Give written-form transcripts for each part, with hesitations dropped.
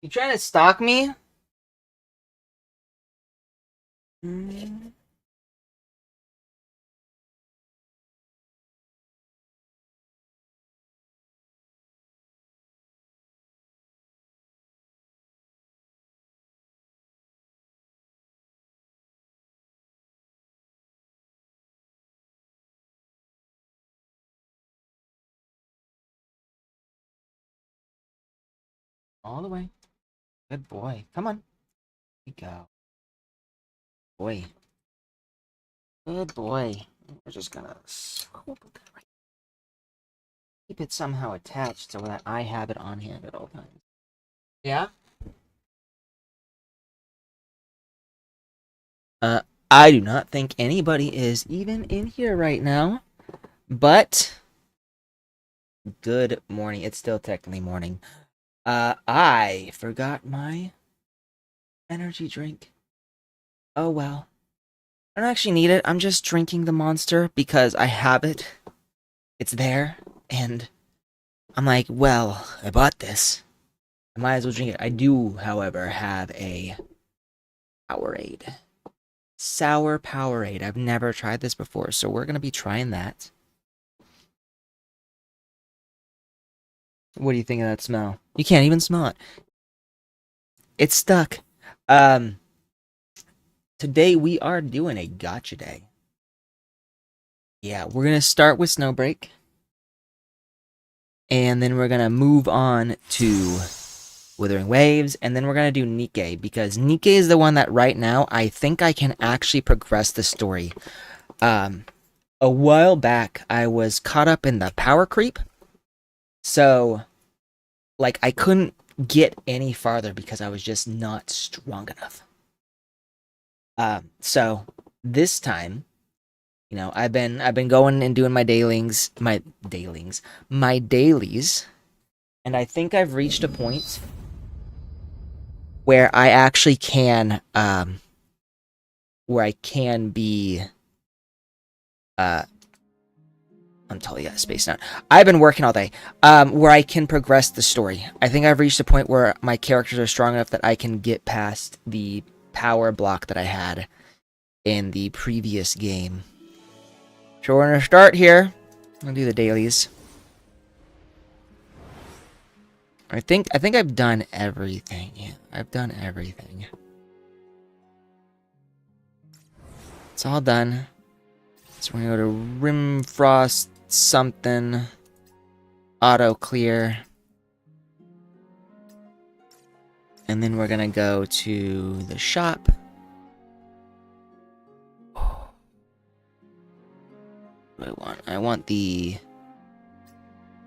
You trying to stalk me? Mm. All the way. Good boy. Come on. Here we go. Boy. Good boy. We're just gonna keep it somehow attached so that I have it on hand at all times. Yeah? Uh, I do not think anybody is even in here right now. But good morning. It's still technically morning. I forgot my energy drink. Oh well. I don't actually need it. I'm just drinking the monster because I have it. It's there, and I'm like, well, I bought this. I might as well drink it. I do, however, have a Powerade. Sour Powerade. I've never tried this before, so we're gonna be trying that. What do you think of that smell? You can't even smell it. It's stuck. Um, Today we are doing a gotcha day. Yeah, we're gonna start with Snowbreak, and then we're gonna move on to Withering Waves, and then we're gonna do Nikke, because Nikke is the one that right now I think I can actually progress the story. Um, a while back, I was caught up in the power creep, so like I couldn't get any farther because I was just not strong enough. So this time, I've been going and doing my dailies, and I think I've reached a point where I actually can where I can be uh I'm totally out of space now. I've been working all day. Where I can progress the story. I think I've reached a point where my characters are strong enough that I can get past the power block that I had in the previous game. So we're gonna start here. I'm gonna do the dailies. I think I've done everything. Yeah, I've done everything. It's all done. So we're gonna go to Rimfrost something. Auto clear. And then we're gonna go to the shop. What do I want? I want the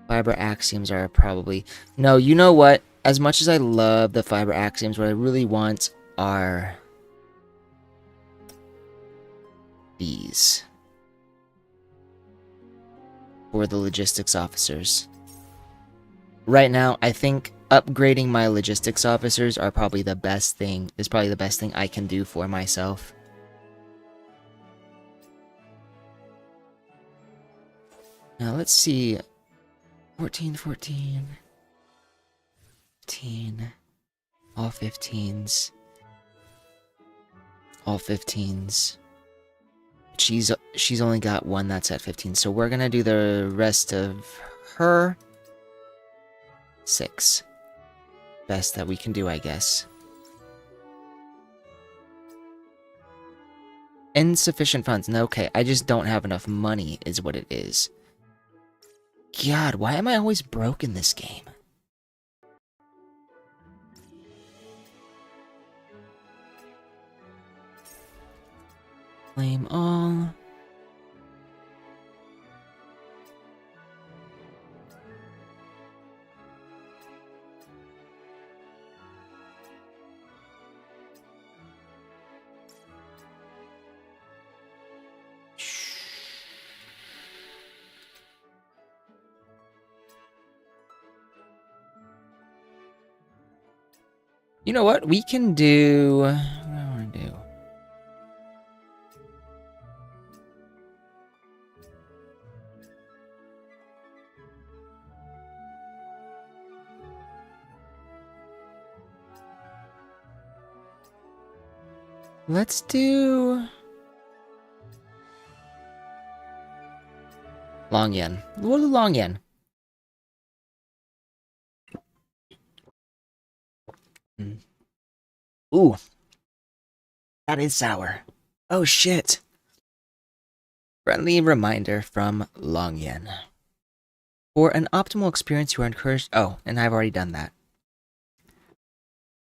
fiber axioms are probably... No, you know what? As much as I love the fiber axioms, what I really want are these. For the logistics officers. Right now, I think upgrading my logistics officers is probably the best thing I can do for myself. Now let's see. 14, 14. 15. All 15s. All 15s. She's only got one that's at 15, so we're gonna do the rest of her. 6. Best that we can do, I guess. Insufficient funds. No, okay, I just don't have enough money is what it is. God, why am I always broke in this game? Claim all. You know what? We can do... What do I want to do? Let's do Long Yen. We'll do Long Yen. Mm. Ooh, that is sour. Oh shit. Friendly reminder from Long Yen. For an optimal experience, you are encouraged. Oh, and I've already done that.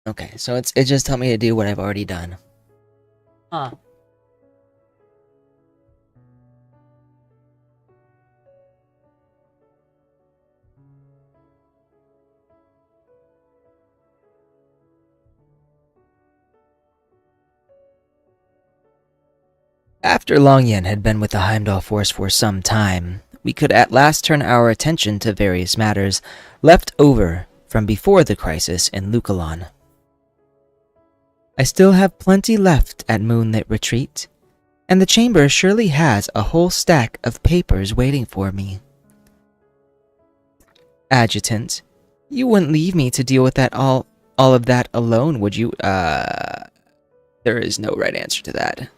Okay, so it just tell me to do what I've already done. Huh. After Long Yen had been with the Heimdall force for some time, we could at last turn our attention to various matters left over from before the crisis in Lukalon. I still have plenty left at Moonlit Retreat, and the chamber surely has a whole stack of papers waiting for me. Adjutant, you wouldn't leave me to deal with all of that alone, would you? There is no right answer to that.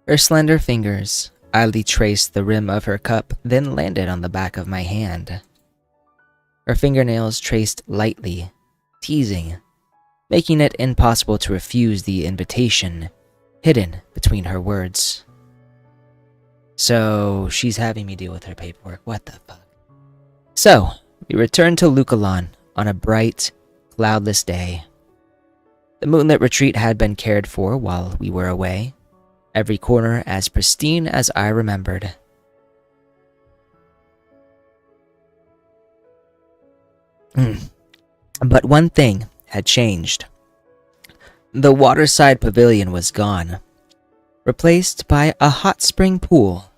Her slender fingers idly traced the rim of her cup, then landed on the back of my hand. Her fingernails traced lightly, teasing, making it impossible to refuse the invitation hidden between her words. So, she's having me deal with her paperwork. What the fuck? So, we returned to Lukalon on a bright, cloudless day. The Moonlit Retreat had been cared for while we were away, every corner as pristine as I remembered. But one thing had changed. The waterside pavilion was gone, replaced by a hot spring pool,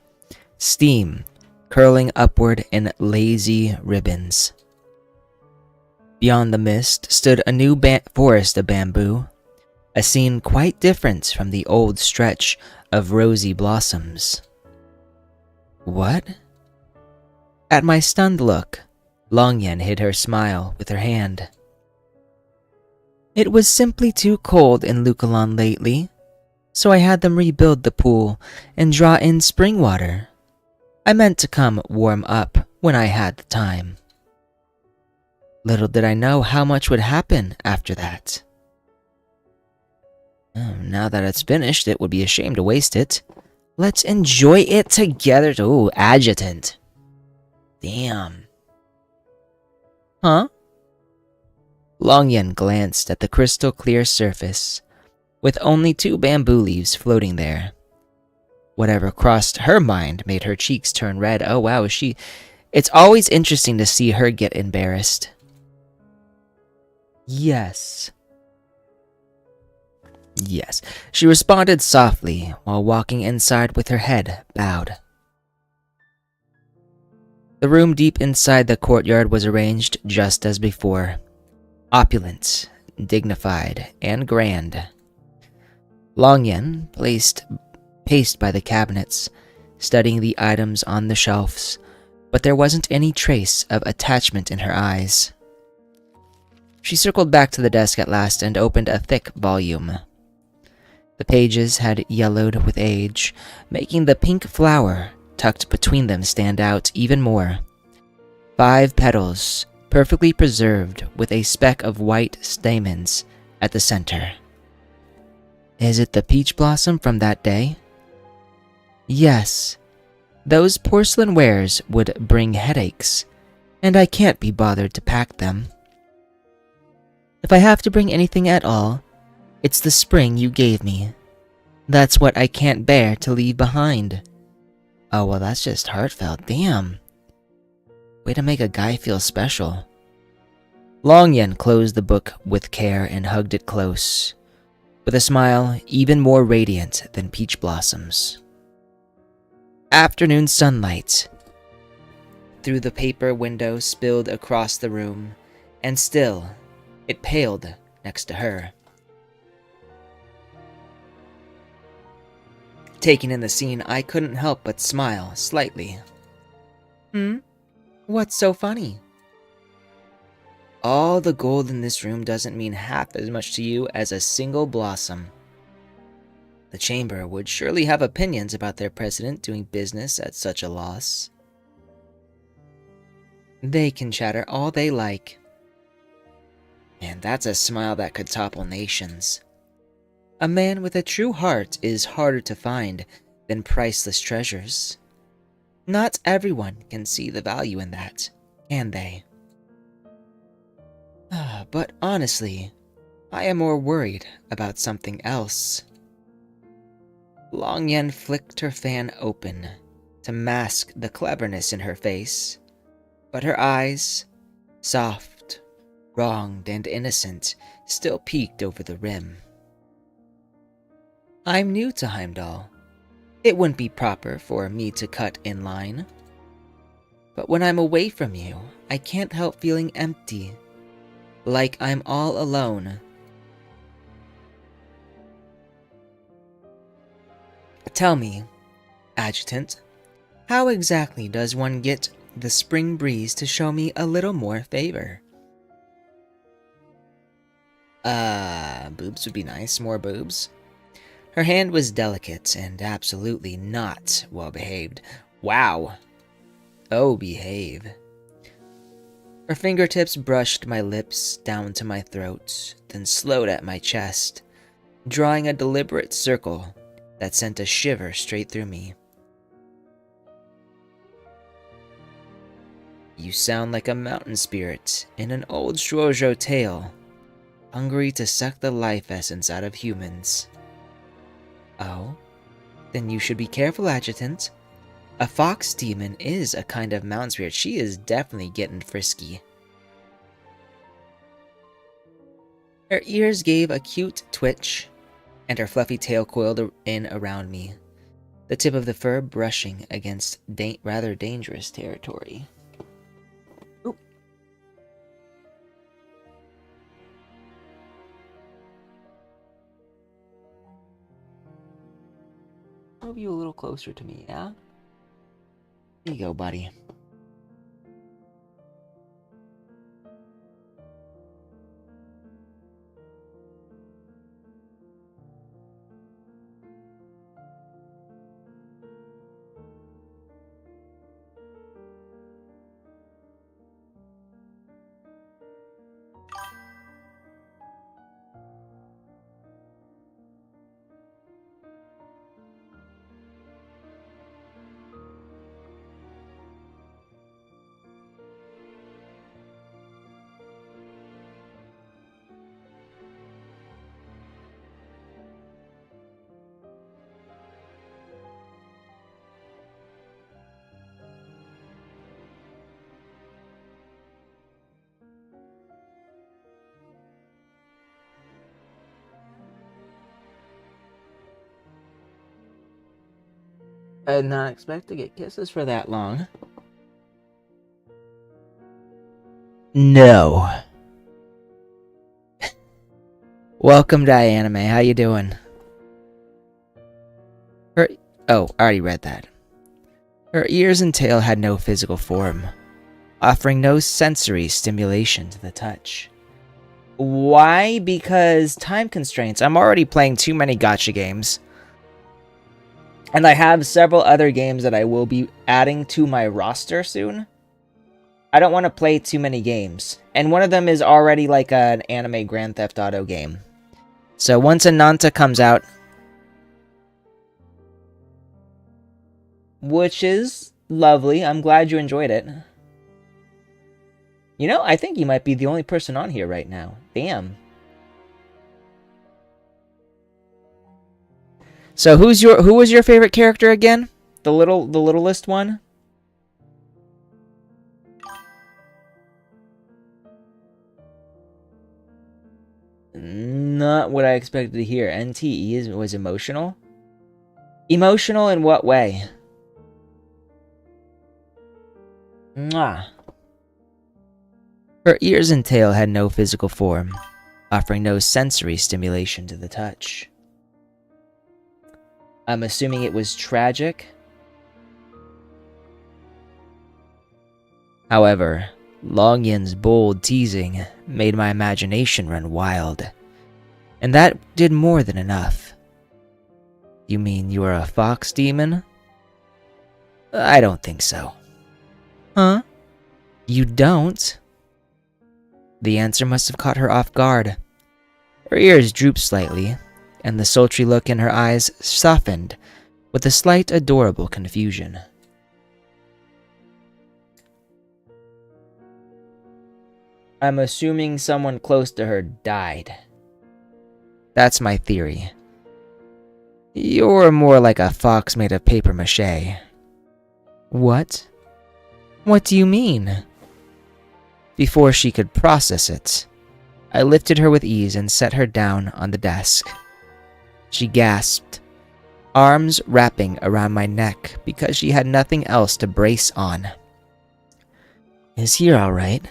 steam curling upward in lazy ribbons. Beyond the mist stood a new forest of bamboo, a scene quite different from the old stretch of rosy blossoms. What? At my stunned look, Long Yen hid her smile with her hand. It was simply too cold in Lukalon lately, so I had them rebuild the pool and draw in spring water. I meant to come warm up when I had the time. Little did I know how much would happen after that. Now that it's finished, it would be a shame to waste it. Let's enjoy it together. Ooh, adjutant. Damn. Huh? Long Yen glanced at the crystal clear surface, with only 2 bamboo leaves floating there. Whatever crossed her mind made her cheeks turn red. Oh wow, it's always interesting to see her get embarrassed. Yes. Yes, she responded softly while walking inside with her head bowed. The room deep inside the courtyard was arranged just as before. Opulent, dignified, and grand. Long Yen paced by the cabinets, studying the items on the shelves, but there wasn't any trace of attachment in her eyes. She circled back to the desk at last and opened a thick volume. The pages had yellowed with age, making the pink flower tucked between them stand out even more. 5 petals, perfectly preserved with a speck of white stamens at the center. Is it the peach blossom from that day? Yes. Those porcelain wares would bring headaches, and I can't be bothered to pack them. If I have to bring anything at all, it's the spring you gave me. That's what I can't bear to leave behind. Oh, well, that's just heartfelt. Damn. Way to make a guy feel special. Long Yen closed the book with care and hugged it close, with a smile even more radiant than peach blossoms. Afternoon sunlight through the paper window spilled across the room, and still, it paled next to her. Taking in the scene, I couldn't help but smile slightly. What's so funny? All the gold in this room doesn't mean half as much to you as a single blossom. The chamber would surely have opinions about their president doing business at such a loss. They can chatter all they like. And that's a smile that could topple nations. A man with a true heart is harder to find than priceless treasures. Not everyone can see the value in that, can they? But honestly, I am more worried about something else. Long Yen flicked her fan open to mask the cleverness in her face, but her eyes, soft, wronged, and innocent, still peeked over the rim. I'm new to Heimdall. It wouldn't be proper for me to cut in line. But when I'm away from you, I can't help feeling empty, like I'm all alone. Tell me, Adjutant, how exactly does one get the spring breeze to show me a little more favor? Boobs would be nice. More boobs. Her hand was delicate and absolutely not well behaved. Wow. Oh, behave. Her fingertips brushed my lips down to my throat, then slowed at my chest, drawing a deliberate circle that sent a shiver straight through me. You sound like a mountain spirit in an old shoujo tale, hungry to suck the life essence out of humans. Oh? Then you should be careful, Adjutant. A fox demon is a kind of mountain spirit. She is definitely getting frisky. Her ears gave a cute twitch, and her fluffy tail coiled in around me, the tip of the fur brushing against rather dangerous territory. Oop. Move you a little closer to me, yeah? There you go, buddy. I did not expect to get kisses for that long. No. Welcome to iAnime. How you doing? Oh, I already read that. Her ears and tail had no physical form, offering no sensory stimulation to the touch. Why? Because time constraints. I'm already playing too many gacha games. And I have several other games that I will be adding to my roster soon. I don't want to play too many games. And one of them is already like an anime Grand Theft Auto game. So once Ananta comes out, which is lovely, I'm glad you enjoyed it. You know, I think you might be the only person on here right now. Damn. So who was your favorite character again? The littlest one? Not what I expected to hear. NTE was emotional? Emotional in what way? Mwah. Her ears and tail had no physical form, offering no sensory stimulation to the touch. I'm assuming it was tragic. However, Long Yin's bold teasing made my imagination run wild, and that did more than enough. You mean you are a fox demon? I don't think so. Huh? You don't? The answer must have caught her off guard. Her ears drooped slightly, and the sultry look in her eyes softened with a slight adorable confusion. I'm assuming someone close to her died. That's my theory. You're more like a fox made of paper mache. What? What do you mean? Before she could process it, I lifted her with ease and set her down on the desk. She gasped, arms wrapping around my neck because she had nothing else to brace on. Is he alright?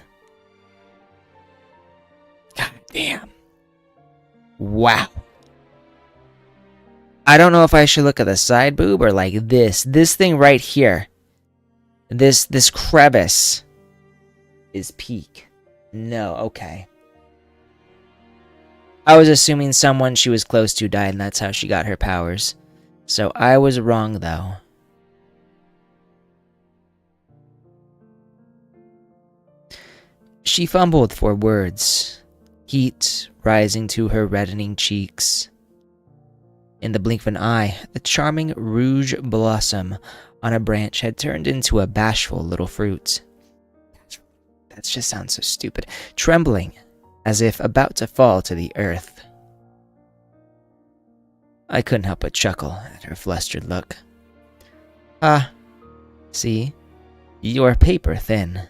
God damn. Wow. I don't know if I should look at the side boob or like this. This thing right here. This crevice is peak. No, okay. I was assuming someone she was close to died and that's how she got her powers. So I was wrong though. She fumbled for words, heat rising to her reddening cheeks. In the blink of an eye, the charming rouge blossom on a branch had turned into a bashful little fruit. That just sounds so stupid. Trembling, as if about to fall to the earth. I couldn't help but chuckle at her flustered look. Ah, see, you're paper thin.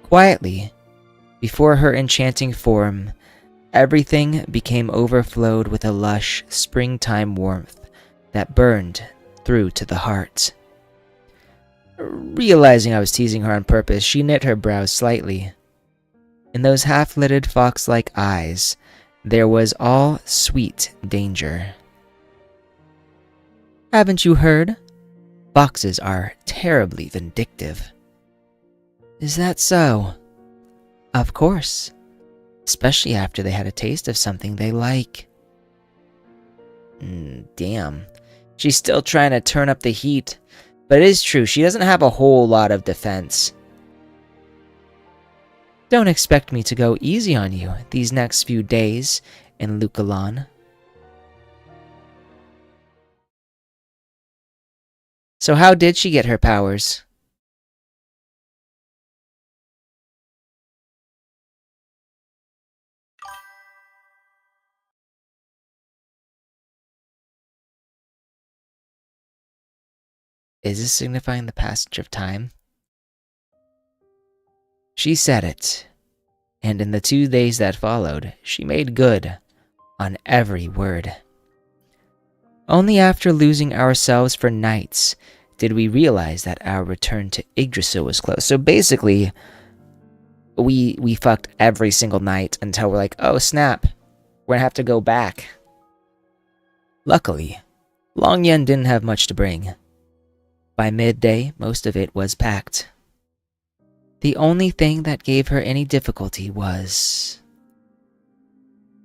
Quietly, before her enchanting form, everything became overflowed with a lush springtime warmth that burned through to the heart. Realizing I was teasing her on purpose, she knit her brows slightly. In those half-lidded fox-like eyes, there was all sweet danger. Haven't you heard? Foxes are terribly vindictive. Is that so? Of course. Especially after they had a taste of something they like. Damn. She's still trying to turn up the heat. But it is true, she doesn't have a whole lot of defense. Don't expect me to go easy on you these next few days in Lucalan. So how did she get her powers? Is this signifying the passage of time? She said it, and in the 2 days that followed, she made good on every word. Only after losing ourselves for nights did we realize that our return to Yggdrasil was close. So basically, we fucked every single night until we're like, oh snap, we're gonna have to go back. Luckily, Long Yen didn't have much to bring. By midday, most of it was packed. The only thing that gave her any difficulty was...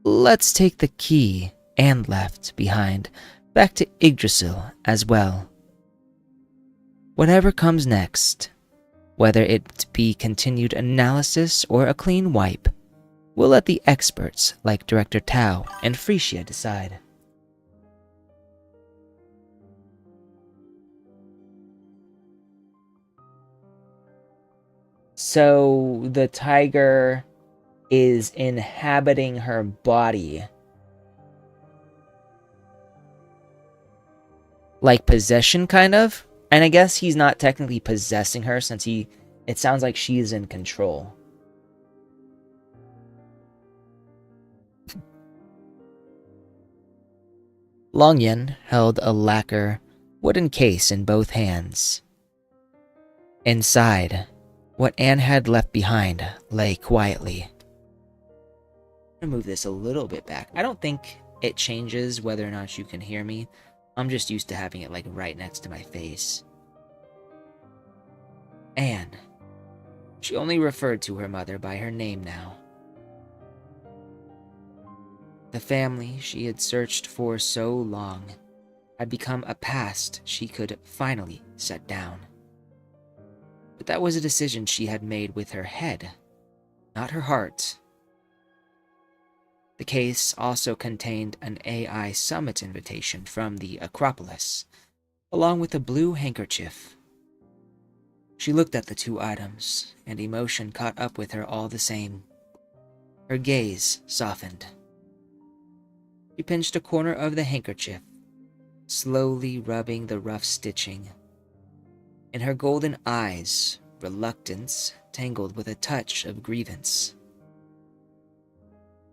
Let's take the key and left behind back to Yggdrasil as well. Whatever comes next, whether it be continued analysis or a clean wipe, we'll let the experts like Director Tao and Frisia decide. So the tiger is inhabiting her body. Like possession, kind of? And I guess he's not technically possessing her since it sounds like she is in control. Long Yen held a lacquer wooden case in both hands. Inside, what Anne had left behind lay quietly. I'm gonna move this a little bit back. I don't think it changes whether or not you can hear me. I'm just used to having it like right next to my face. Anne, She only referred to her mother by her name now. The family she had searched for so long had become a past she could finally set down. But that was a decision she had made with her head, not her heart. The case also contained an AI summit invitation from the Acropolis, along with a blue handkerchief. She looked at the two items, and emotion caught up with her all the same. Her gaze softened. She pinched a corner of the handkerchief, slowly rubbing the rough stitching. In her golden eyes, reluctance tangled with a touch of grievance.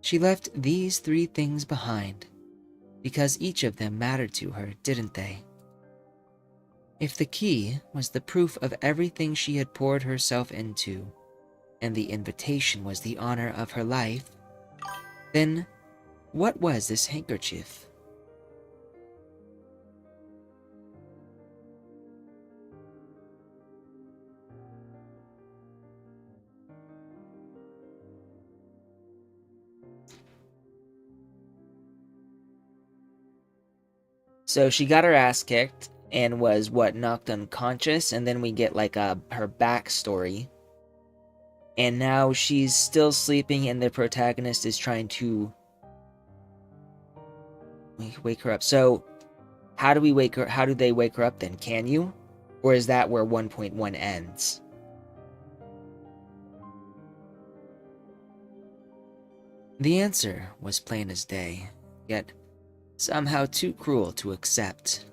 She left these 3 things behind, because each of them mattered to her, didn't they? If the key was the proof of everything she had poured herself into, and the invitation was the honor of her life, then what was this handkerchief? So she got her ass kicked and was, knocked unconscious, and then we get, her backstory. And now she's still sleeping, and the protagonist is trying to wake her up. So, how do we wake her? How do they wake her up then? Can you? Or is that where 1.1 ends? The answer was plain as day, yet somehow too cruel to accept.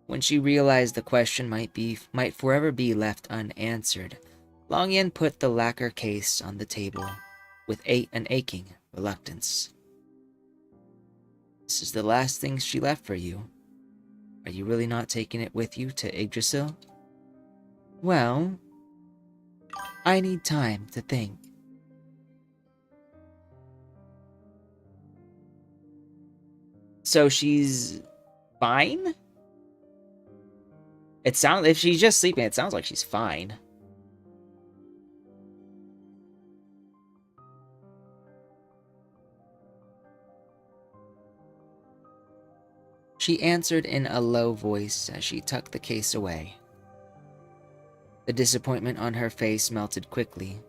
When she realized the question might forever be left unanswered, Long Yen put the lacquer case on the table with an aching reluctance. This is the last thing she left for you. Are you really not taking it with you to Yggdrasil? Well, I need time to think. So she's fine? If she's just sleeping, it sounds like she's fine. She answered in a low voice as she tucked the case away. The disappointment on her face melted quickly,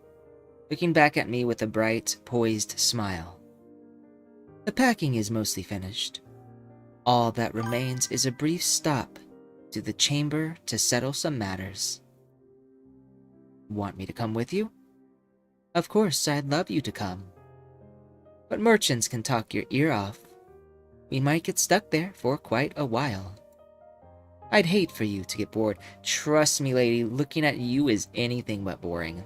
looking back at me with a bright, poised smile. The packing is mostly finished. All that remains is a brief stop to the chamber to settle some matters. Want me to come with you? Of course, I'd love you to come. But merchants can talk your ear off. We might get stuck there for quite a while. I'd hate for you to get bored. Trust me, lady, looking at you is anything but boring.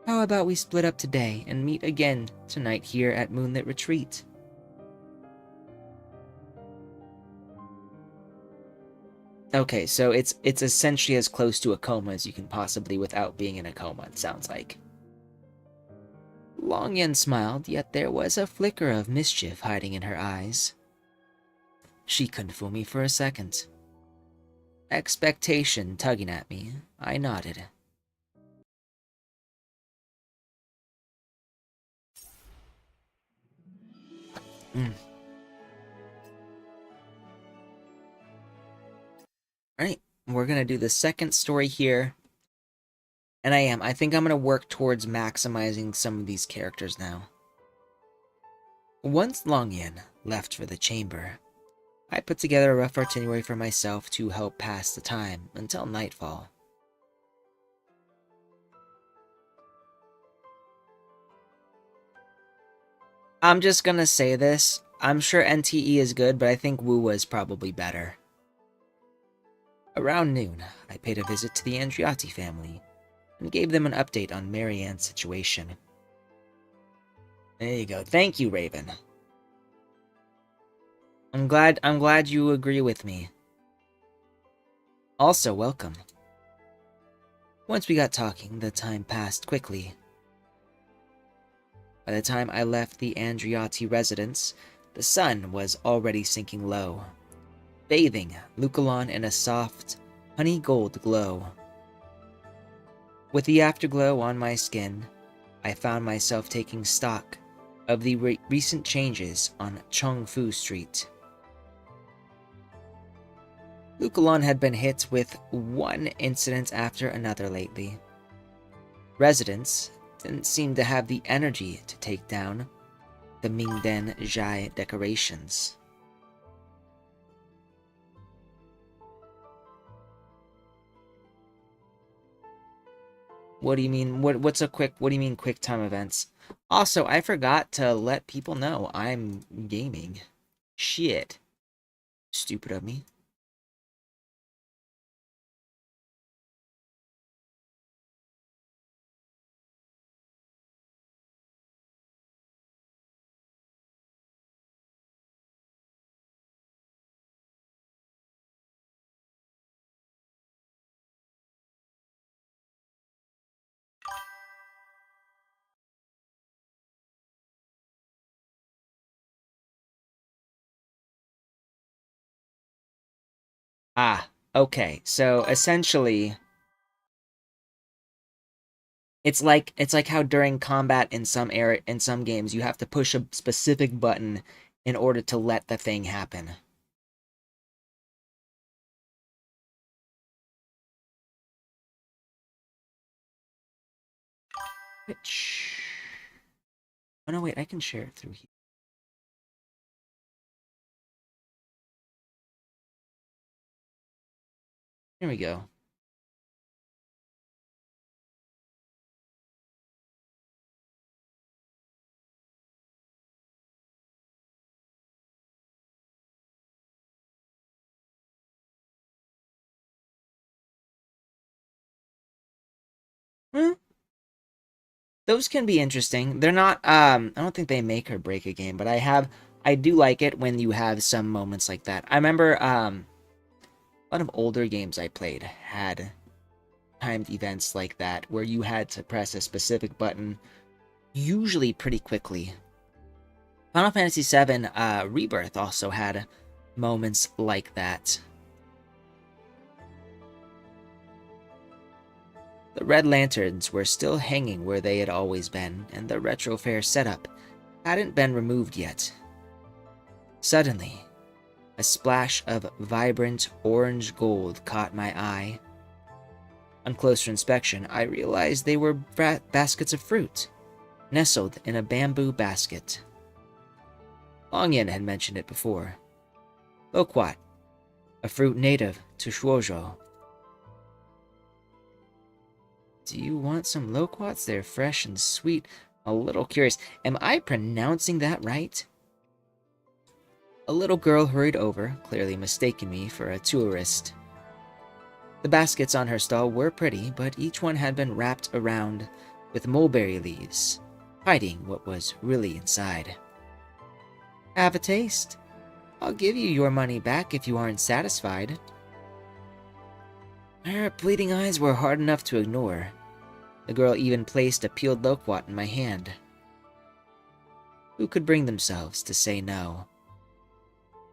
How about we split up today and meet again tonight here at Moonlit Retreat? Okay, so it's essentially as close to a coma as you can possibly without being in a coma, it sounds like. Long Yen smiled, yet there was a flicker of mischief hiding in her eyes. She couldn't fool me for a second. Expectation tugging at me, I nodded. Alright, we're gonna do the second story here. And I think I'm gonna work towards maximizing some of these characters now. Once Long Yen left for the chamber, I put together a rough itinerary for myself to help pass the time until nightfall. I'm just gonna say this. I'm sure NTE is good, but I think Wuwa is probably better. Around noon, I paid a visit to the Andriotti family and gave them an update on Marianne's situation. There you go. Thank you, Raven. I'm glad you agree with me. Also, welcome. Once we got talking, the time passed quickly. By the time I left the Andriotti residence, the sun was already sinking low, bathing Luculon in a soft, honey gold glow. With the afterglow on my skin, I found myself taking stock of the recent changes on Chongfu Street. Lukalon had been hit with one incident after another lately. Residents didn't seem to have the energy to take down the Mingden Zhai decorations. What do you mean? What do you mean quick time events? Also, I forgot to let people know I'm gaming. Shit. Stupid of me. Ah, okay. So essentially, it's like how during combat in some games you have to push a specific button in order to let the thing happen. Which oh no, wait, I can share it through here. Here we go. Hmm? Those can be interesting. They're not I don't think they make or break a game, but I do like it when you have some moments like that. I remember a lot of older games I played had timed events like that where you had to press a specific button usually pretty quickly. Final Fantasy VII Rebirth also had moments like that. The red lanterns were still hanging where they had always been, and the retro fair setup hadn't been removed yet. Suddenly, a splash of vibrant orange gold caught my eye. On closer inspection, I realized they were baskets of fruit, nestled in a bamboo basket. Longyan had mentioned it before. Loquat, a fruit native to Shuozhou. Do you want some loquats? They're fresh and sweet. A little curious. Am I pronouncing that right? A little girl hurried over, clearly mistaking me for a tourist. The baskets on her stall were pretty, but each one had been wrapped around with mulberry leaves, hiding what was really inside. Have a taste. I'll give you your money back if you aren't satisfied. Her pleading eyes were hard enough to ignore. The girl even placed a peeled loquat in my hand. Who could bring themselves to say no?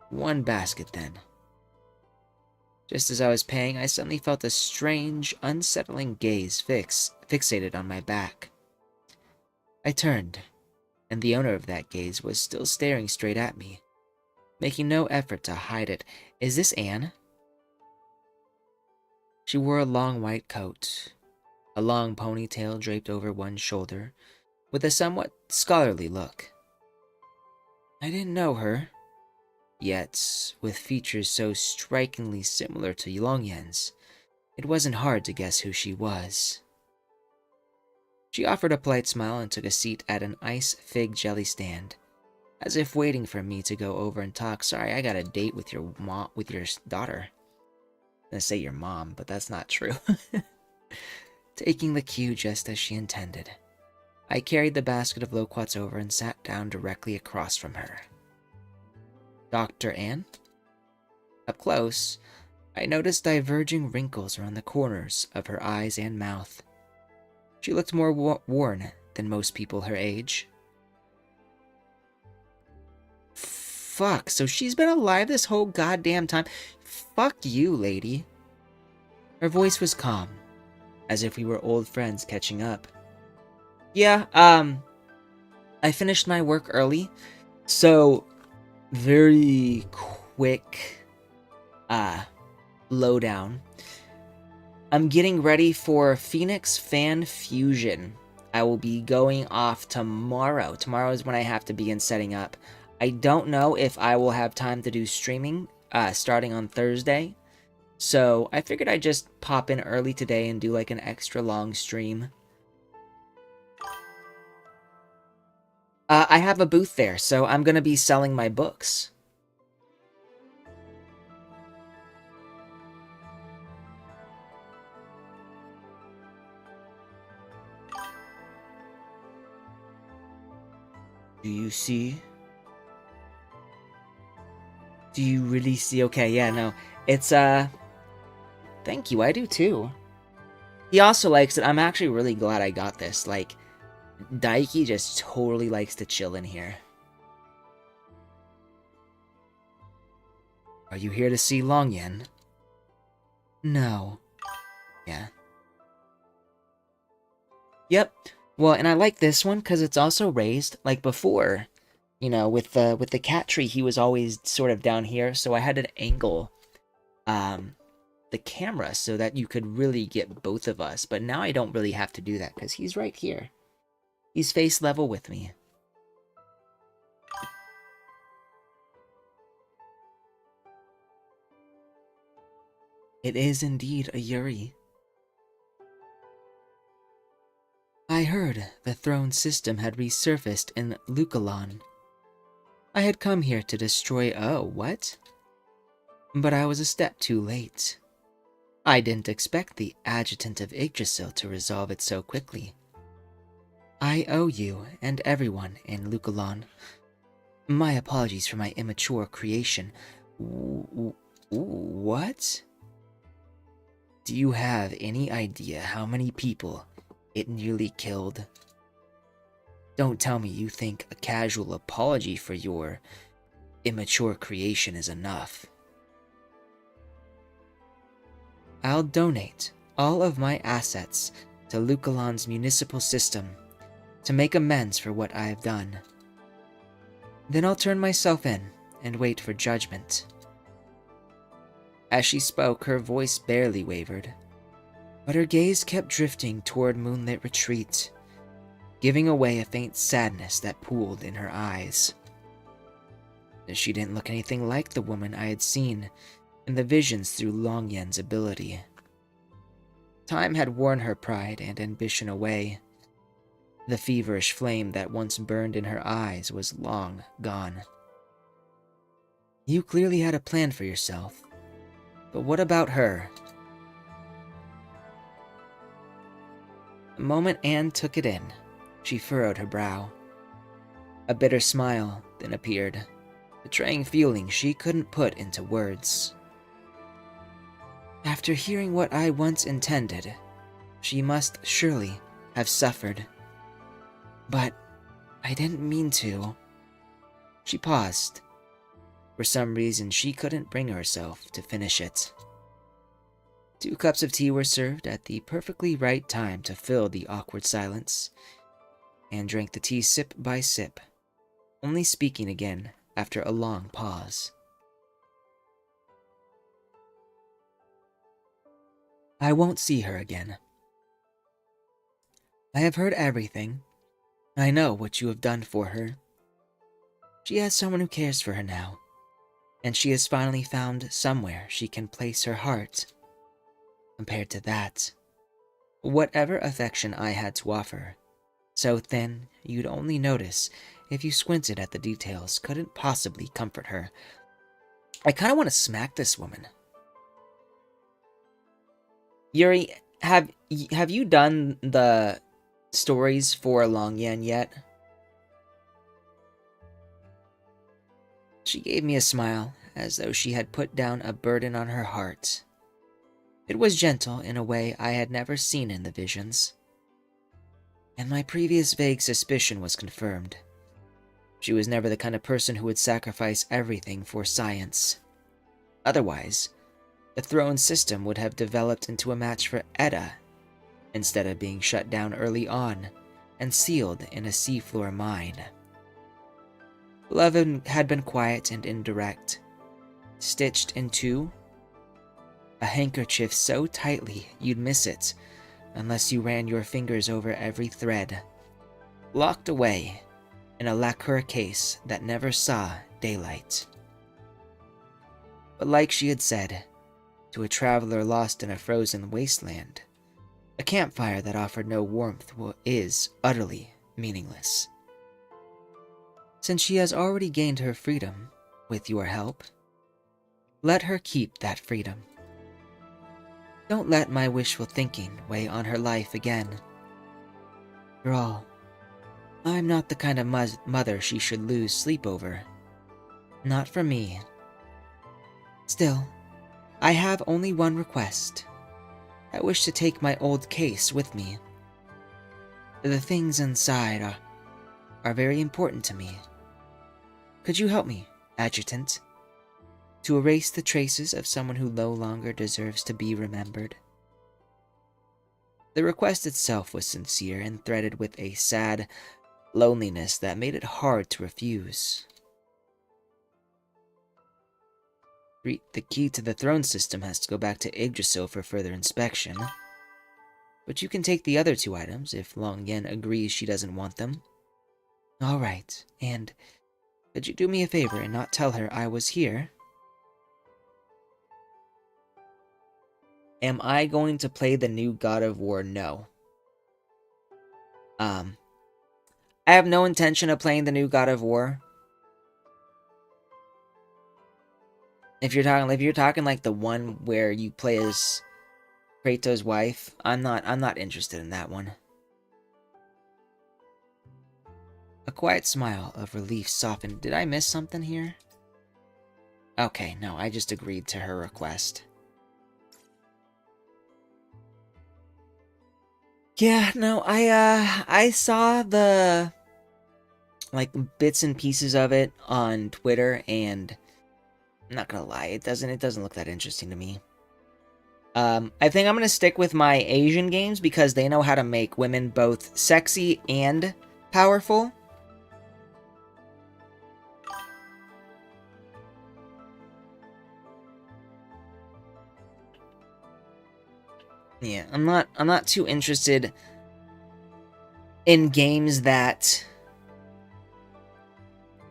One basket, then. Just as I was paying, I suddenly felt a strange, unsettling gaze fixated on my back. I turned, and the owner of that gaze was still staring straight at me, making no effort to hide it. Is this Anne? She wore a long white coat, a long ponytail draped over one shoulder, with a somewhat scholarly look. I didn't know her, yet with features so strikingly similar to Longyan's, it wasn't hard to guess who she was. She offered a polite smile and took a seat at an ice fig jelly stand, as if waiting for me to go over and talk. Sorry, I got a date with your daughter. I'm gonna say your mom, but that's not true. Taking the cue just as she intended, I carried the basket of loquats over and sat down directly across from her. Dr. Anne? Up close, I noticed diverging wrinkles around the corners of her eyes and mouth. She looked more worn than most people her age. Fuck, so she's been alive this whole goddamn time? Fuck you, lady. Her voice was calm, as if we were old friends catching up. Yeah, I finished my work early, so very quick, lowdown. I'm getting ready for Phoenix Fan Fusion. I will be going off tomorrow. Tomorrow is when I have to begin setting up. I don't know if I will have time to do streaming starting on Thursday. So I figured I'd just pop in early today and do like an extra long stream. I have a booth there, so I'm going to be selling my books. Do you see? Do you really see? Okay, yeah, no. It's, thank you, I do too. He also likes it. I'm actually really glad I got this. Like, Daiki just totally likes to chill in here. Are you here to see Longyan? No. Yeah. Yep. Well, and I like this one because it's also raised. Like before, you know, with the cat tree, he was always sort of down here, so I had to angle the camera so that you could really get both of us. But now I don't really have to do that because he's right here. He's face level with me. It is indeed a Yuri. I heard the throne system had resurfaced in Lukalon. I had come here to destroy— oh, what? But I was a step too late. I didn't expect the adjutant of Yggdrasil to resolve it so quickly. I owe you and everyone in Lukalon. My apologies for my immature creation. What? Do you have any idea how many people it nearly killed? Don't tell me you think a casual apology for your immature creation is enough. I'll donate all of my assets to Lukalon's municipal system to make amends for what I have done. Then I'll turn myself in and wait for judgment. As she spoke, her voice barely wavered, but her gaze kept drifting toward Moonlit Retreat, giving away a faint sadness that pooled in her eyes. She didn't look anything like the woman I had seen in the visions through Longyan's ability. Time had worn her pride and ambition away. The feverish flame that once burned in her eyes was long gone. You clearly had a plan for yourself, but what about her? A moment Anne took it in. She furrowed her brow. A bitter smile then appeared, betraying feelings she couldn't put into words. After hearing what I once intended, she must surely have suffered. But I didn't mean to. She paused. For some reason, she couldn't bring herself to finish it. 2 cups of tea were served at the perfectly right time to fill the awkward silence, and drank the tea sip by sip, only speaking again after a long pause. I won't see her again. I have heard everything. I know what you have done for her. She has someone who cares for her now, and she has finally found somewhere she can place her heart. Compared to that, whatever affection I had to offer, so thin you'd only notice if you squinted at the details, couldn't possibly comfort her. I kind of want to smack this woman. Yuri, have you done the stories for Longyan yet? She gave me a smile, as though she had put down a burden on her heart. It was gentle in a way I had never seen in the visions. And my previous vague suspicion was confirmed. She was never the kind of person who would sacrifice everything for science. Otherwise, the throne system would have developed into a match for Edda, instead of being shut down early on and sealed in a seafloor mine. Love had been quiet and indirect, stitched into a handkerchief so tightly you'd miss it unless you ran your fingers over every thread, locked away in a lacquer case that never saw daylight. But like she had said, to a traveler lost in a frozen wasteland, a campfire that offered no warmth is utterly meaningless. Since she has already gained her freedom, with your help, let her keep that freedom. Don't let my wishful thinking weigh on her life again. After all, I'm not the kind of mother she should lose sleep over. Not for me. Still, I have only one request. I wish to take my old case with me. The things inside are very important to me. Could you help me, Adjutant, to erase the traces of someone who no longer deserves to be remembered? The request itself was sincere and threaded with a sad loneliness that made it hard to refuse. The key to the throne system has to go back to Yggdrasil for further inspection. But you can take the other 2 items if Long Yen agrees she doesn't want them. Alright, and could you do me a favor and not tell her I was here? Am I going to play the new God of War? No. I have no intention of playing the new God of War. If you're talking like the one where you play as Kratos' wife, I'm not interested in that one. A quiet smile of relief softened. Did I miss something here? Okay, no, I just agreed to her request. Yeah, no, I saw the like bits and pieces of it on Twitter, and I'm not gonna lie, it doesn't look that interesting to me. I think I'm gonna stick with my Asian games because they know how to make women both sexy and powerful. Yeah, I'm not too interested in games that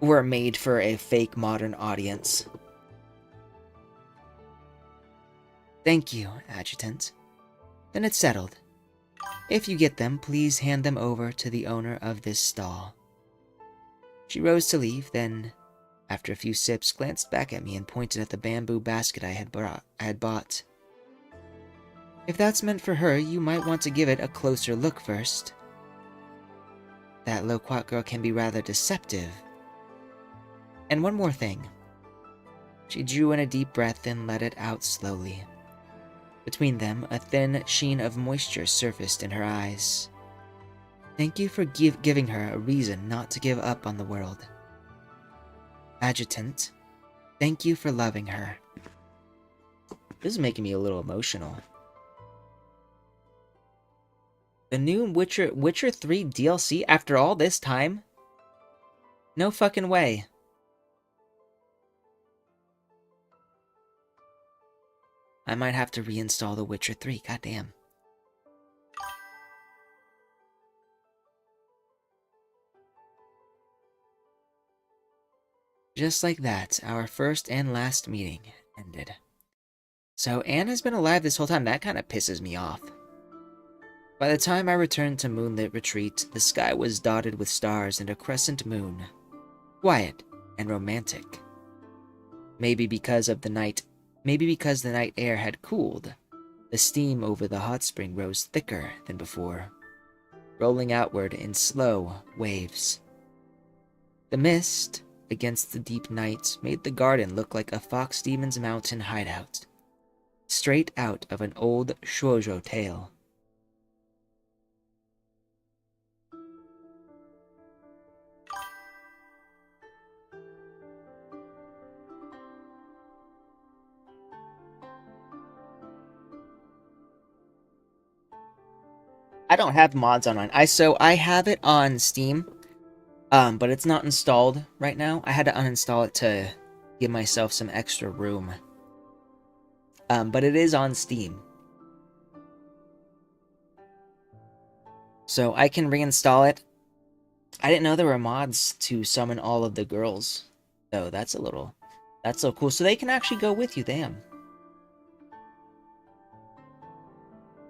were made for a fake modern audience. Thank you, Adjutant. Then it's settled. If you get them, please hand them over to the owner of this stall. She rose to leave, then, after a few sips, glanced back at me and pointed at the bamboo basket I had bought. If that's meant for her, you might want to give it a closer look first. That loquat girl can be rather deceptive. And one more thing. She drew in a deep breath and let it out slowly. Between them, a thin sheen of moisture surfaced in her eyes. Thank you for giving her a reason not to give up on the world. Adjutant, thank you for loving her. This is making me a little emotional. The new Witcher 3 DLC after all this time? No fucking way. I might have to reinstall The Witcher 3, goddamn. Just like that, our first and last meeting ended. So Anne has been alive this whole time. That kind of pisses me off. By the time I returned to Moonlit Retreat, the sky was dotted with stars and a crescent moon. Quiet and romantic. Maybe because the night air had cooled, the steam over the hot spring rose thicker than before, rolling outward in slow waves. The mist against the deep night made the garden look like a fox demon's mountain hideout, straight out of an old shoujo tale. I don't have mods on mine. I have it on Steam, but it's not installed right now. I had to uninstall it to give myself some extra room. But it is on Steam. So I can reinstall it. I didn't know there were mods to summon all of the girls. So that's so cool. So they can actually go with you, damn.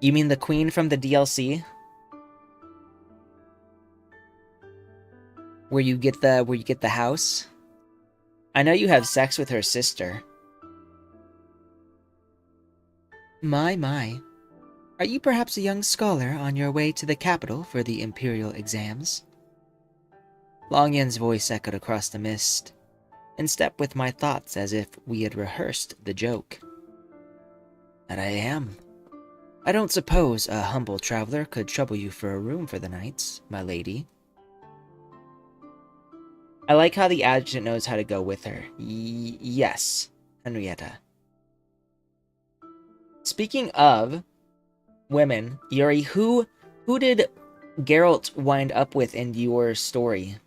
You mean the queen from the DLC? Where you get the house? I know you have sex with her sister. My. Are you perhaps a young scholar on your way to the capital for the imperial exams? Long Yen's voice echoed across the mist, in step with my thoughts as if we had rehearsed the joke. That I am. I don't suppose a humble traveler could trouble you for a room for the night, my lady. I like how the adjutant knows how to go with her. Yes, Henrietta. Speaking of women, Yuri, who did Geralt wind up with in your story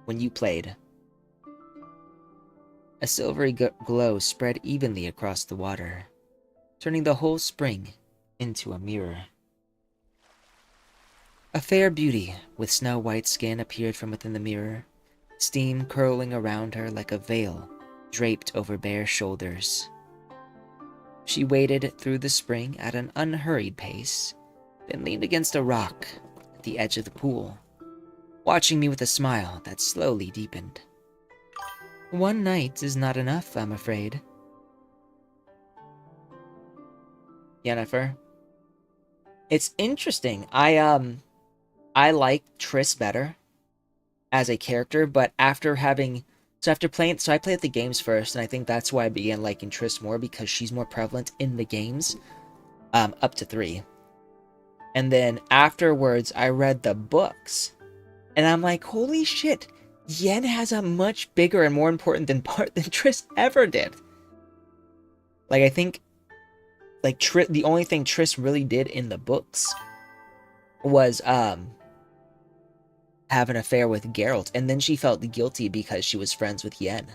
when you played? A silvery glow spread evenly across the water, turning the whole spring into a mirror. A fair beauty with snow-white skin appeared from within the mirror, steam curling around her like a veil draped over bare shoulders. She waded through the spring at an unhurried pace, then leaned against a rock at the edge of the pool, watching me with a smile that slowly deepened. One night is not enough, I'm afraid. Yennefer. It's interesting. I like Triss better as a character, but after playing, I played the games first, and I think that's why I began liking Triss more, because she's more prevalent in the games, up to 3. And then afterwards, I read the books, and I'm like, holy shit, Yen has a much bigger and more important part than Triss ever did. Like, I think, like, the only thing Triss really did in the books was, have an affair with Geralt, and then she felt guilty because she was friends with Yen.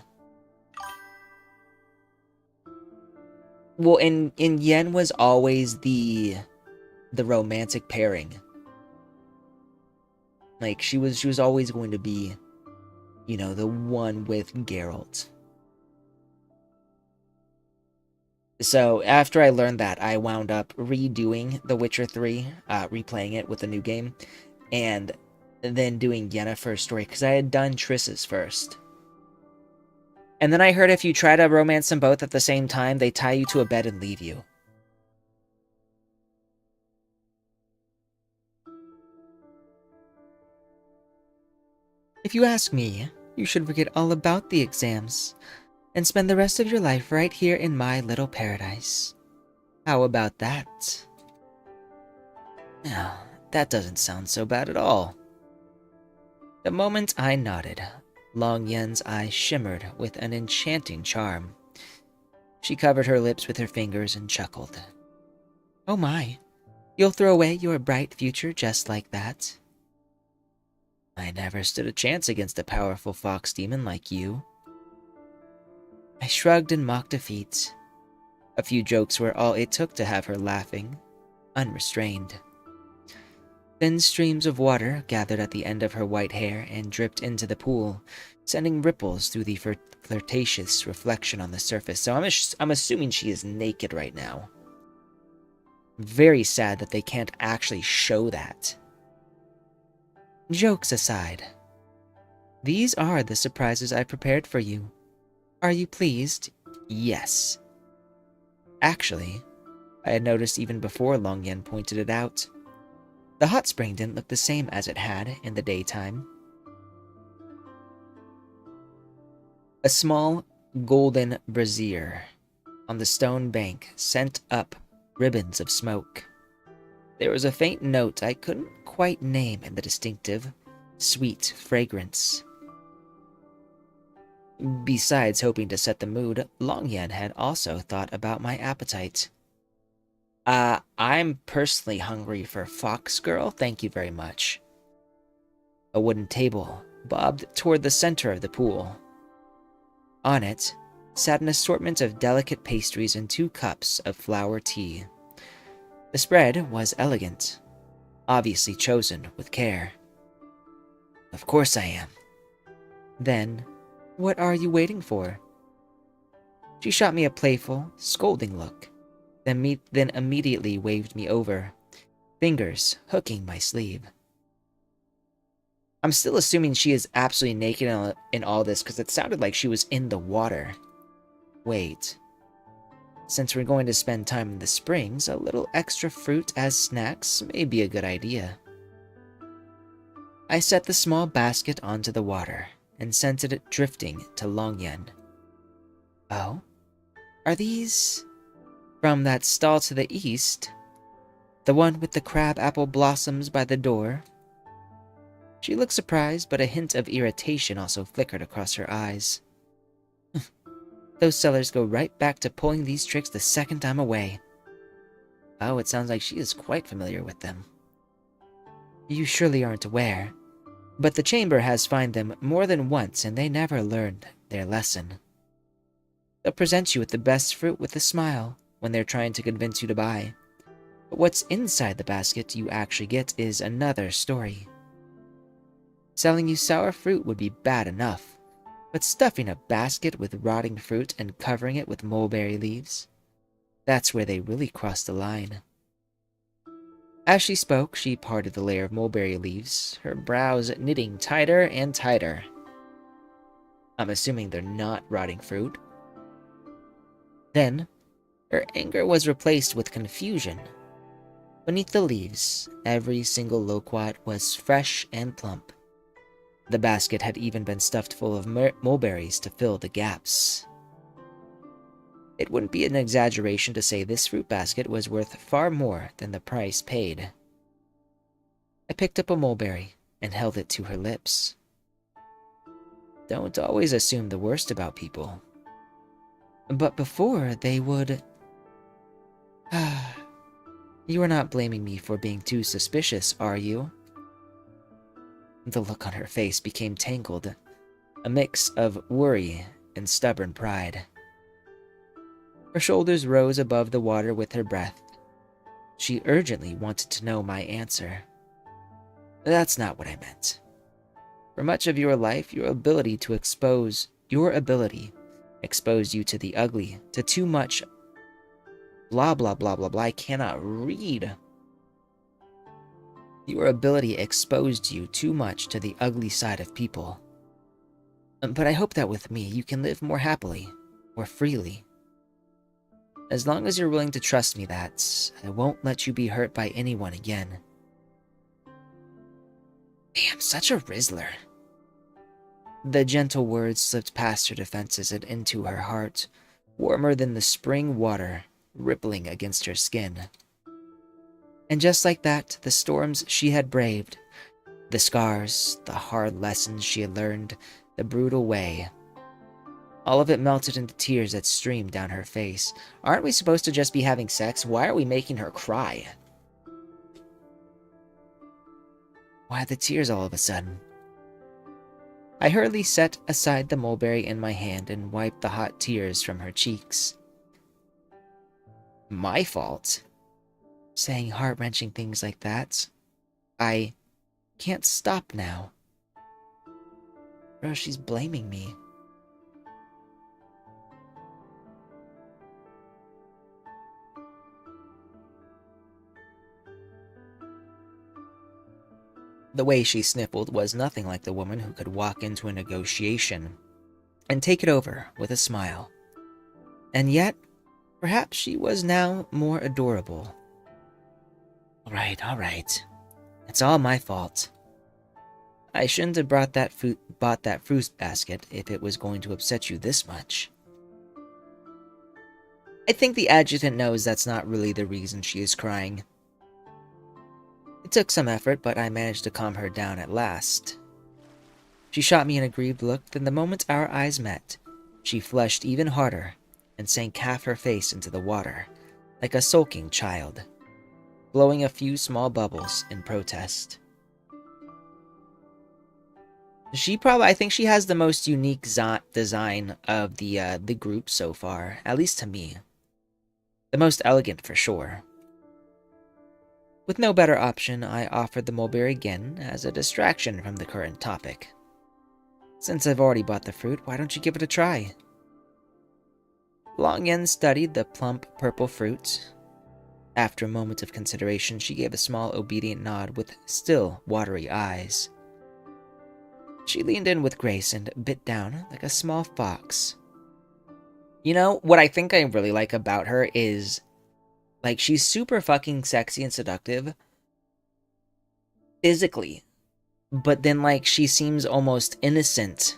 Well, in Yen was always the romantic pairing. Like, she was always going to be, you know, the one with Geralt. So, after I learned that, I wound up redoing The Witcher 3, replaying it with a new game, and then doing Yennefer's story, because I had done Triss's first. And then I heard if you try to romance them both at the same time, they tie you to a bed and leave you. If you ask me, you should forget all about the exams and spend the rest of your life right here in my little paradise. How about that? No, that doesn't sound so bad at all. The moment I nodded, Long Yen's eyes shimmered with an enchanting charm. She covered her lips with her fingers and chuckled. Oh my, you'll throw away your bright future just like that? I never stood a chance against a powerful fox demon like you. I shrugged in mock defeat. A few jokes were all it took to have her laughing, unrestrained. Thin streams of water gathered at the end of her white hair and dripped into the pool, sending ripples through the flirtatious reflection on the surface. So I'm assuming she is naked right now. Very sad that they can't actually show that. Jokes aside, these are the surprises I prepared for you. Are you pleased? Yes. Actually, I had noticed even before Long Yen pointed it out. The hot spring didn't look the same as it had in the daytime. A small golden brazier on the stone bank sent up ribbons of smoke. There was a faint note I couldn't quite name in the distinctive, sweet fragrance. Besides hoping to set the mood, Long Yen had also thought about my appetite. I'm personally hungry for Fox Girl, thank you very much. A wooden table bobbed toward the center of the pool. On it sat an assortment of delicate pastries and 2 cups of flower tea. The spread was elegant, obviously chosen with care. Of course I am. Then, what are you waiting for? She shot me a playful, scolding look, then immediately waved me over, fingers hooking my sleeve. I'm still assuming she is absolutely naked in all this because it sounded like she was in the water. Wait. Since we're going to spend time in the springs, a little extra fruit as snacks may be a good idea. I set the small basket onto the water and sent it drifting to Longyen. Oh? Are these from that stall to the east? The one with the crab-apple blossoms by the door? She looked surprised, but a hint of irritation also flickered across her eyes. Those sellers go right back to pulling these tricks the second I'm away. Oh, it sounds like she is quite familiar with them. You surely aren't aware, but the chamber has fined them more than once and they never learned their lesson. They'll present you with the best fruit with a smile when they're trying to convince you to buy. But what's inside the basket you actually get is another story. Selling you sour fruit would be bad enough, but stuffing a basket with rotting fruit and covering it with mulberry leaves, that's where they really cross the line. As she spoke, she parted the layer of mulberry leaves, her brows knitting tighter and tighter. I'm assuming they're not rotting fruit. Then, her anger was replaced with confusion. Beneath the leaves, every single loquat was fresh and plump. The basket had even been stuffed full of mulberries to fill the gaps. It wouldn't be an exaggeration to say this fruit basket was worth far more than the price paid. I picked up a mulberry and held it to her lips. Don't always assume the worst about people. But before they would... You are not blaming me for being too suspicious, are you? The look on her face became tangled, a mix of worry and stubborn pride. Her shoulders rose above the water with her breath. She urgently wanted to know my answer. That's not what I meant. For much of your life, your ability exposed you to the ugly, to too much blah blah blah blah blah. I cannot read. Your ability exposed you too much to the ugly side of people. But I hope that with me, you can live more happily, more freely. As long as you're willing to trust me that I won't let you be hurt by anyone again. Damn, such a Rizzler. The gentle words slipped past her defenses and into her heart, warmer than the spring water rippling against her skin. And just like that, the storms she had braved, the scars, the hard lessons she had learned, the brutal way, all of it melted into tears that streamed down her face. Aren't we supposed to just be having sex? Why are we making her cry? Why the tears all of a sudden? I hurriedly set aside the mulberry in my hand and wiped the hot tears from her cheeks. My fault? Saying heart-wrenching things like that. I can't stop now. Bro, she's blaming me. The way she sniffled was nothing like the woman who could walk into a negotiation and take it over with a smile. And yet, perhaps she was now more adorable. All right. It's all my fault. I shouldn't have bought that fruit basket if it was going to upset you this much. I think the adjutant knows that's not really the reason she is crying. It took some effort, but I managed to calm her down at last. She shot me an aggrieved look, then the moment our eyes met, she flushed even harder and sank half her face into the water, like a sulking child, blowing a few small bubbles in protest. I think she has the most unique design of the group so far, at least to me. The most elegant for sure. With no better option, I offered the mulberry again as a distraction from the current topic. Since I've already bought the fruit, why don't you give it a try? Long Yen studied the plump purple fruit. After a moment of consideration, she gave a small obedient nod with still watery eyes. She leaned in with grace and bit down like a small fox. You know, what I think I really like about her is, like, she's super fucking sexy and seductive physically, but then, like, she seems almost innocent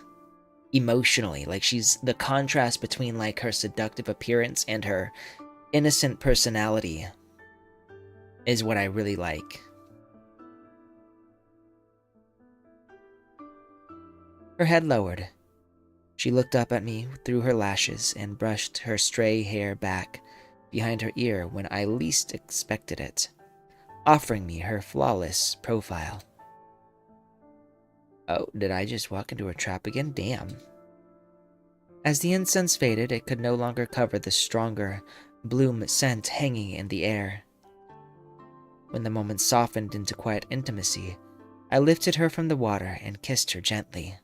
emotionally. Like, she's the contrast between, like, her seductive appearance and her innocent personality is what I really like. Her head lowered. She looked up at me through her lashes and brushed her stray hair back behind her ear when I least expected it, offering me her flawless profile. Oh, did I just walk into a trap again? Damn. As the incense faded, it could no longer cover the stronger bloom scent hanging in the air. When the moment softened into quiet intimacy, I lifted her from the water and kissed her gently.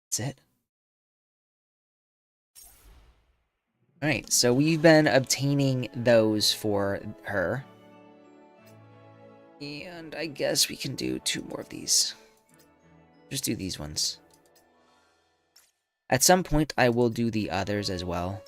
That's it. Alright, so we've been obtaining those for her. And I guess we can do 2 more of these. Just do these ones. At some point, I will do the others as well.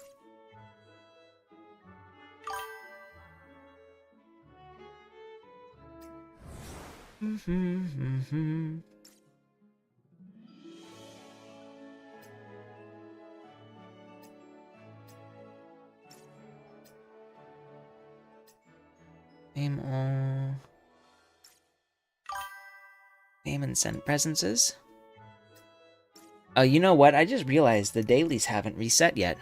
Name all. Name and send presences. Oh, you know what? I just realized the dailies haven't reset yet.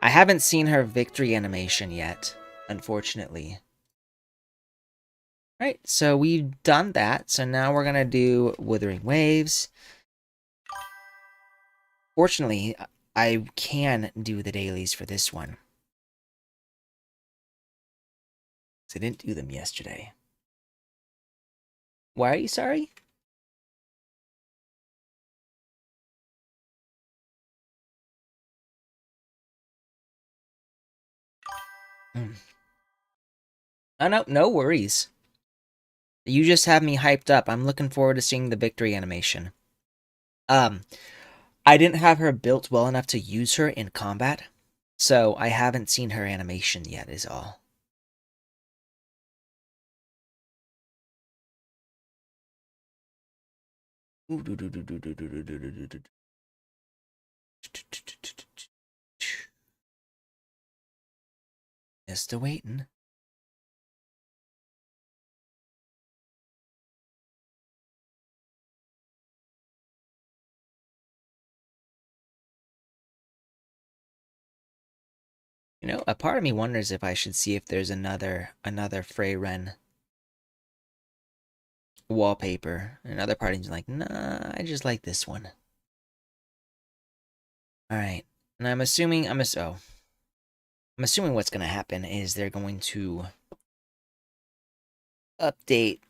I haven't seen her victory animation yet, unfortunately. Right, so we've done that. So now we're gonna do Withering Waves. Fortunately, I can do the dailies for this one. I didn't do them yesterday. Why are you sorry? Oh, no, no worries. You just have me hyped up. I'm looking forward to seeing the victory animation. I didn't have her built well enough to use her in combat, so I haven't seen her animation yet, is all. Just a waiting. You know, a part of me wonders if I should see if there's another Freyren wallpaper. Another part of me's like, nah, I just like this one. Alright. And I'm assuming what's gonna happen is they're going to update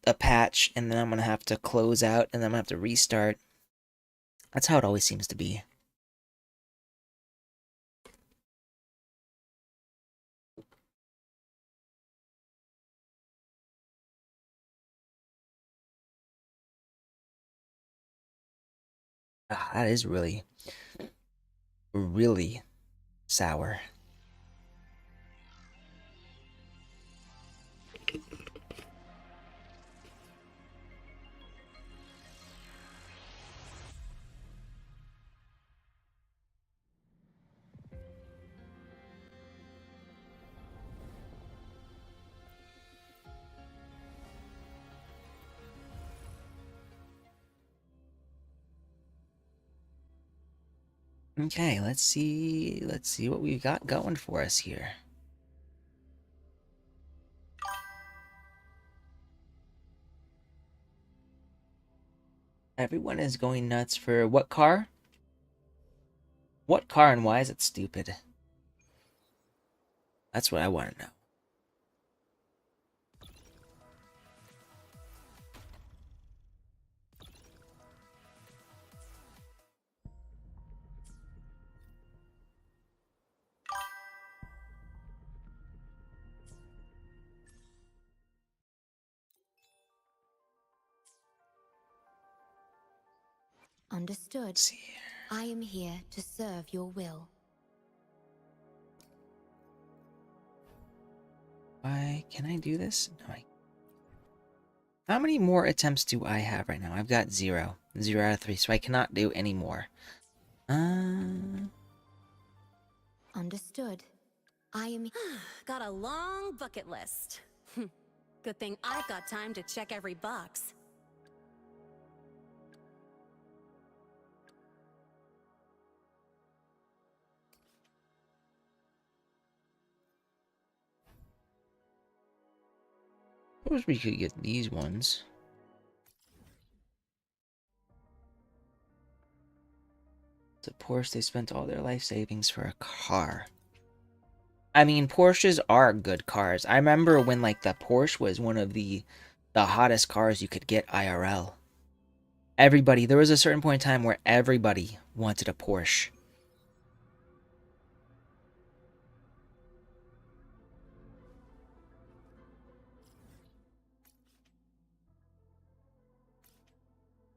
a patch, and then I'm gonna have to close out, and then I'm gonna have to restart. That's how it always seems to be. That is really, really sour. Okay, let's see what we've got going for us here. Everyone is going nuts for what car? What car and why is it stupid? That's what I want to know. Understood. Let's see. I am here to serve your will. Why can I do this? No, How many more attempts do I have right now? I've got 0. 0 out of 3, so I cannot do any more. Understood. I am... Got a long bucket list. Good thing I've got time to check every box. Suppose we could get these ones. Of course, they spent all their life savings for a car. I mean, Porsches are good cars. I remember when, like, the Porsche was one of the hottest cars you could get IRL. There was a certain point in time where everybody wanted a Porsche.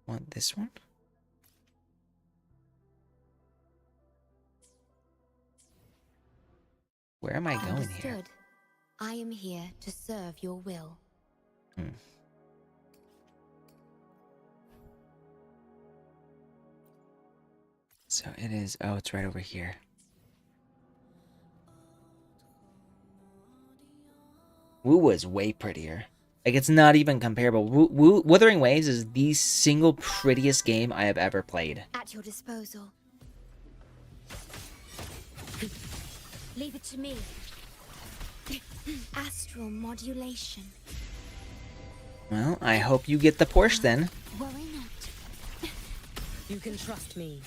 Want this one? Where am I going here? Understood. I am here to serve your will. So it is... Oh, it's right over here. Wu was way prettier. Like, it's not even comparable. Wuthering Waves is the single prettiest game I have ever played. At your disposal. Leave it to me. Astral modulation. Well, I hope you get the Porsche then. Worry not. You can trust me.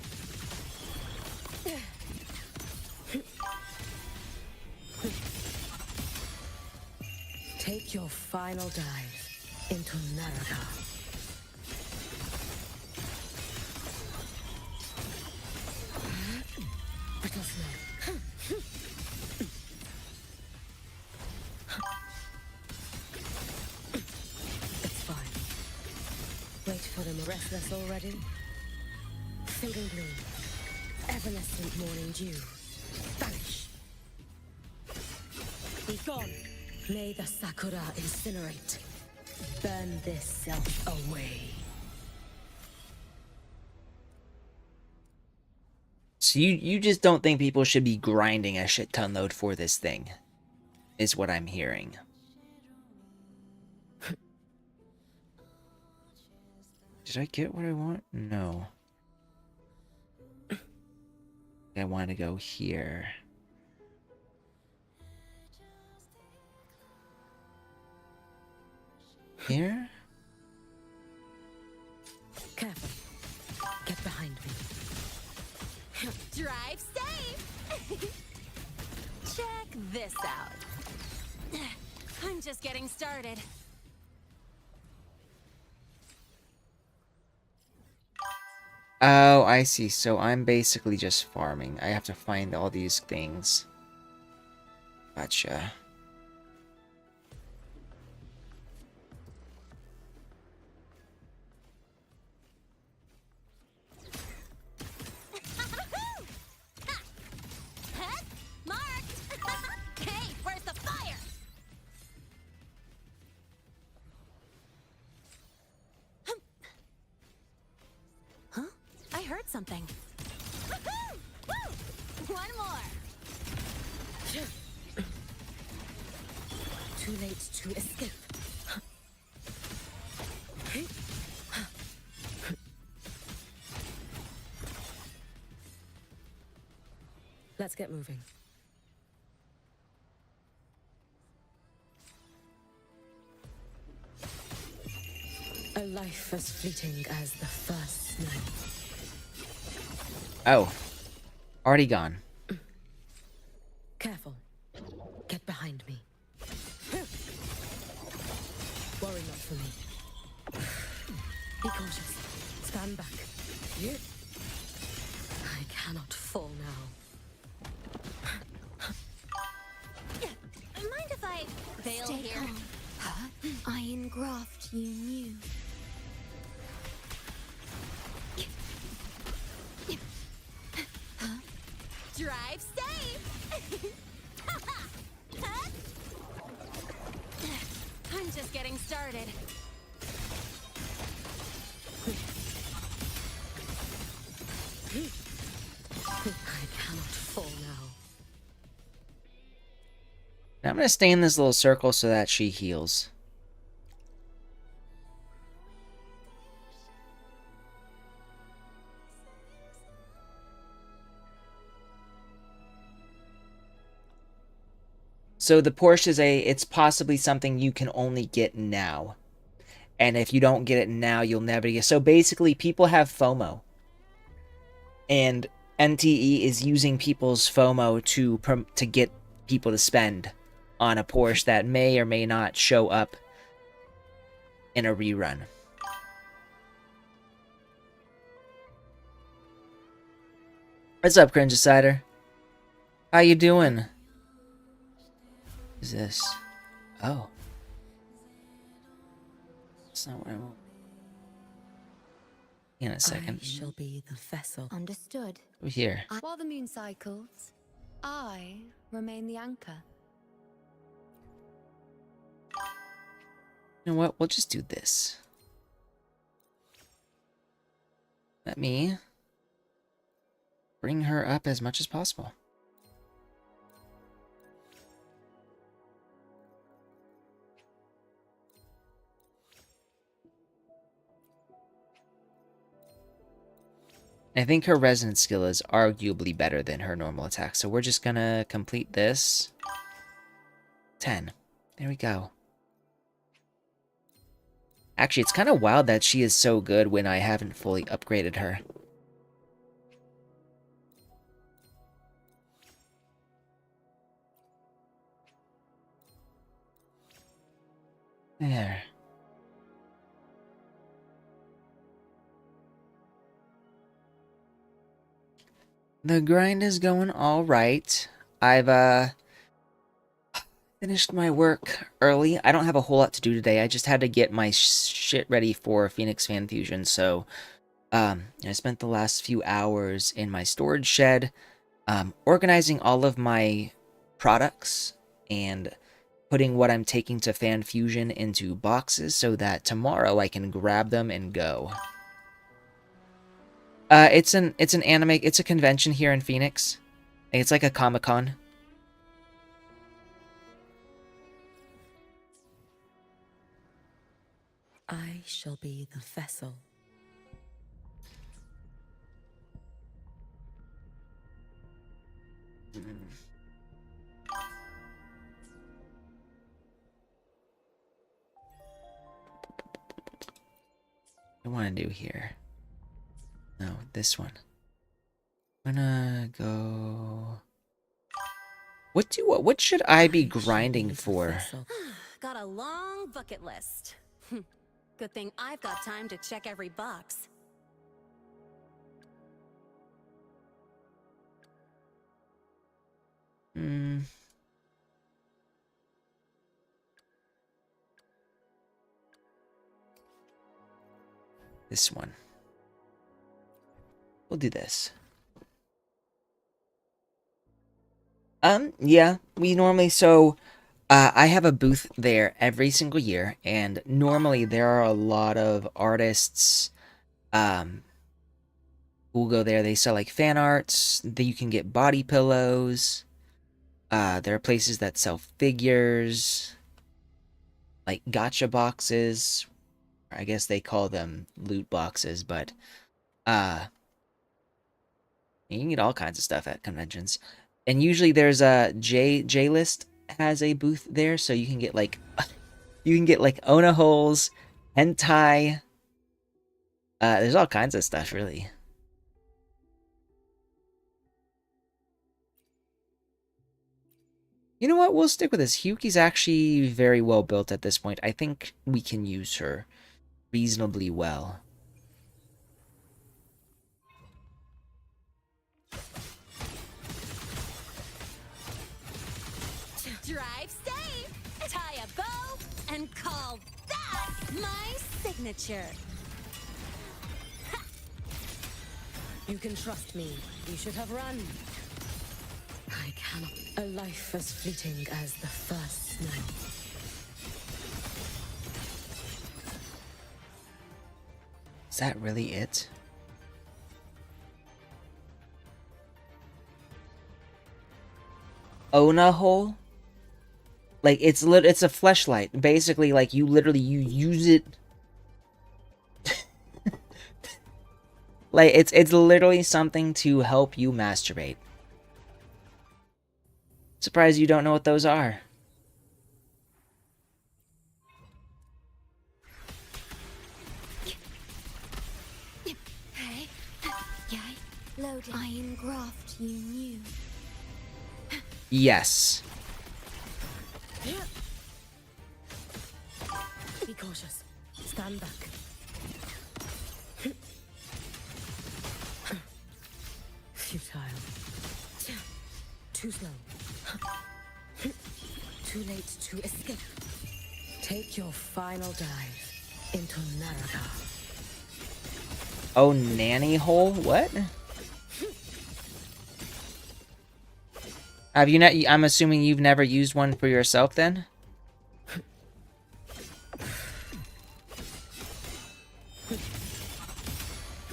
Take your final dive into America. Brittle snow. It's fine. Wait for them restless already. Fading bloom. Evanescent morning dew. Vanish. Be gone. May the Sakura incinerate. Burn this self away. So you just don't think people should be grinding a shit ton load for this thing, is what I'm hearing. Did I get what I want? No. I want to go here. Here? Careful. Get behind me. Drive safe! Check this out. I'm just getting started. Oh, I see. So I'm basically just farming. I have to find all these things. Gotcha. Hey, where's the fire? Huh? I heard something. One more. Too late to escape. Let's get moving. A life as fleeting as the first snow. Oh. Already gone. Careful. Get behind me. Worry not for me. Be cautious. Stand back. You. I cannot fall now. Mind if I bail Stay here? calm. Huh? Iron graft you knew. Drive safe! I'm just getting started. I cannot fall now. I'm gonna stay in this little circle so that she heals. So the Porsche is it's possibly something you can only get now. And if you don't get it now, you'll never get. So basically, people have FOMO. And NTE is using people's FOMO to get people to spend on a Porsche that may or may not show up in a rerun. What's up, Cringe Decider? How you doing? What is this? Oh. That's not what I want. In a second. I shall be the vessel. Understood. Over here. While the moon cycles, I remain the anchor. You know what? We'll just do this. Let me bring her up as much as possible. I think her resonance skill is arguably better than her normal attack, so we're just gonna complete this. 10. There we go. Actually, it's kind of wild that she is so good when I haven't fully upgraded her. There. The grind is going all right. I've finished my work early. I don't have a whole lot to do today. I just had to get my shit ready for Phoenix Fan Fusion. So, I spent the last few hours in my storage shed, organizing all of my products and putting what I'm taking to Fan Fusion into boxes so that tomorrow I can grab them and go. It's an anime. It's a convention here in Phoenix. It's like a Comic-Con. I shall be the vessel. What do I want to do here? No, this one. I'm gonna go. What should I be grinding for? Got a long bucket list. Good thing I've got time to check every box. This one. We'll do this. Yeah, we normally, I have a booth there every single year, and normally there are a lot of artists, who go there. They sell, like, fan arts, that you can get body pillows, there are places that sell figures, like gacha boxes, I guess they call them loot boxes, but, you can get all kinds of stuff at conventions. And usually there's a J list has a booth there, so you can get like Ona holes, hentai. There's all kinds of stuff really. You know what? We'll stick with this. Hyuki's actually very well built at this point. I think we can use her reasonably well. Drive safe, tie a bow, and call that my signature. You can trust me. You should have run. I cannot. A life as fleeting as the first snow. Is that really it? Ona hole? Like it's a fleshlight. Basically, like you use it. Like it's literally something to help you masturbate. Surprised you don't know what those are. Hey, yay, loading. Iron graft you knew. Yes. Be cautious. Stand back. Futile. Too slow. Too late to escape. Take your final dive into Naraka. Oh, nanny hole? What? Have you not? I'm assuming you've never used one for yourself, then.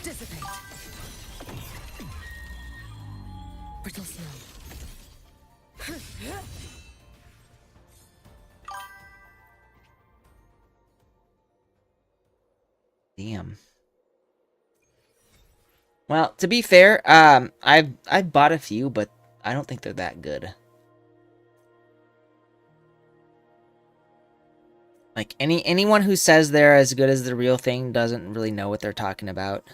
Dissipate. Brittle snow. Damn. Well, to be fair, I've bought a few, but I don't think they're that good. Like anyone who says they're as good as the real thing doesn't really know what they're talking about.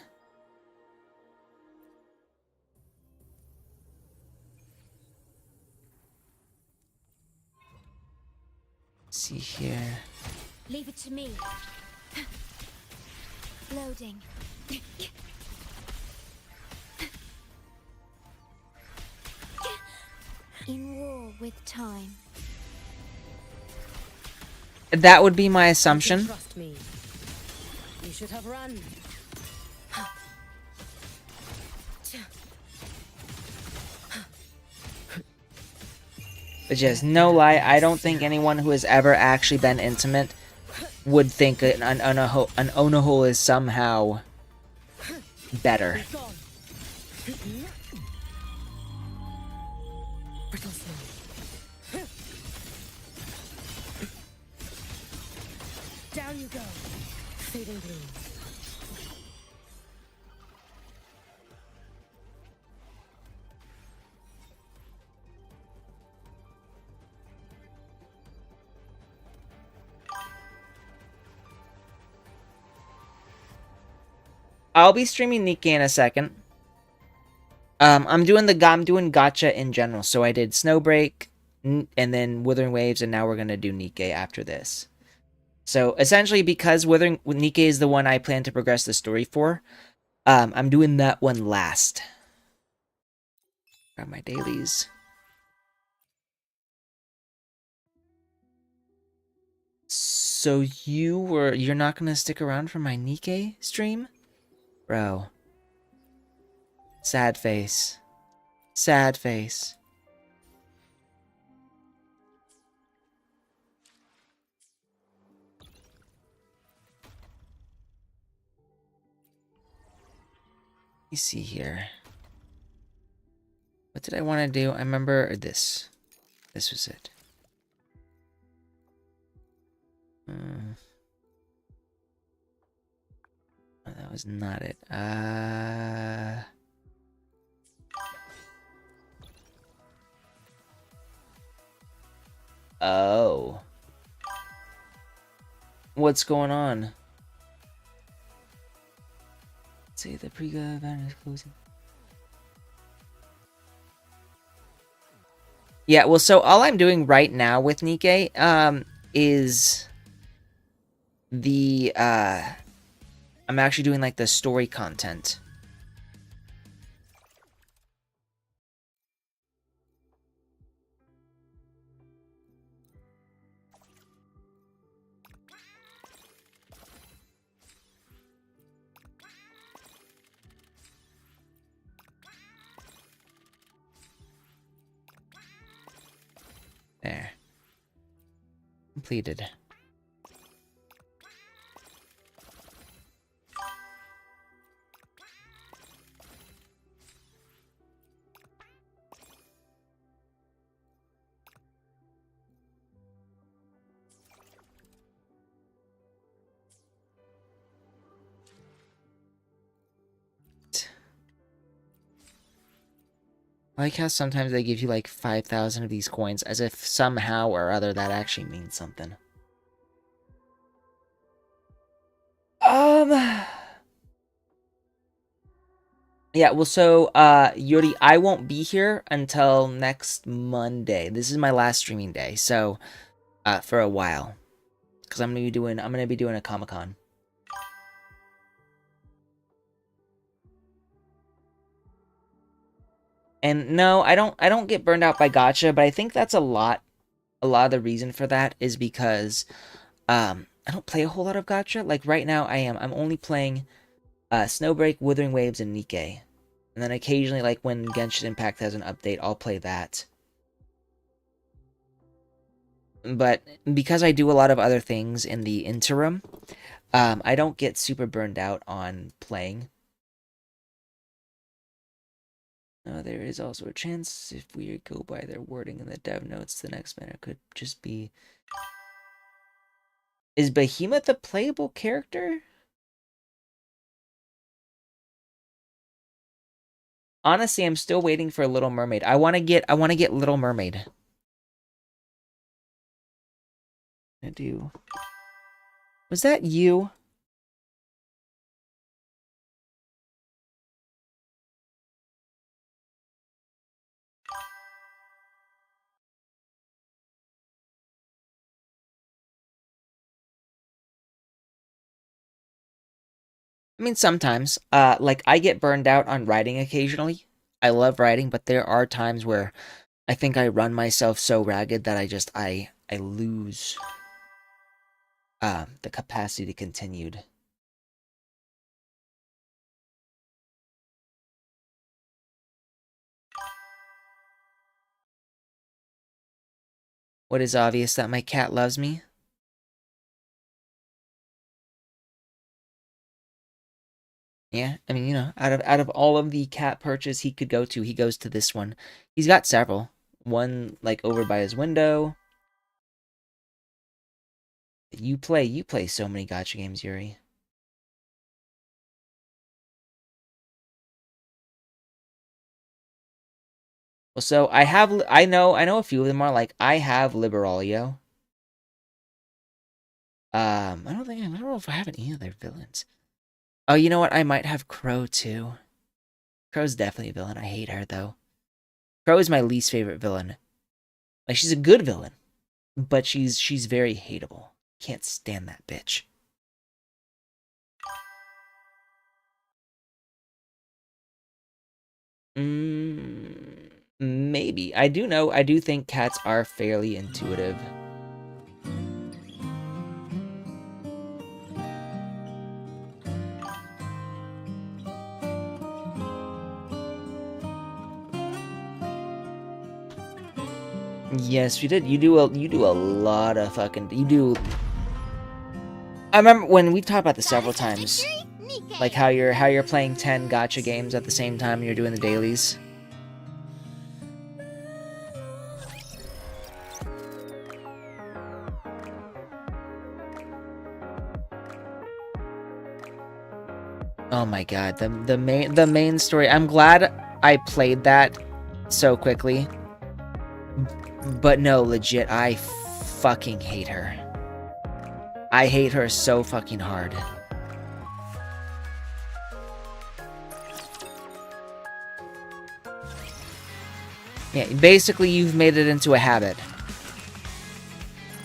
Let's see here. Leave it to me. Loading. In war with time. That would be my assumption. Trust me. You should have run. But just no lie, I don't think anyone who has ever actually been intimate would think an Onahole is somehow better. Brittle snow. Down you go. Fading blue. I'll be streaming Nikke in a second. I'm doing gacha in general. So I did Snowbreak, and then Wuthering Waves, and now we're gonna do Nikke after this. So essentially, because Nikke is the one I plan to progress the story for, I'm doing that one last. Grab my dailies. So you're not gonna stick around for my Nikke stream? Bro. Sad face. Sad face. Let me see here. What did I want to do? I remember this. This was it. Oh, that was not it. What's going on? Say the pre-go event is closing. Yeah, well, so all I'm doing right now with Nikke, is the, I'm actually doing, like, the story content. There. Completed. I like how sometimes they give you like 5,000 of these coins, as if somehow or other that actually means something. Yeah, well, so, Yuri, I won't be here until next Monday. This is my last streaming day, so, for a while. Because I'm gonna be doing a Comic-Con. And no, I don't get burned out by gacha, but I think that's a lot of the reason for that is because I don't play a whole lot of gacha. Like right now I'm only playing Snowbreak, Wuthering Waves, and Nikke. And then occasionally, like when Genshin Impact has an update, I'll play that. But because I do a lot of other things in the interim, I don't get super burned out on playing. There is also a chance, if we go by their wording in the dev notes, the next banner could just be... Is Behemoth a playable character? Honestly, I'm still waiting for Little Mermaid. I want to get Little Mermaid. I do. Was that you? I mean, sometimes. Like, I get burned out on writing occasionally. I love writing, but there are times where I think I run myself so ragged that I lose the capacity to continue. What is obvious that my cat loves me? Yeah, I mean, you know, out of all of the cat perches he could go to, he goes to this one. He's got several. One like over by his window. You play so many gacha games, Yuri. Well, so I know a few of them are like I have Liberalia. I don't know if I have any other villains. Oh, you know what? I might have Crow too. Crow's definitely a villain. I hate her though. Crow is my least favorite villain. Like she's a good villain, but she's very hateable. Can't stand that bitch. Maybe. I do think cats are fairly intuitive. Yes, you did. You do a lot of fucking I remember when we talked about this several times. Like how you're playing 10 gacha games at the same time and you're doing the dailies. Oh my god, the main story. I'm glad I played that so quickly. But no, legit, I fucking hate her. I hate her so fucking hard. Yeah, basically you've made it into a habit.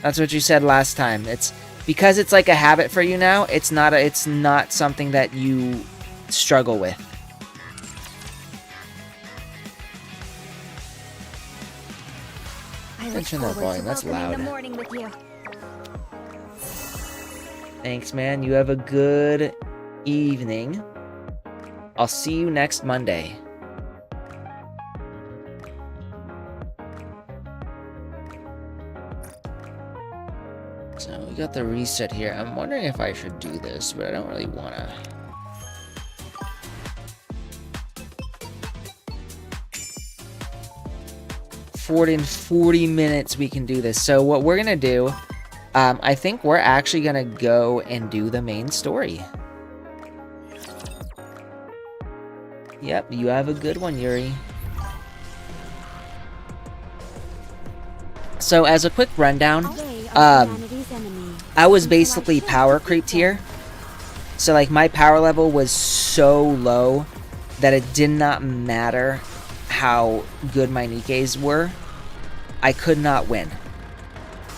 That's what you said last time. It's because it's like a habit for you now. It's not something that you struggle with. I look Turn that forward volume, to that's welcoming loud. the morning with you. Thanks, man. You have a good evening. I'll see you next Monday. So we got the reset here. I'm wondering if I should do this, but I don't really wanna. In 40 minutes we can do this. So what we're gonna do, I think we're actually gonna go and do the main story. Yep, you have a good one, Yuri. So as a quick rundown, I was basically power creeped here. So like my power level was so low that it did not matter how good my Nikes were. I could not win.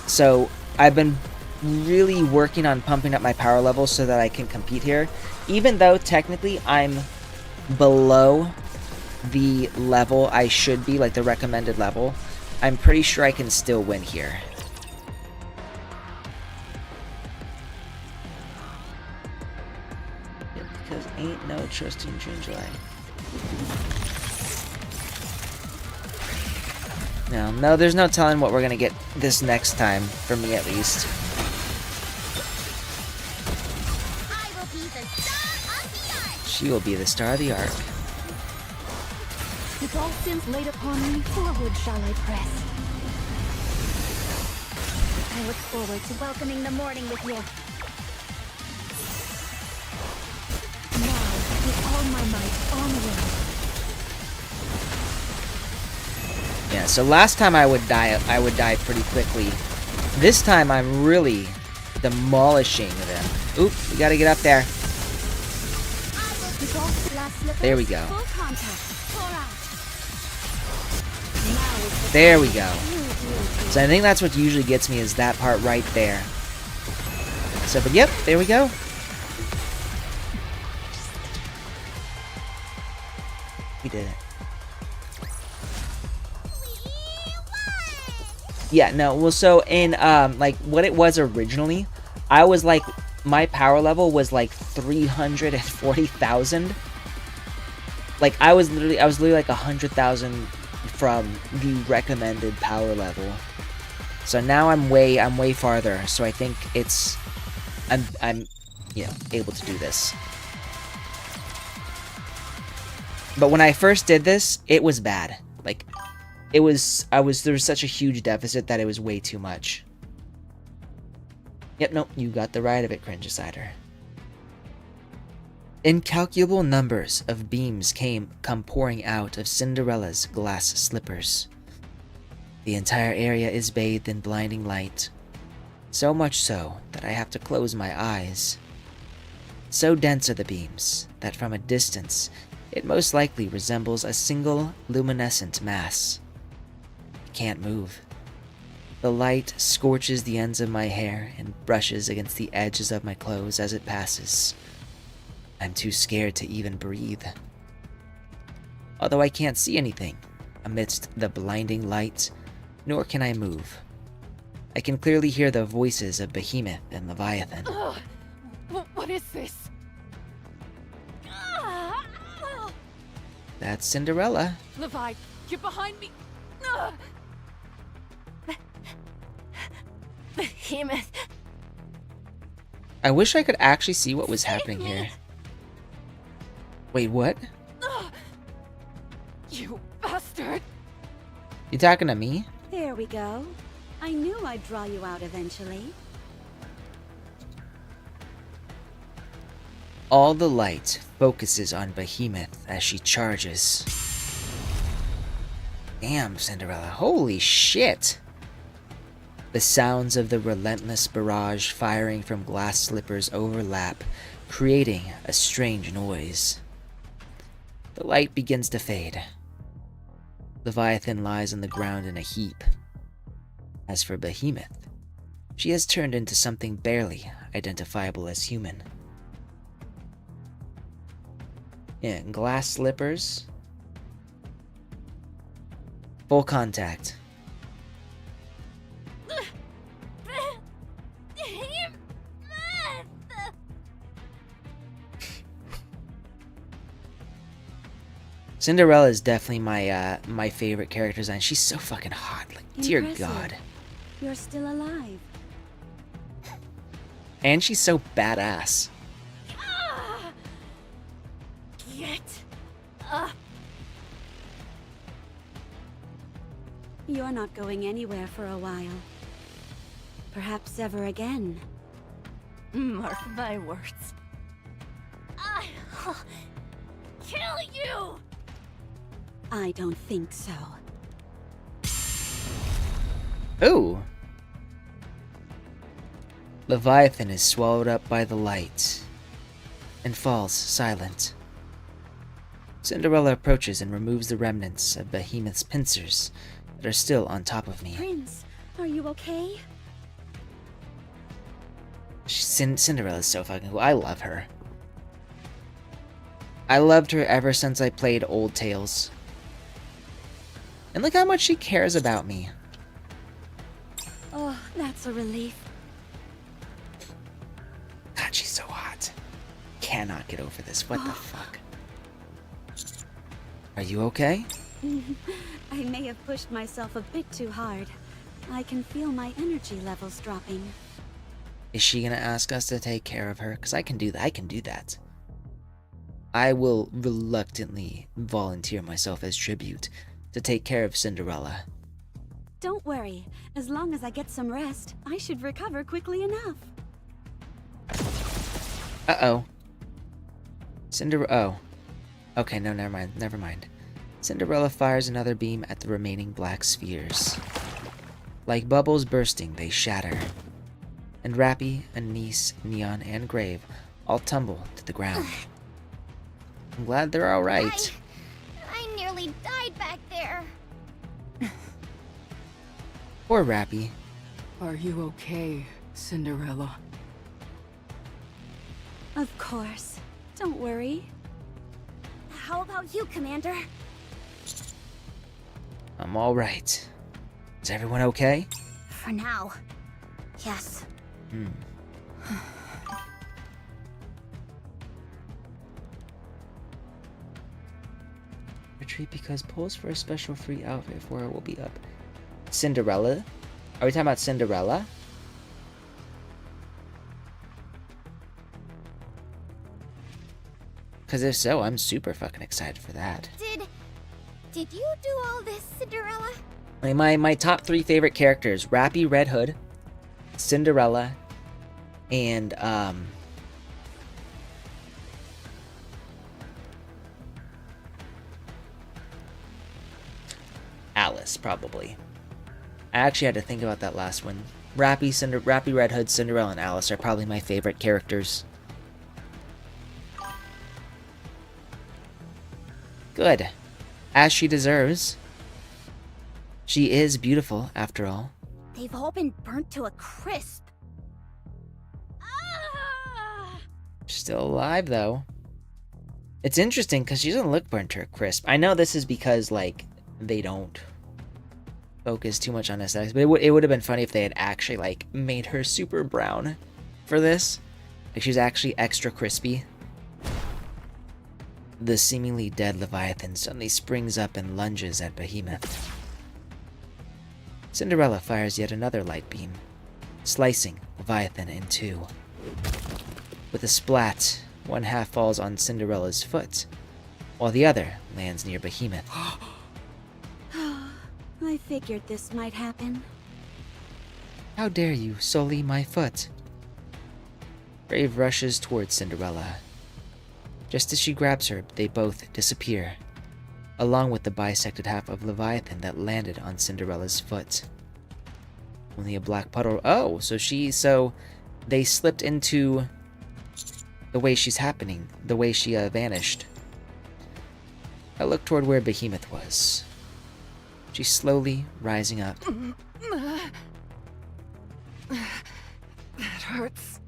So I've been really working on pumping up my power level so that I can compete here. Even though technically I'm below the level I should be, like the recommended level, I'm pretty sure I can still win here. Yeah, because ain't no trusting Junjoi. No, there's no telling what we're gonna get this next time, for me at least. I will be the star of the ark. She will be the star of the arc. With all sins laid upon me, forward shall I press. I look forward to welcoming the morning with you. Now, with all my might, onward. Yeah, so last time I would die pretty quickly. This time I'm really demolishing them. Oop, we gotta get up there. There we go. There we go. So I think that's what usually gets me, is that part right there. So, but yep, there we go. We did it. Yeah, no, well, so in, like, what it was originally, I was, like, my power level was, like, 340,000. Like, I was literally, like, 100,000 from the recommended power level. So now I'm way farther, so I think I'm, you know, able to do this. But when I first did this, it was bad. Like, there was such a huge deficit that it was way too much. Yep, nope, you got the right of it, Cringe-Decider. Incalculable numbers of beams come pouring out of Cinderella's glass slippers. The entire area is bathed in blinding light, so much so that I have to close my eyes. So dense are the beams that from a distance it most likely resembles a single luminescent mass. I can't move. The light scorches the ends of my hair and brushes against the edges of my clothes as it passes. I'm too scared to even breathe. Although I can't see anything amidst the blinding light, nor can I move. I can clearly hear the voices of Behemoth and Leviathan. What is this? That's Cinderella. Levi, get behind me! Behemoth! I wish I could actually see what was happening here. Wait, what? You bastard! You talking to me? There we go. I knew I'd draw you out eventually. All the light focuses on Behemoth as she charges. Damn, Cinderella. Holy shit. The sounds of the relentless barrage firing from glass slippers overlap, creating a strange noise. The light begins to fade. Leviathan lies on the ground in a heap. As for Behemoth, she has turned into something barely identifiable as human. Yeah, glass slippers. Full contact. Cinderella is definitely my favorite character design. She's so fucking hot. Like, dear Impressive. God. You're still alive. And she's so badass. Get up. You're not going anywhere for a while. Perhaps ever again. Mark my words. I'll kill you! I don't think so. Ooh. Leviathan is swallowed up by the light and falls silent. Cinderella approaches and removes the remnants of Behemoth's pincers that are still on top of me. Prince, are you okay? Cinderella's so fucking cool. I love her. I loved her ever since I played Old Tales. And look how much she cares about me. Oh, that's a relief. God, she's so hot. Cannot get over this. What the fuck? Are you okay? I may have pushed myself a bit too hard. I can feel my energy levels dropping. Is she gonna ask us to take care of her? Because I can do that. I can do that. I will reluctantly volunteer myself as tribute to take care of Cinderella. Don't worry. As long as I get some rest, I should recover quickly enough. Uh-oh. Oh. Okay, no, never mind. Never mind. Cinderella fires another beam at the remaining black spheres. Like bubbles bursting, they shatter. And Rappy, Anise, Neon, and Grave all tumble to the ground. I'm glad they're alright. I nearly died back there. Poor Rappy. Are you okay, Cinderella? Of course. Don't worry. How about you, Commander? I'm alright. Is everyone okay? For now. Yes. Retreat because polls for a special free outfit for her will be up. Cinderella? Are we talking about Cinderella? Because if so, I'm super fucking excited for that. Did you do all this, Cinderella? My top 3 favorite characters: Rappy Red Hood, Cinderella, and Alice, probably. I actually had to think about that last one. Rappy Red Hood, Cinderella, and Alice are probably my favorite characters. Good. As she deserves. She is beautiful, after all. They've all been burnt to a crisp. Ah! She's still alive, though. It's interesting, because she doesn't look burnt to a crisp. I know this is because, like, they don't focus too much on aesthetics, but it would have been funny if they had actually, like, made her super brown for this. Like, she's actually extra crispy. The seemingly dead Leviathan suddenly springs up and lunges at Behemoth. Cinderella fires yet another light beam, slicing Leviathan in two. With a splat, one half falls on Cinderella's foot, while the other lands near Behemoth. I figured this might happen. How dare you sully my foot? Brave rushes towards Cinderella. Just as she grabs her, they both disappear, along with the bisected half of Leviathan that landed on Cinderella's foot. Only a black puddle. Oh, so they slipped into the way she's happening, the way she vanished. I looked toward where Behemoth was. She's slowly rising up. That hurts.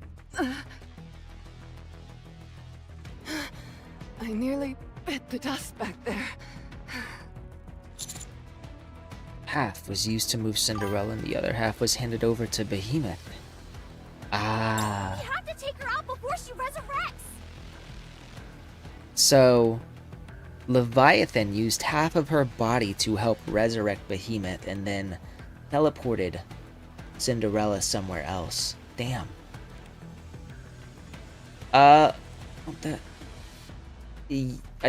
I nearly bit the dust back there. Half was used to move Cinderella and the other half was handed over to Behemoth. Ah. We have to take her out before she resurrects! So, Leviathan used half of her body to help resurrect Behemoth and then teleported Cinderella somewhere else. Damn. I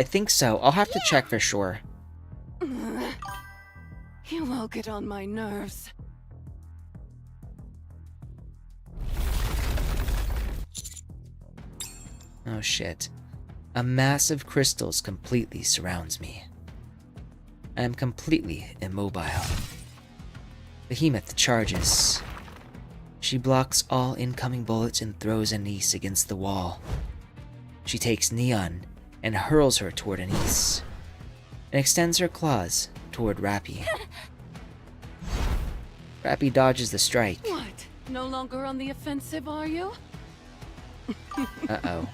think so. I'll have to check for sure. You all get on my nerves. Oh shit. A mass of crystals completely surrounds me. I am completely immobile. Behemoth charges. She blocks all incoming bullets and throws Anise against the wall. She takes Neon and hurls her toward Anise, and extends her claws toward Rappy. Rappy dodges the strike. What? No longer on the offensive, are you? Uh-oh.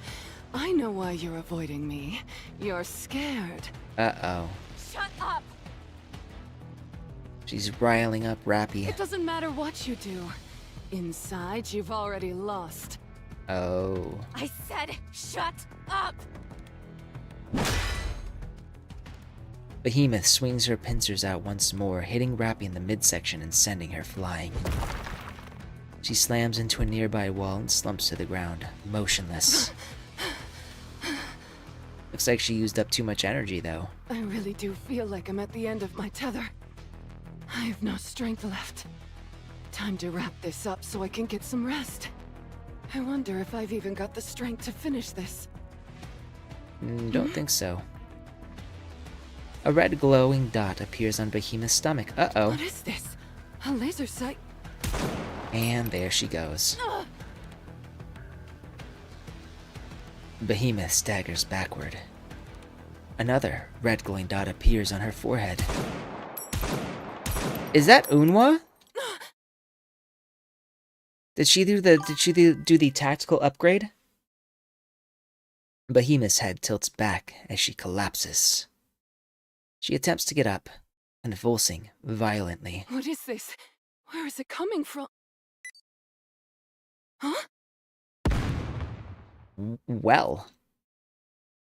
I know why you're avoiding me. You're scared. Uh-oh. Shut up! She's riling up Rappy. It doesn't matter what you do. Inside, you've already lost. Oh. I said, shut up! Behemoth swings her pincers out once more, hitting Rappy in the midsection and sending her flying. She slams into a nearby wall and slumps to the ground, motionless. Looks like she used up too much energy, though. I really do feel like I'm at the end of my tether. I have no strength left. Time to wrap this up so I can get some rest. I wonder if I've even got the strength to finish this. Don't think so. A red glowing dot appears on Behemoth's stomach. Uh-oh. What is this? A laser sight? And there she goes. Behemoth staggers backward. Another red glowing dot appears on her forehead. Is that Unwa? Did she do the tactical upgrade? Behemoth's head tilts back as she collapses. She attempts to get up, convulsing violently. What is this? Where is it coming from? Huh? Well,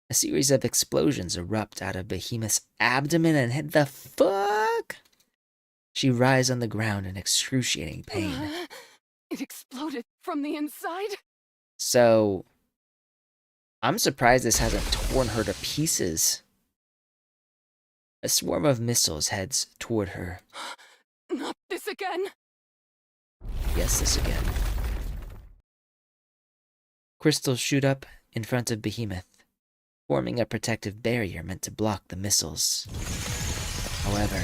a series of explosions erupt out of Behemoth's abdomen and hit the fuck. She writhes on the ground in excruciating pain. It exploded from the inside? So, I'm surprised this hasn't torn her to pieces. A swarm of missiles heads toward her. Not this again! Yes, this again. Crystals shoot up in front of Behemoth, forming a protective barrier meant to block the missiles. However,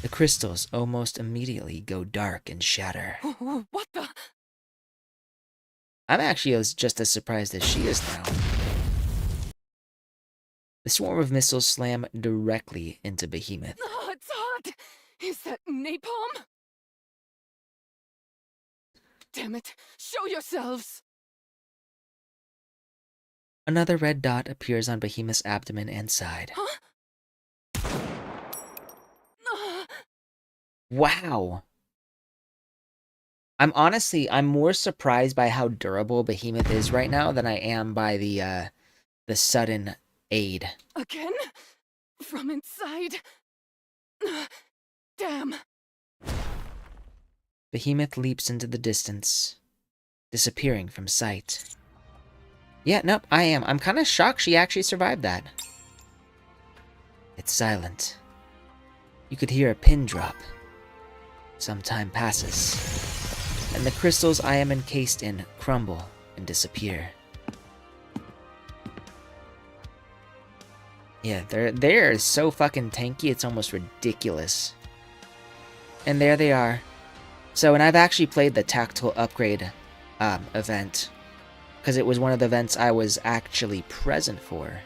the crystals almost immediately go dark and shatter. What the? I'm actually just as surprised as she is now. The swarm of missiles slam directly into Behemoth. Oh, it's hot! Is that napalm? Damn it! Show yourselves! Another red dot appears on Behemoth's abdomen and side. Huh? Wow. I'm more surprised by how durable Behemoth is right now than I am by the sudden aid. Again? From inside? Damn. Behemoth leaps into the distance, disappearing from sight. Yeah, nope, I'm kind of shocked she actually survived that. It's silent. You could hear a pin drop. Some time passes, and the crystals I am encased in crumble and disappear. Yeah, they're so fucking tanky, it's almost ridiculous. And there they are, So, and I've actually played the tactical upgrade event, because it was one of the events I was actually present for.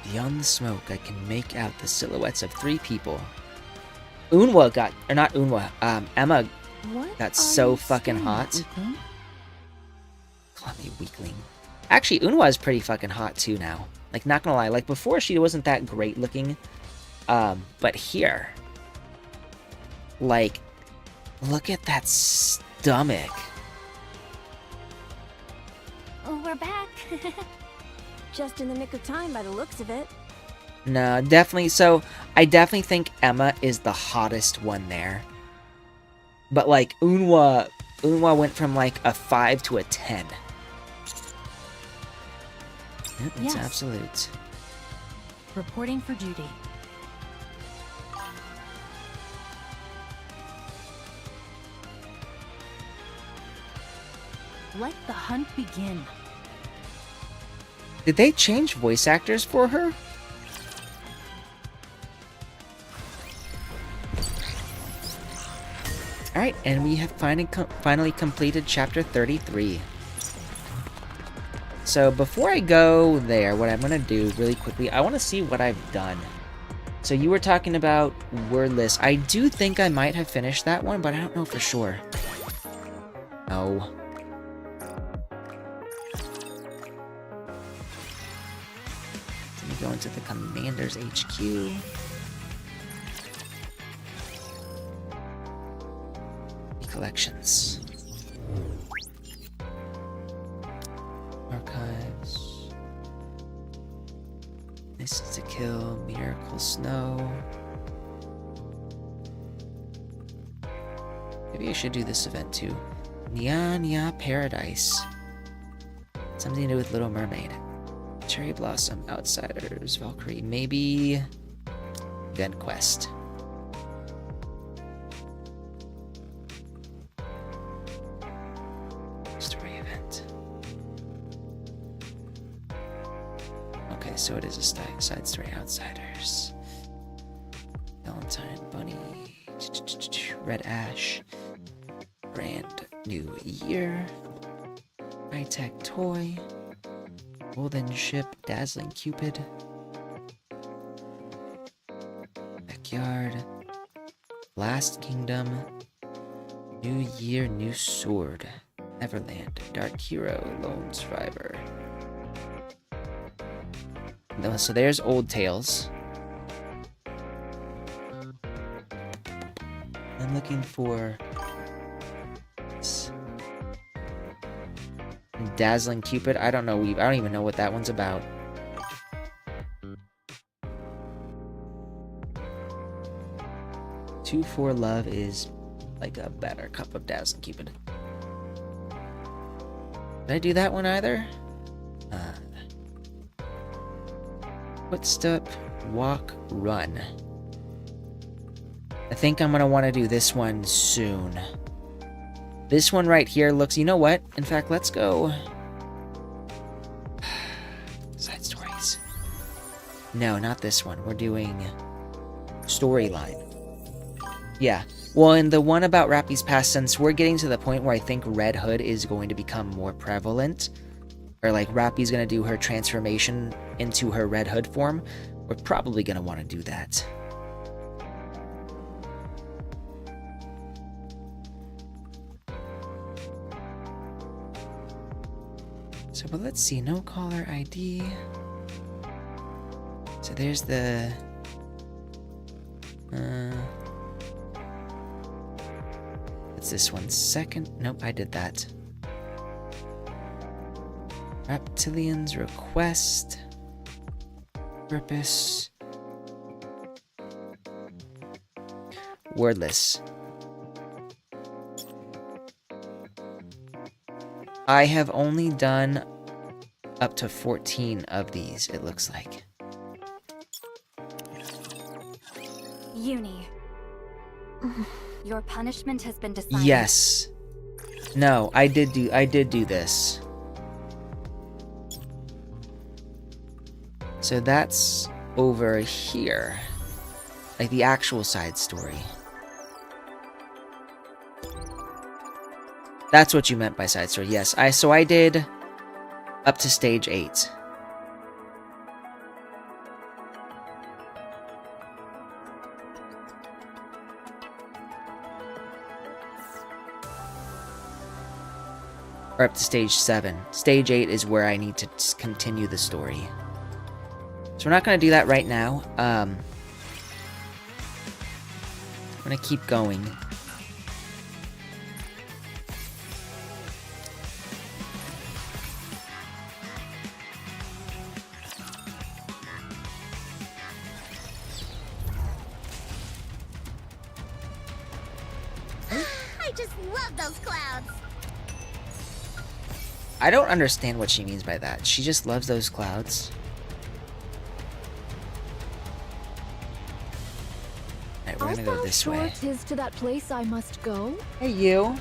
Beyond the smoke, I can make out the silhouettes of 3 people. Unwa got, or not Unwa, Emma What got are so you fucking staring hot. at, Weakling? Call me weakling. Actually, Unwa is pretty fucking hot too now. Like, not gonna lie, like before she wasn't that great looking. But here, like, look at that stomach. Oh, we're back. Just in the nick of time by the looks of it. No, definitely. So, I definitely think Emma is the hottest one there. But, like, Unwa went from, like, a 5 to a 10. Yep, it's Yes. absolute. Reporting for duty. Let the hunt begin. Did they change voice actors for her? Alright, and we have finally completed chapter 33. So before I go there, what I'm going to do really quickly, I want to see what I've done. So you were talking about Wordless. I do think I might have finished that one, but I don't know for sure. No. Let me go into the Commander's HQ. Collections. Archives. This is to kill Miracle Snow. Maybe I should do this event too. Nya Paradise. Something to do with Little Mermaid. Cherry Blossom, Outsiders, Valkyrie. Maybe Event Quest. Story event. Okay, so it is a side story. Outsiders. Valentine, Bunny, Red Ash, Brand New Year, High-Tech Toy, Golden Ship, Dazzling Cupid, Backyard, Last Kingdom, New Year, New Sword, Everland, Dark Hero, Lone Survivor. So there's Old Tales. I'm looking for Dazzling Cupid. I don't know. I don't even know what that one's about. Two for Love is like a better cup of Dazzling Cupid. Did I do that one either? Footstep, Walk, Run. I think I'm gonna want to do this one soon. This one right here looks... You know what? In fact, let's go... Side stories. No, not this one. We're doing... Storyline. Yeah. Well, in the one about Rappy's past, since we're getting to the point where I think Red Hood is going to become more prevalent, or like Rappy's gonna do her transformation into her Red Hood form, we're probably gonna want to do that. So, but let's see, no caller ID. So there's the... It's this one second. Nope, I did that. Reptilian's Request. Purpose. Wordless. I have only done up to 14 of these, it looks like. Uni. Your punishment has been decided. Yes. No, I did do this. So that's over here. Like the actual side story. That's what you meant by side story. Yes, so I did up to stage 8. Or up to stage 7. Stage 8 is where I need to continue the story. So we're not going to do that right now. I'm going to keep going. I just love those clouds. I don't understand what she means by that. She just loves those clouds. Alright, we're gonna go this way. Tis to that place I must go. Hey, you.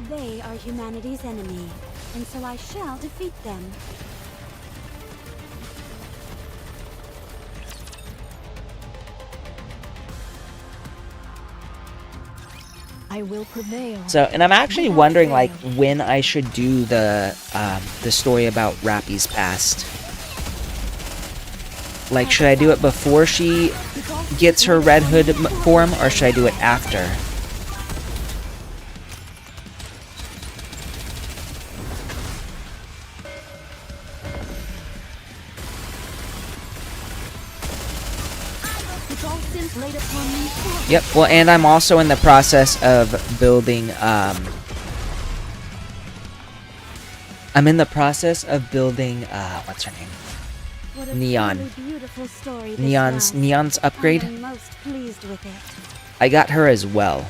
They are humanity's enemy, and so I shall defeat them. I will prevail. So, and I'm actually wondering, like, when I should do the story about Rappy's past. Like, should I do it before she gets her Red Hood form, or should I do it after? Yep, well, and I'm also in the process of building, what's her name? Neon. Neon's upgrade. I am most pleased with it. I got her as well.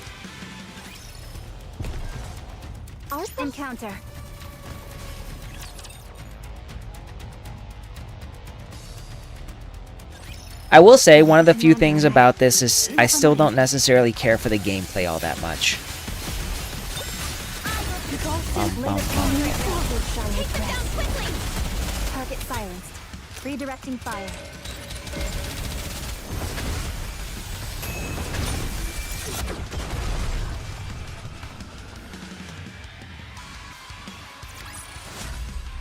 Encounter. I will say, one of the few things about this is I still don't necessarily care for the gameplay all that much. Target silenced. Redirecting fire.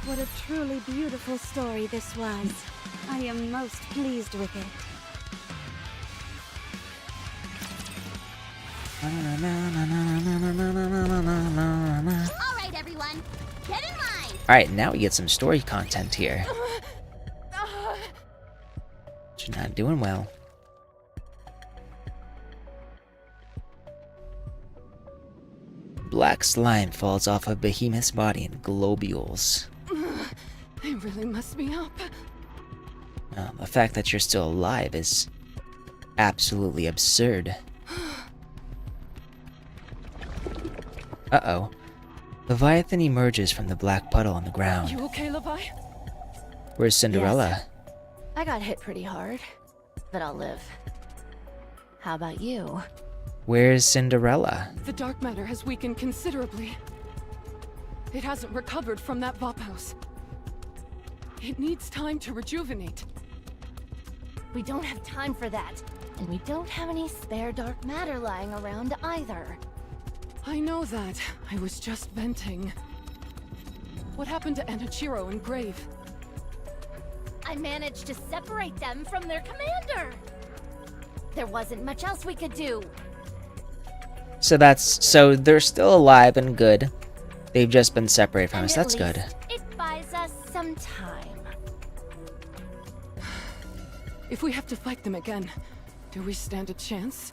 What a truly beautiful story this was. I am most pleased with it. Alright, everyone. Get in line! Alright, now we get some story content here. She's not doing well. Black slime falls off of Behemoth's body in globules. They really messed me up. The fact that you're still alive is absolutely absurd. Uh-oh. Leviathan emerges from the black puddle on the ground. You okay, Levi? Where's Cinderella? I got hit pretty hard, but I'll live. How about you? Where's Cinderella? The dark matter has weakened considerably. It hasn't recovered from that Vop house. It needs time to rejuvenate. We don't have time for that. And we don't have any spare dark matter lying around either. I know that. I was just venting. What happened to Enichiro and Grave? I managed to separate them from their commander. There wasn't much else we could do. So they're still alive and good. They've just been separated from us. That's good. It buys us some time. If we have to fight them again, do we stand a chance?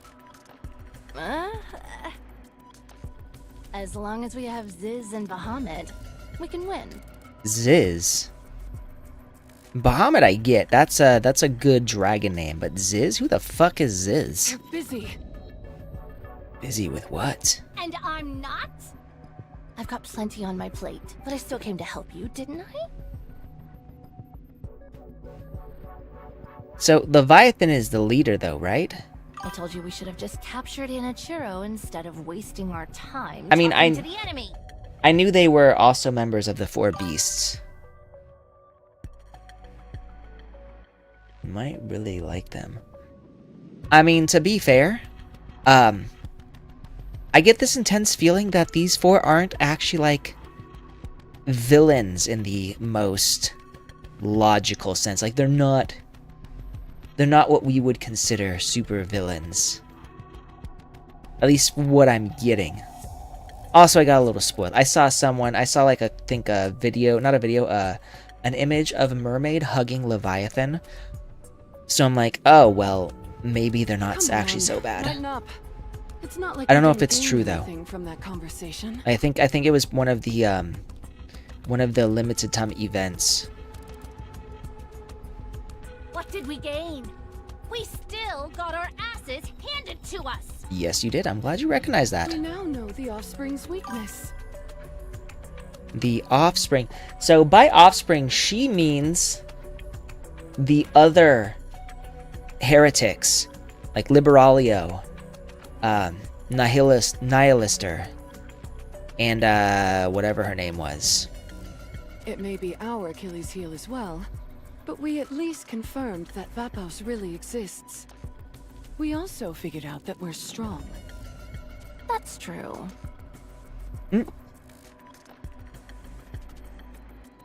As long as we have Ziz and Bahamut, we can win. Ziz. Bahamut I get. That's a good dragon name, but Ziz? Who the fuck is Ziz? They're busy. Busy with what? And I'm not? I've got plenty on my plate, but I still came to help you, didn't I? So, Leviathan is the leader though, right? I told you we should have just captured Enichiro instead of wasting our time I mean, talking to the enemy. I knew they were also members of the Four Beasts. Might really like them. I mean, to be fair, I get this intense feeling that these four aren't actually, like, villains in the most logical sense. Like, they're not what we would consider super villains. At least what I'm getting. Also, I got a little spoiled. I saw like a video, not a video, an image of a mermaid hugging Leviathan. So I'm like, oh, well, maybe they're not actually so bad. Lighten up. It's not like I don't we know if didn't it's gain true, though. anything from that conversation. I think it was one of the limited time events. What did we gain? We still got our asses handed to us. Yes, you did. I'm glad you recognized that. We now know the offspring's weakness. The offspring. So by offspring, she means the other heretics, like Liberalio, Nihilister, and whatever her name was. It may be our Achilles heel as well, but we at least confirmed that Vapos really exists. We also figured out that we're strong. That's true.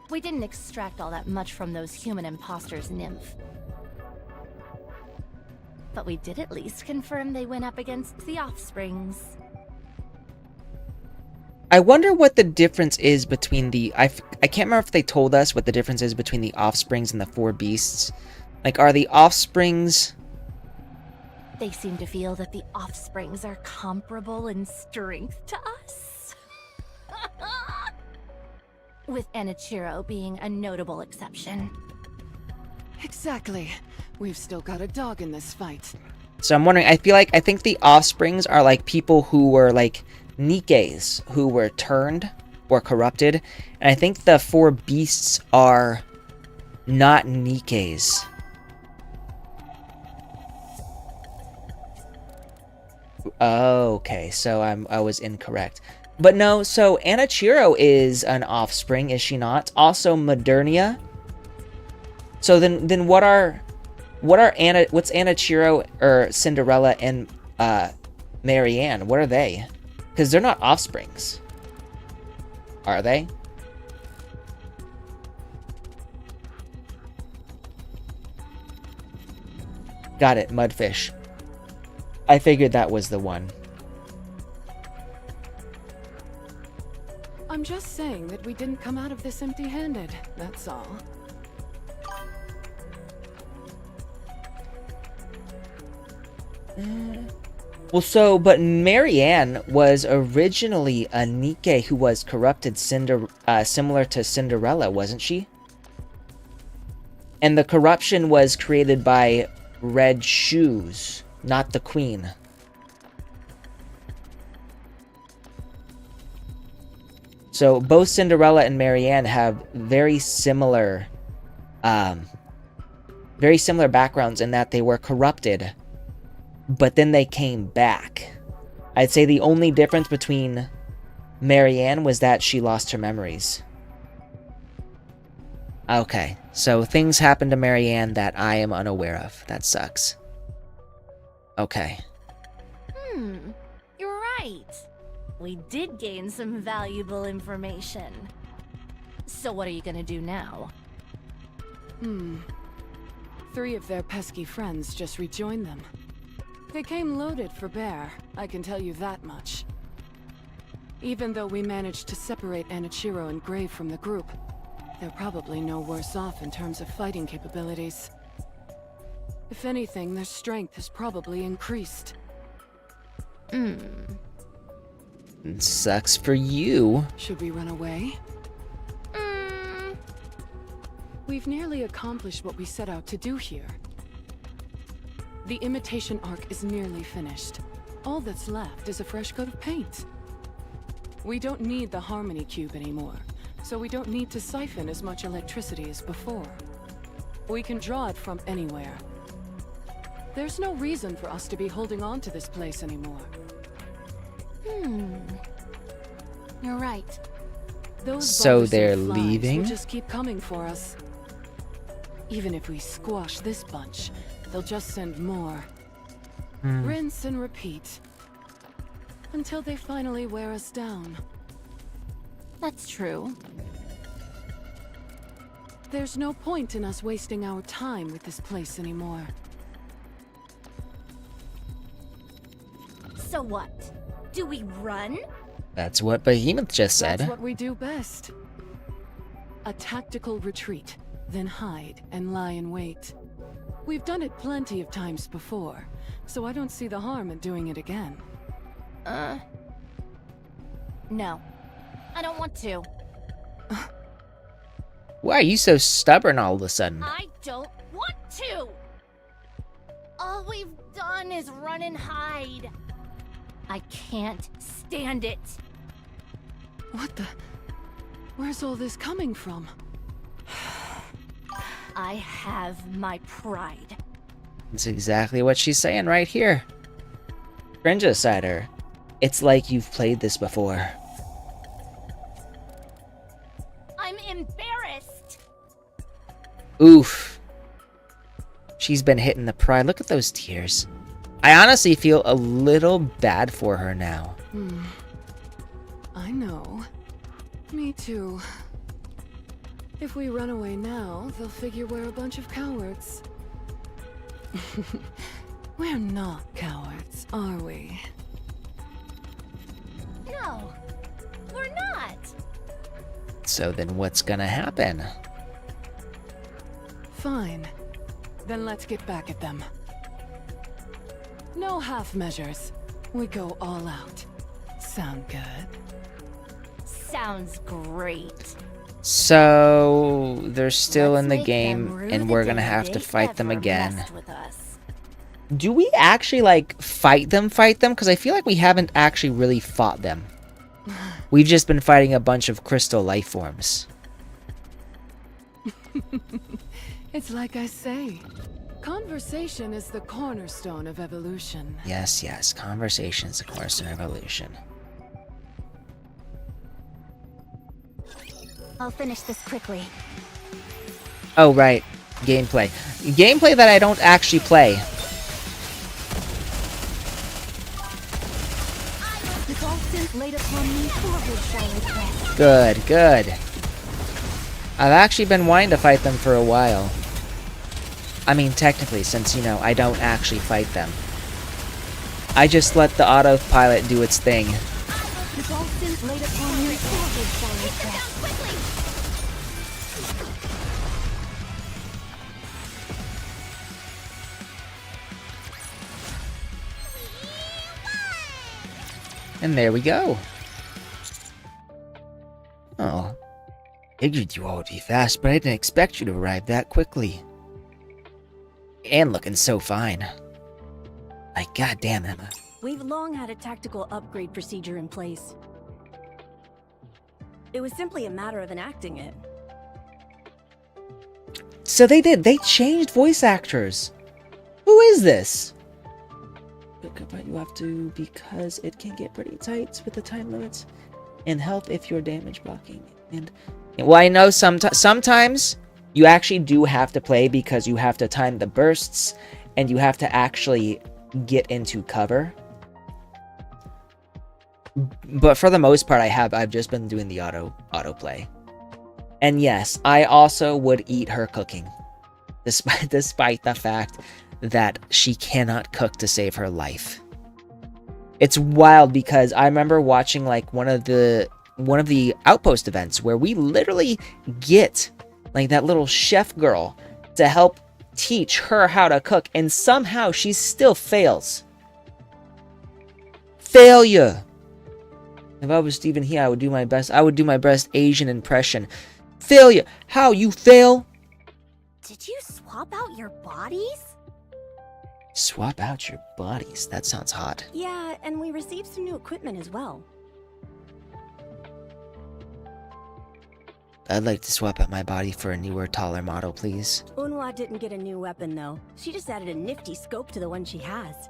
We didn't extract all that much from those human imposters, Nymph. But we did at least confirm they went up against the offsprings. I wonder what the difference is between the... I can't remember if they told us what the difference is between the offsprings and the four beasts. Like, are the offsprings... They seem to feel that the offsprings are comparable in strength to us. With Enichiro being a notable exception. Exactly. We've still got a dog in this fight. So I'm wondering, I think the offsprings are like people who were like Nikkes, who were turned or corrupted. And I think the four beasts are not Nikkes. Okay, so I was incorrect. But no, so Anichiro is an offspring, is she not? Also Modernia. So then what's Anichiro or Cinderella and Marianne? What are they? Because they're not offsprings. Are they? Got it, Mudfish. I figured that was the one. I'm just saying that we didn't come out of this empty-handed, that's all. Well, so, but Marianne was originally a Nikke who was corrupted similar to Cinderella, wasn't she? And the corruption was created by Red Shoes, not the Queen. So both Cinderella and Marianne have very similar backgrounds in that they were corrupted, but then they came back. I'd say the only difference between Marianne was that she lost her memories. Okay, so things happened to Marianne that I am unaware of. That sucks. Okay. You're right. We did gain some valuable information. So what are you gonna do now? 3 of their pesky friends just rejoined them. They came loaded for bear, I can tell you that much. Even though we managed to separate Anichiro and Grave from the group, they're probably no worse off in terms of fighting capabilities. If anything, their strength has probably increased. Sucks for you. Should we run away? We've nearly accomplished what we set out to do here. The imitation arc is nearly finished. All that's left is a fresh coat of paint. We don't need the Harmony Cube anymore, so we don't need to siphon as much electricity as before. We can draw it from anywhere. There's no reason for us to be holding on to this place anymore. You're right. Those So bothersome they're flies leaving? will just keep coming for us. Even if we squash this bunch, they'll just send more. Rinse and repeat. Until they finally wear us down. That's true. There's no point in us wasting our time with this place anymore. So what? Do we run? That's what Behemoth just said. That's what we do best. A tactical retreat, then hide and lie in wait. We've done it plenty of times before, so I don't see the harm in doing it again. No. I don't want to. Why are you so stubborn all of a sudden? I don't want to! All we've done is run and hide. I can't stand it. What the? Where's all this coming from? I have my pride. That's exactly what she's saying right here. Cringe-cider. It's like you've played this before. I'm embarrassed. Oof. She's been hitting the pride. Look at those tears. I honestly feel a little bad for her now. I know. Me too. If we run away now, they'll figure we're a bunch of cowards. We're not cowards, are we? No, we're not. So then what's gonna happen? Fine. Then let's get back at them. No half measures. We go all out. Sound good? Sounds great. So they're still Let's in the make game them rue and the we're gonna day have to they fight them ever again. messed with us. Do we actually like fight them? Because I feel like we haven't actually really fought them. We've just been fighting a bunch of crystal life forms. It's like I say. Conversation is the cornerstone of evolution. Yes, yes. Conversation is the cornerstone of evolution. I'll finish this quickly. Oh, right. Gameplay. Gameplay that I don't actually play. With all sins laid upon me, forward shall I press. Good, good. I've actually been wanting to fight them for a while. I mean, technically, since, you know, I don't actually fight them. I just let the autopilot do its thing. With all sins laid upon me, forward shall I press. And there we go. Oh. Figured you all would be fast, but I didn't expect you to arrive that quickly. And looking so fine. Like, goddamn, Emma. We've long had a tactical upgrade procedure in place. It was simply a matter of enacting it. So they did. They changed voice actors. Who is this? But you have to, because it can get pretty tight with the time limits. And help if you're damage blocking. And well, I know sometimes you actually do have to play because you have to time the bursts and you have to actually get into cover. But for the most part, I've just been doing the autoplay. And yes, I also would eat her cooking, despite the fact that she cannot cook to save her life. It's wild because I remember watching like one of the outpost events where we literally get like that little chef girl to help teach her how to cook, and somehow she still fails. Failure. If I was Stephen here, I would do my best. I would do my best Asian impression. Failure. How you fail? Did you swap out your bodies? Swap out your bodies. That sounds hot. Yeah, and we received some new equipment as well. I'd like to swap out my body for a newer, taller model, please. Unwa didn't get a new weapon, though. She just added a nifty scope to the one she has.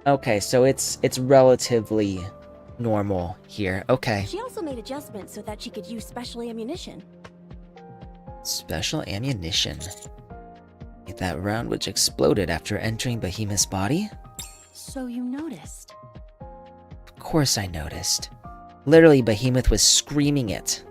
Okay, so it's relatively normal here. Okay. She also made adjustments so that she could use special ammunition. Special ammunition. Get that round which exploded after entering Behemoth's body? So you noticed. Of course I noticed. Literally, Behemoth was screaming it.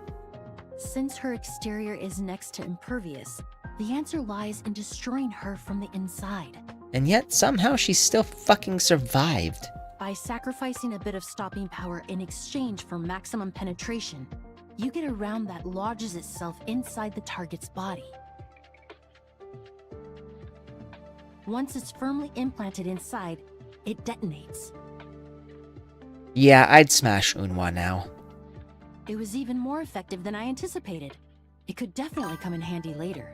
Since her exterior is next to impervious, the answer lies in destroying her from the inside. And yet, somehow she still fucking survived. By sacrificing a bit of stopping power in exchange for maximum penetration, you get a round that lodges itself inside the target's body. Once it's firmly implanted inside, it detonates. Yeah, I'd smash Unhwa now. It was even more effective than I anticipated. It could definitely come in handy later.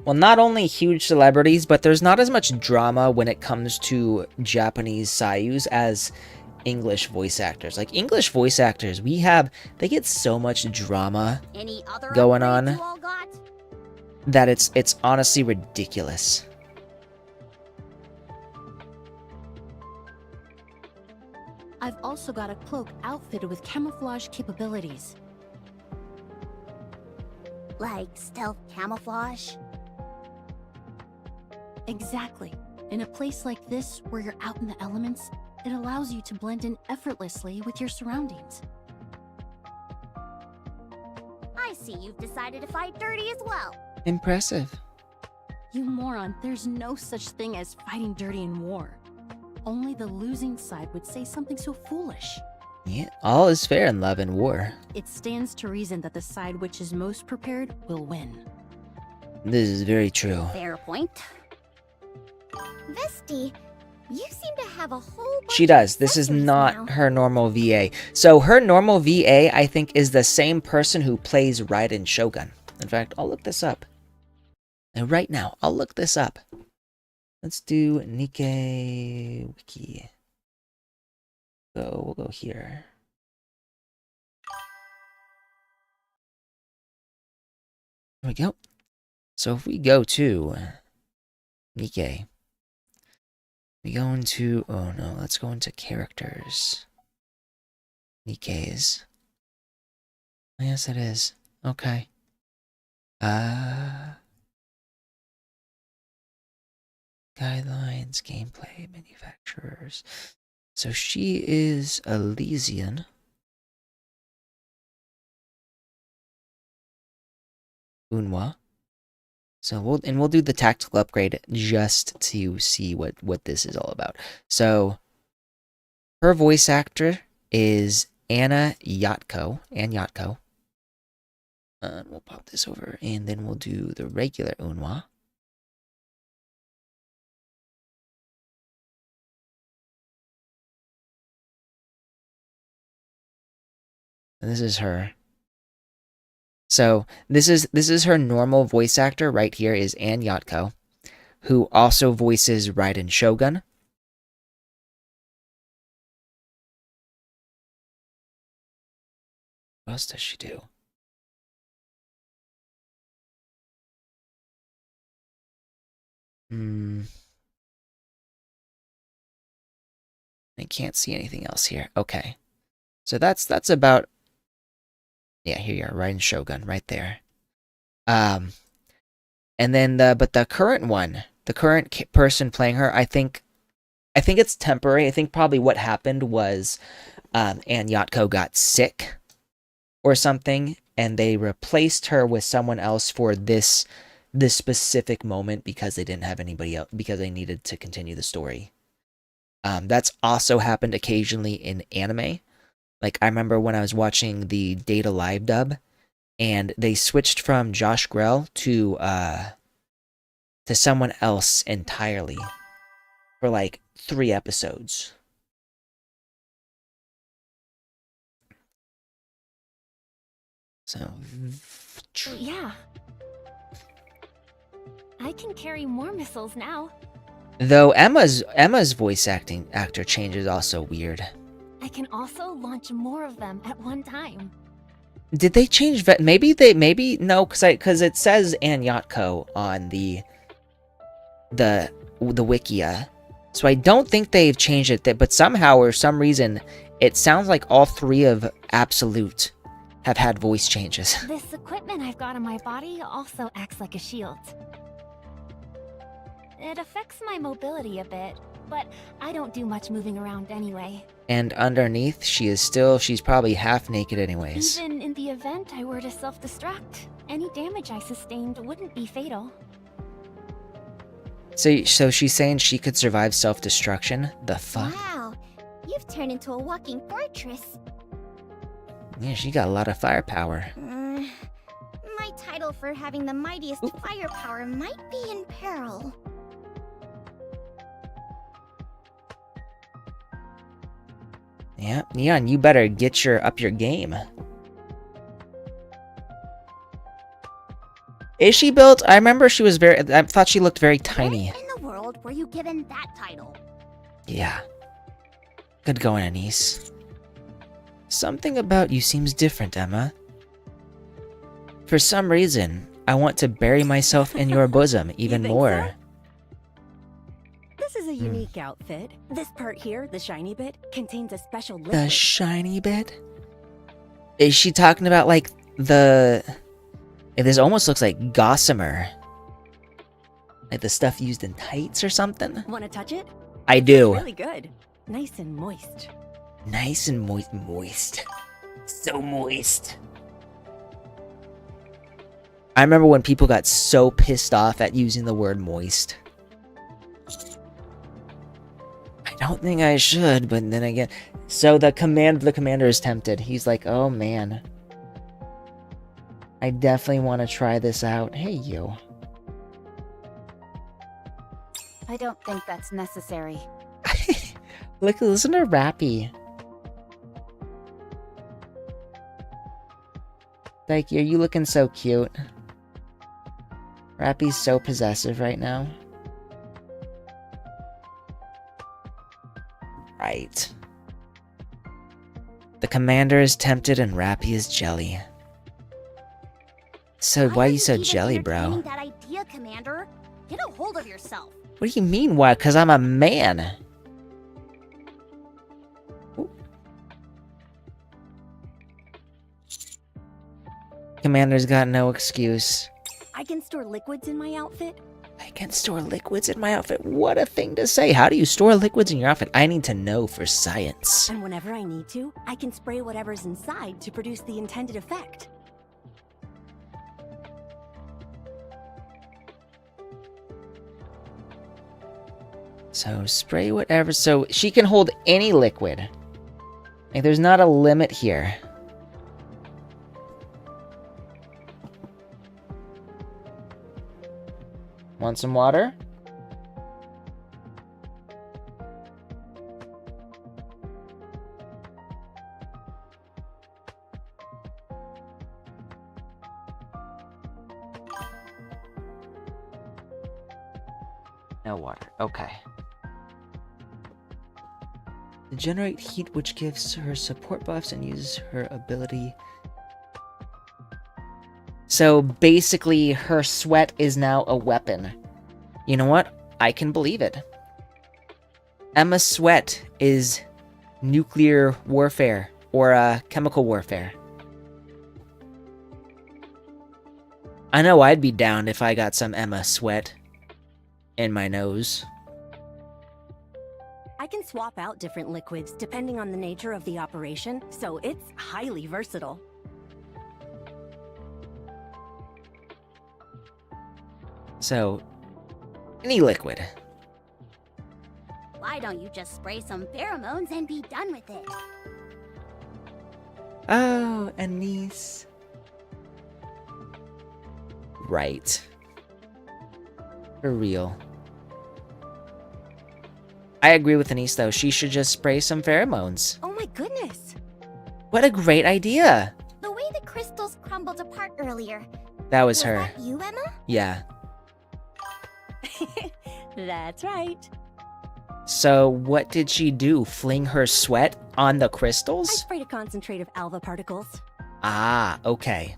Well, not only huge celebrities, but there's not as much drama when it comes to Japanese seiyus as English voice actors. Like, English voice actors, they get so much drama Any other going upgrades on you all got? that it's honestly ridiculous. I've also got a cloak outfitted with camouflage capabilities. Like stealth camouflage? Exactly. In a place like this, where you're out in the elements, it allows you to blend in effortlessly with your surroundings. I see you've decided to fight dirty as well. Impressive. You moron, there's no such thing as fighting dirty in war. Only the losing side would say something so foolish. Yeah, all is fair in love and war. It stands to reason that the side which is most prepared will win. This is very true. Fair point. Vesti, you seem to have a whole bunch She does. of This is accessories not now. her normal VA. So her normal VA, I think, is the same person who plays Raiden Shogun. In fact, I'll look this up. And right now, I'll look this up. Let's do Nikkei Wiki. We'll go here. There we go. So if we go to Nikkei, we go into, oh no, let's go into characters. Nikkeis. Yes, it is. Okay. Guidelines, gameplay, manufacturers. So she is Elysian. Unhwa. So we'll do the tactical upgrade just to see what this is all about. So her voice actor is Anne Yatko. We'll pop this over, and then we'll do the regular Unhwa. And this is her. So this is her normal voice actor right here is Anne Yatko, who also voices Raiden Shogun. What else does she do? I can't see anything else here. Okay. So that's about, yeah, here you are, Raiden Shogun right there. And then the current one, the current person playing her, I think it's temporary. I think probably what happened was Anne Yatko got sick or something, and they replaced her with someone else for this specific moment because they didn't have anybody else, because they needed to continue the story. That's also happened occasionally in anime. Like, I remember when I was watching the Data Live dub, and they switched from Josh Grell to someone else entirely for like 3 episodes. So, Yeah. I can carry more missiles now. though Emma's voice actor change is also weird. I can also launch more of them at one time. Did they change maybe no, because it says Anne Yatko on the the Wikia. So I don't think they've changed it, but somehow or some reason, it sounds like all 3 of Absolute have had voice changes. This equipment I've got on my body also acts like a shield. It affects my mobility a bit, but I don't do much moving around anyway. And underneath, she's probably half naked anyways. Even in the event I were to self-destruct, any damage I sustained wouldn't be fatal. So she's saying she could survive self-destruction? The fuck? Wow, you've turned into a walking fortress. Yeah, she got a lot of firepower. My title for having the mightiest firepower might be in peril. Yeah, Neon, you better get up your game. Is she built? I remember she was I thought she looked very tiny. Where in the world were you given that title? Yeah. Good going, Anise. Something about you seems different, Emma. For some reason, I want to bury myself in your bosom even think more. so? This is a unique outfit. This part here, the shiny bit, contains a special liquid. The shiny bit? Is she talking about, like, the... This almost looks like gossamer. Like the stuff used in tights or something? Want to touch it? I do. Really good. Nice and moist. Nice and moist. So moist. I remember when people got so pissed off at using the word moist. I don't think I should, but then again... So the commander is tempted. He's like, oh man. I definitely want to try this out. Hey, you. I don't think that's necessary. Look, listen to Rappy. Like, you looking so cute. Rappy's so possessive right now. Right. The commander is tempted and Rappy is jelly. So why are you so jelly, bro? That idea, Commander. Get a hold of yourself. What do you mean, why? 'Cause I'm a man. Ooh. Commander's got no excuse. I can store liquids in my outfit. I can store liquids in my outfit. What a thing to say. How do you store liquids in your outfit? I need to know for science. And whenever I need to, I can spray whatever's inside to produce the intended effect. So spray whatever. So she can hold any liquid. Like, there's not a limit here. Want some water? No water. Okay. To generate heat, which gives her support buffs and uses her ability. So basically, her sweat is now a weapon. You know what? I can believe it. Emma's sweat is nuclear warfare or chemical warfare. I know I'd be down if I got some Emma sweat in my nose. I can swap out different liquids depending on the nature of the operation, so it's highly versatile. So, any liquid. Why don't you just spray some pheromones and be done with it? Oh, Anise. Right. For real. I agree with Anise, though. She should just spray some pheromones. Oh my goodness! What a great idea! The way the crystals crumbled apart earlier. That was her. That you, Emma? Yeah. That's right. So, what did she do? Fling her sweat on the I crystals? sprayed a concentrate of alpha particles. Ah, okay.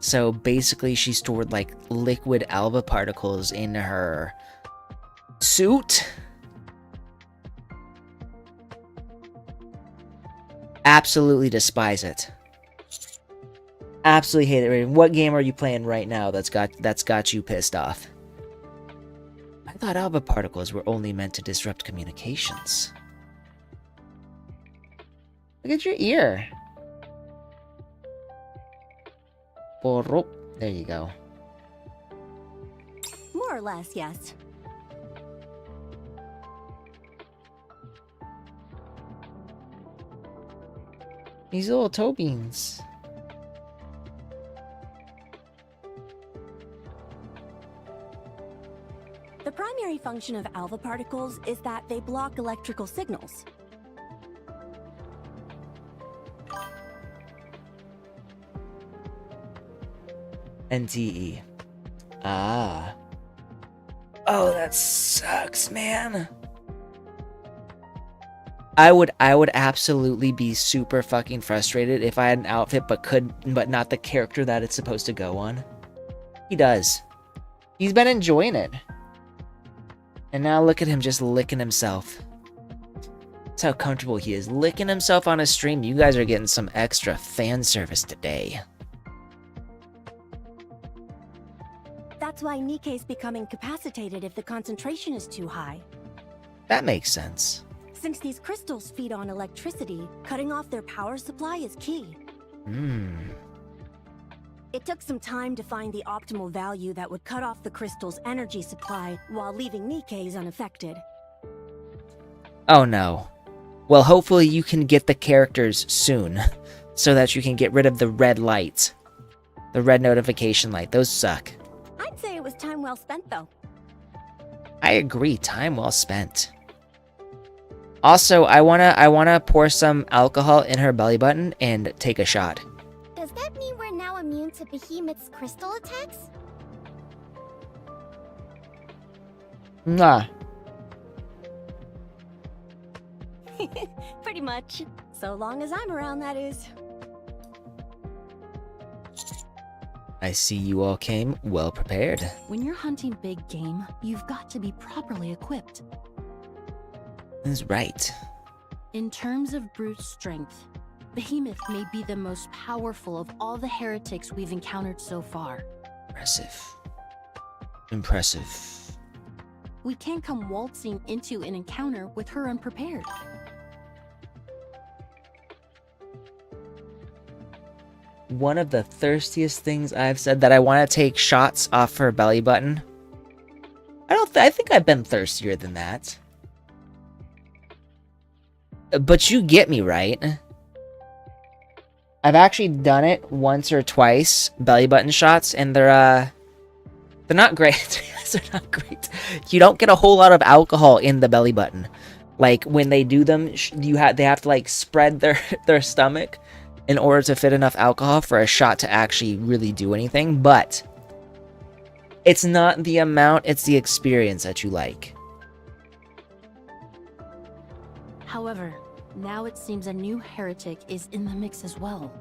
So, basically, she stored, like, liquid alpha particles in her suit. Absolutely despise it. Absolutely hate it, Raven. What game are you playing right now that's got you pissed off? I thought alpha particles were only meant to disrupt communications. Look at your ear. Porro. There you go. More or less, yes. These little toe beans. The primary function of alpha particles is that they block electrical signals. NTE. Ah. Oh, that sucks, man. I would absolutely be super fucking frustrated if I had an outfit but not the character that it's supposed to go on. He does. He's been enjoying it. And now look at him just licking himself. That's how comfortable he is. Licking himself on a stream. You guys are getting some extra fan service today. That's why Nikke's become incapacitated if the concentration is too high. That makes sense. Since these crystals feed on electricity, cutting off their power supply is key. It took some time to find the optimal value that would cut off the crystal's energy supply while leaving Nikke's unaffected. Oh no. Well, hopefully you can get the characters soon, so that you can get rid of the red light. The red notification light. Those suck. I'd say it was time well spent, though. I agree. Time well spent. Also, I wanna pour some alcohol in her belly button and take a shot. Does that mean we're now immune to Behemoth's crystal attacks? Mwah. Pretty much. So long as I'm around, that is. I see you all came well prepared. When you're hunting big game, you've got to be properly equipped. That's right. In terms of brute strength, Behemoth may be the most powerful of all the heretics we've encountered so far. Impressive. Impressive. We can't come waltzing into an encounter with her unprepared. One of the thirstiest things I've said that I want to take shots off her belly button. I think I've been thirstier than that. But you get me, right? I've actually done it once or twice, belly button shots, and they're not great. They're not great. You don't get a whole lot of alcohol in the belly button. Like when they do them, they have to like spread their stomach in order to fit enough alcohol for a shot to actually really do anything. But it's not the amount, it's the experience that you like. However, now it seems a new heretic is in the mix as well.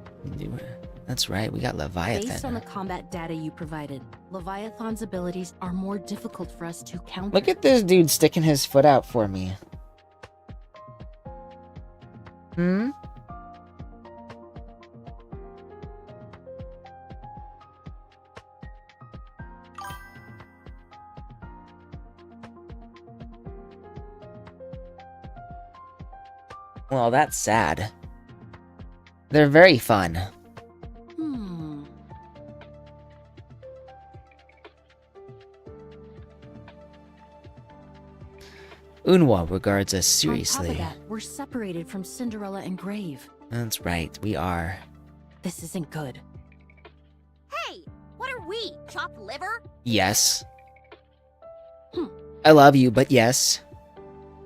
That's right, we got Leviathan. Based on the combat data you provided, Leviathan's abilities are more difficult for us to counter. Look at this dude sticking his foot out for me. Well, that's sad. They're very fun. Unwa regards us seriously. On top of that, we're separated from Cinderella and Grave. That's right, we are. This isn't good. Hey, what are we? Chopped liver? Yes. I love you, but yes.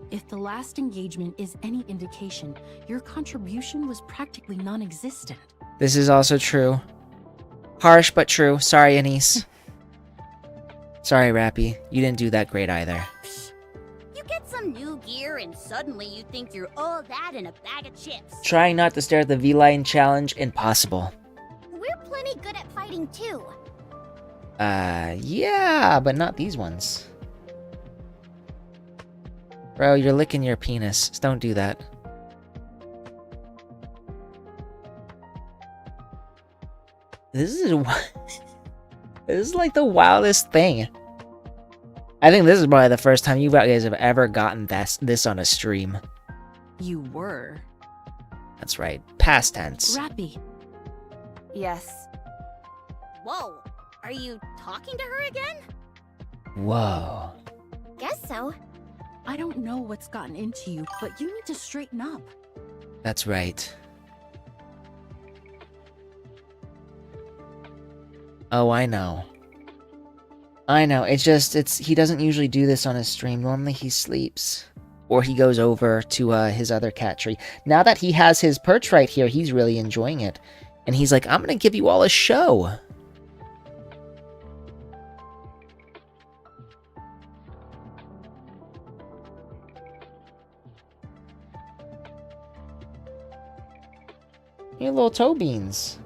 If the last engagement is any indication, your contribution was practically non-existent. This is also true. Harsh, but true. Sorry, Anise. Sorry, Rappy. You didn't do that great either. You get some new gear and suddenly you think you're all that in a bag of chips. Trying not to stare at the V-Line challenge, impossible. We're plenty good at fighting too. Yeah, but not these ones. Bro, you're licking your penis. Don't do that. This is this is like the wildest thing. I think this is probably the first time you guys have ever gotten this on a stream. You were. That's right. Past tense. Rappy. Yes. Whoa. Are you talking to her again? Whoa. Guess so. I don't know what's gotten into you, but you need to straighten up. That's right. Oh, I know. I know. He doesn't usually do this on his stream. Normally he sleeps. Or he goes over to his other cat tree. Now that he has his perch right here, he's really enjoying it. And he's like, I'm gonna give you all a show. Hey, little toe beans.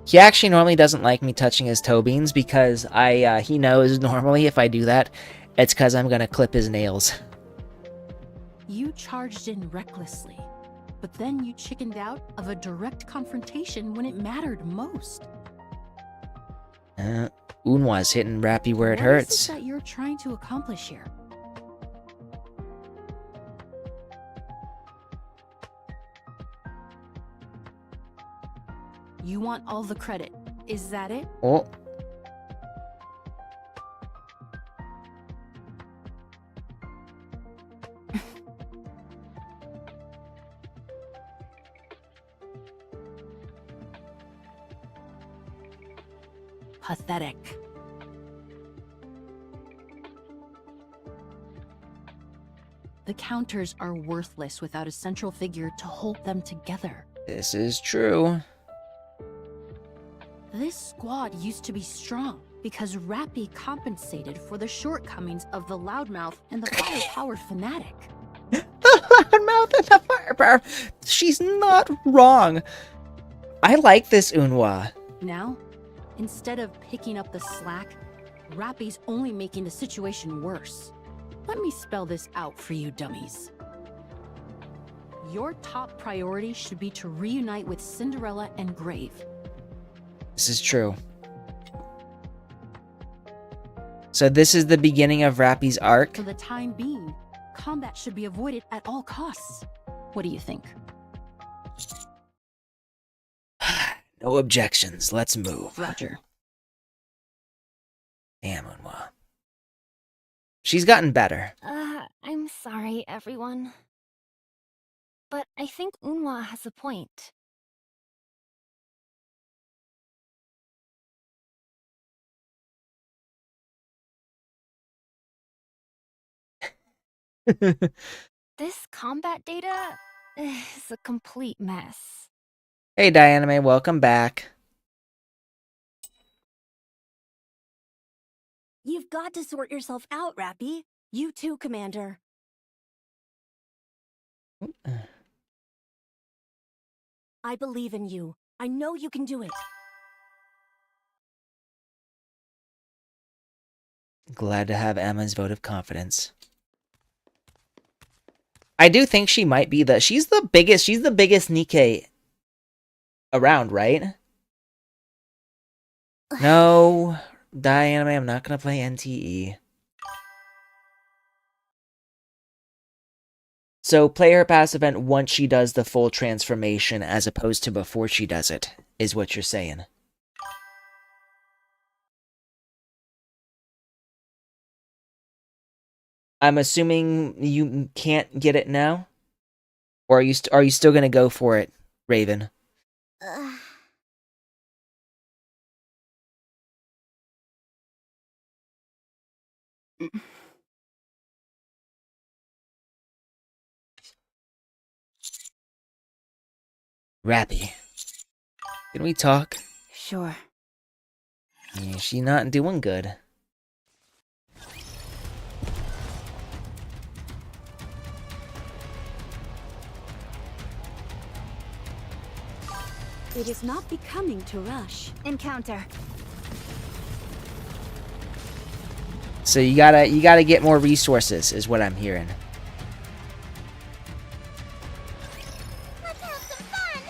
He actually normally doesn't like me touching his toe beans because he knows normally if I do that, it's because I'm gonna clip his nails. You charged in recklessly, but then you chickened out of a direct confrontation when it mattered most. Unwa's hitting Rappy where it What hurts. is it that you're trying to accomplish here? You want all the credit. Is that it? Oh. Pathetic. The counters are worthless without a central figure to hold them together. This is true. This squad used to be strong because Rappy compensated for the shortcomings of the loudmouth and the firepower fanatic. The loudmouth and the firepower. She's not wrong. I like this Unwa. Now, instead of picking up the slack, Rappy's only making the situation worse. Let me spell this out for you dummies. Your top priority should be to reunite with Cinderella and Grave. This is true. So this is the beginning of Rappy's arc. For the time being, combat should be avoided at all costs. What do you think? No objections. Let's move. Roger. Damn, Unwa. She's gotten better. I'm sorry, everyone. But I think Unwa has a point. This combat data is a complete mess. Hey, Dianime, welcome back. You've got to sort yourself out, Rappy. You too, Commander. I believe in you. I know you can do it. Glad to have Emma's vote of confidence. I do think she might be she's the biggest Nikkei around, right? No, Dianime, I'm not gonna play NTE. So play her passive event once she does the full transformation as opposed to before she does it, is what you're saying. I'm assuming you can't get it now? Or are you still gonna go for it, Raven? Rappy, can we talk? Sure. Yeah, she not doing good. It is not becoming to rush. Encounter. So you gotta get more resources, is what I'm hearing. Let's have some fun.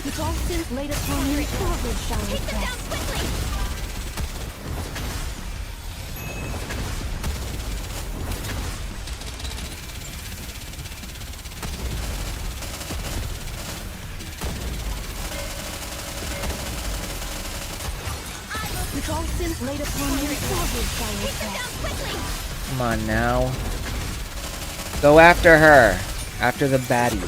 The dolphins laid upon me forward shall Take them down quickly. The dolphins laid upon me forward shall Take them down quickly. Come on now. Go after her. After the baddie.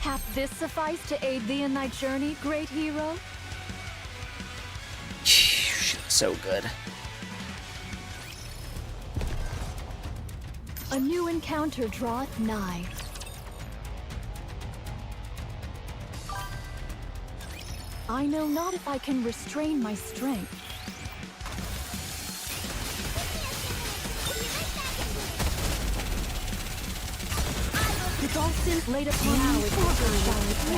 Hath this sufficed to aid thee in thy journey, great hero? So good. A new encounter draweth nigh. I know not if I can restrain my strength. The dolphins laid upon me forward shall rest.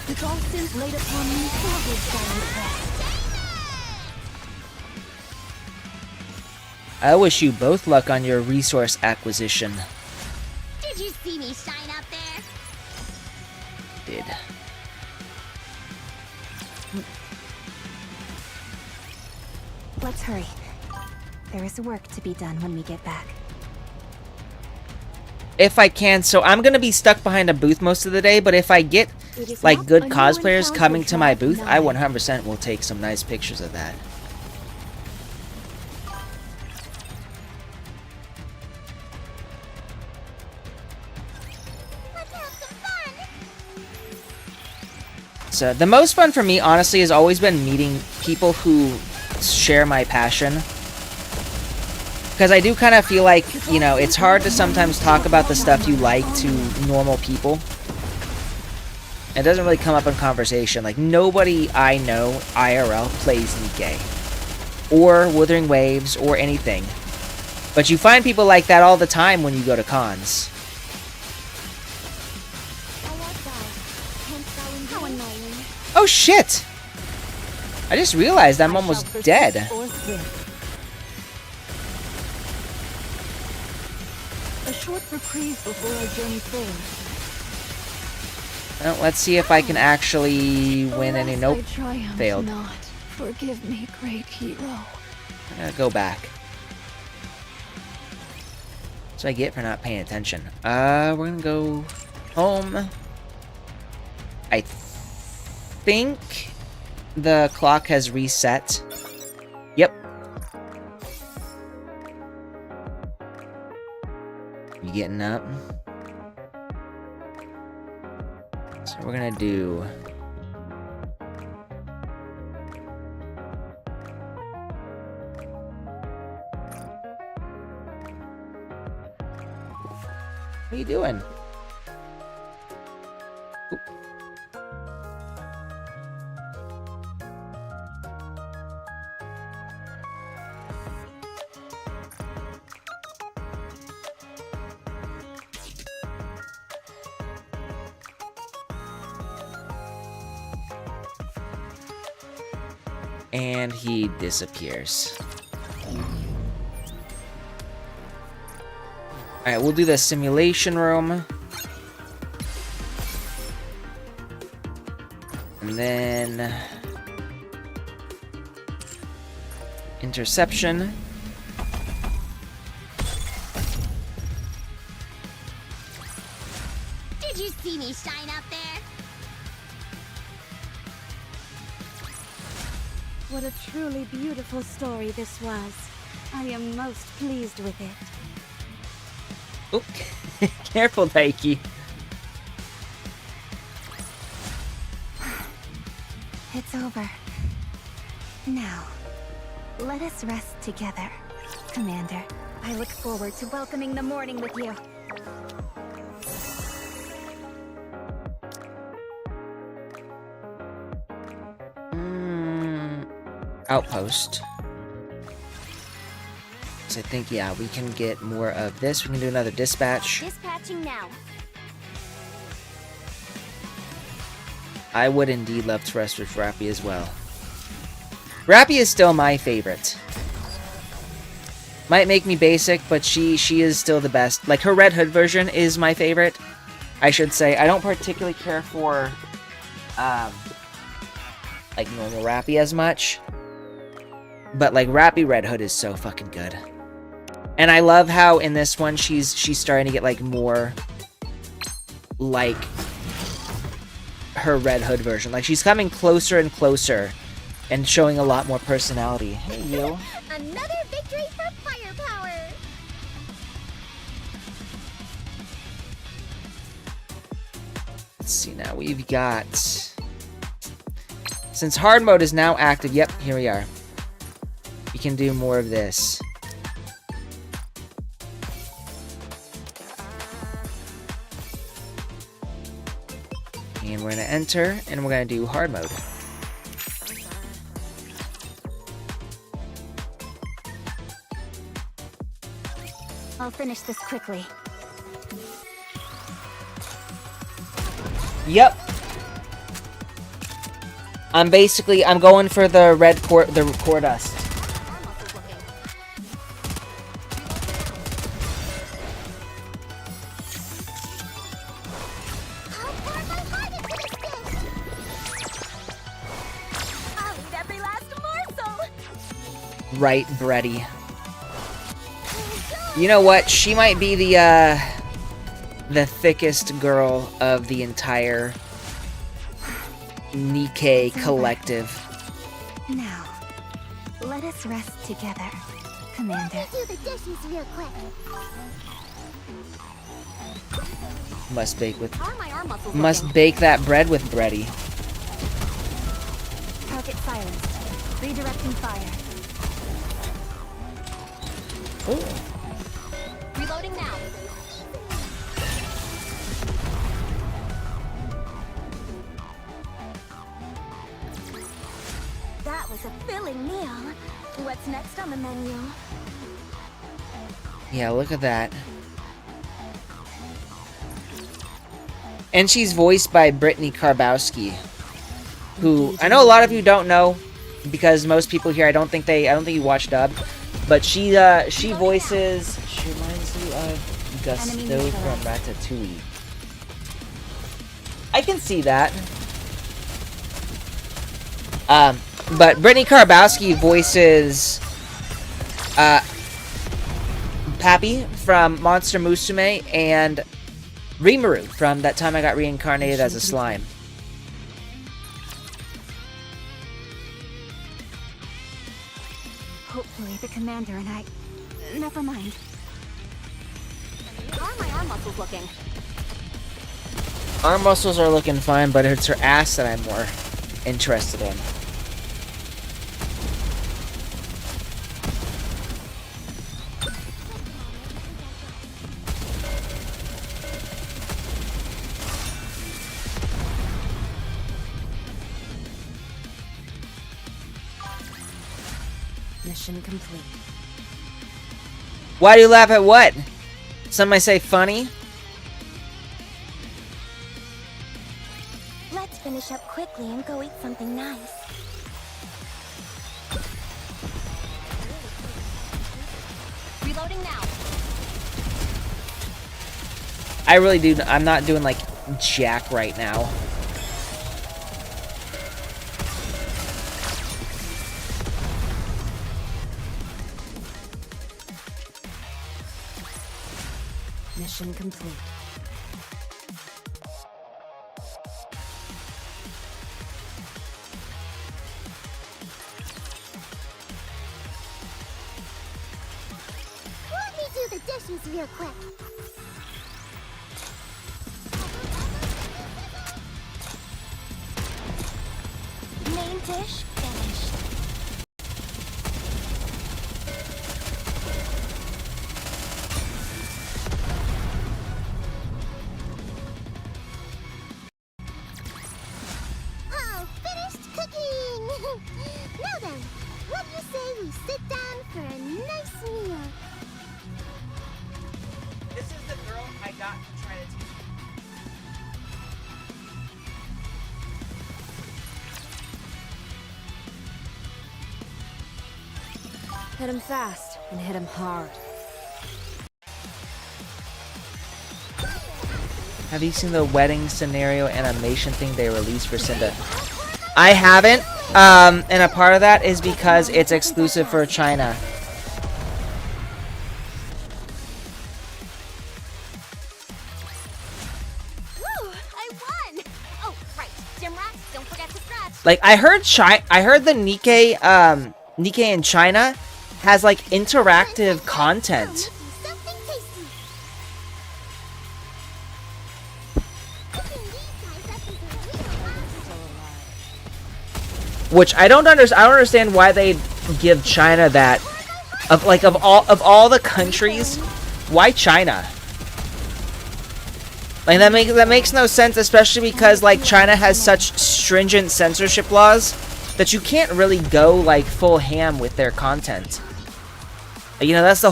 The dolphins laid upon me forward shall rest. I wish you both luck on your resource acquisition. Did you see me shine up there? Did. Let's hurry. There is work to be done when we get back. If I can, so I'm gonna be stuck behind a booth most of the day, but if I get like good cosplayers coming to my booth, I 100% will take some nice pictures of that. Let's have some fun. So the most fun for me, honestly, has always been meeting people who share my passion. Because I do kind of feel like, you know, it's hard to sometimes talk about the stuff you like to normal people. It doesn't really come up in conversation. Like, nobody I know IRL plays Nikkei. Or Wuthering Waves, or anything. But you find people like that all the time when you go to cons. Oh shit! I just realized I'm almost dead. A short reprieve before our journey forward. Well, let's see if I can actually win any. Nope. I triumphed Failed. not. Forgive me, great hero. I'm gonna go back. That's what I get for not paying attention. We're gonna go home. I think the clock has reset. Yep. You getting up? So we're gonna do... What are you doing? Oop. And he disappears. Alright, we'll do the simulation room. And then... interception. Did you see me shine up there? What a truly beautiful story this was. I am most pleased with it. Oop. Careful, Daiki. It's over. Now, let us rest together. Commander, I look forward to welcoming the morning with you. Outpost. So I think, yeah, we can get more of this. We can do another dispatch. Dispatching now. I would indeed love to rest with Rappy as well. Rappy is still my favorite. Might make me basic, but she is still the best. Like, her Red Hood version is my favorite, I should say. I don't particularly care for, like, normal Rappy as much. But, like, Rappy Red Hood is so fucking good. And I love how in this one she's starting to get, like, more like her Red Hood version. Like, she's coming closer and closer and showing a lot more personality. Hey, you. Another victory for firepower. Let's see now. We've got... Since hard mode is now active, yep, here we are. We can do more of this. And we're going to enter, and we're going to do hard mode. I'll finish this quickly. Yep. I'm going for the red core, the core dust. Right, Bretty. You know what? She might be the thickest girl of the entire Nikkei collective. Now, let us rest together, Commander. Do the dishes real quick. Must bake with. How are my arm muscles Must looking? bake that bread with Bretty. Target silenced. Redirecting fire. Ooh. Reloading now. That was a filling meal. What's next on the menu? Yeah, look at that. And she's voiced by Brittany Karbowski, who I know a lot of you don't know because most people here I don't think you watch dub, but she voices. She reminds me of Gusto from Ratatouille. I can see that. But Brittany Karbowski voices Pappy from Monster Musume and Rimuru from That Time I Got Reincarnated as a Slime. Hopefully the Commander and I... Never mind. How are my arm muscles looking? Arm muscles are looking fine, but it's her ass that I'm more interested in. Mission complete. Why do you laugh at what? Some might say funny. Let's finish up quickly and go eat something nice. Reloading now. I really do. I'm not doing like jack right now. Mission complete. Let me do the dishes real quick. Main dish finished. Oh, finished cooking! Hit him fast and hit him hard. Have you seen the wedding scenario animation thing they released for Cinda? I haven't, and a part of that is because it's exclusive for China. Woo! I won! Oh, right. Gym rats, don't forget to stretch. Like, I heard the Nikkei in China has, like, interactive content. Something tasty. Which I don't understand why they give China that. Of all the countries, why China? Like, that makes no sense, especially because, like, China has such stringent censorship laws that you can't really go, like, full ham with their content. You know, that's the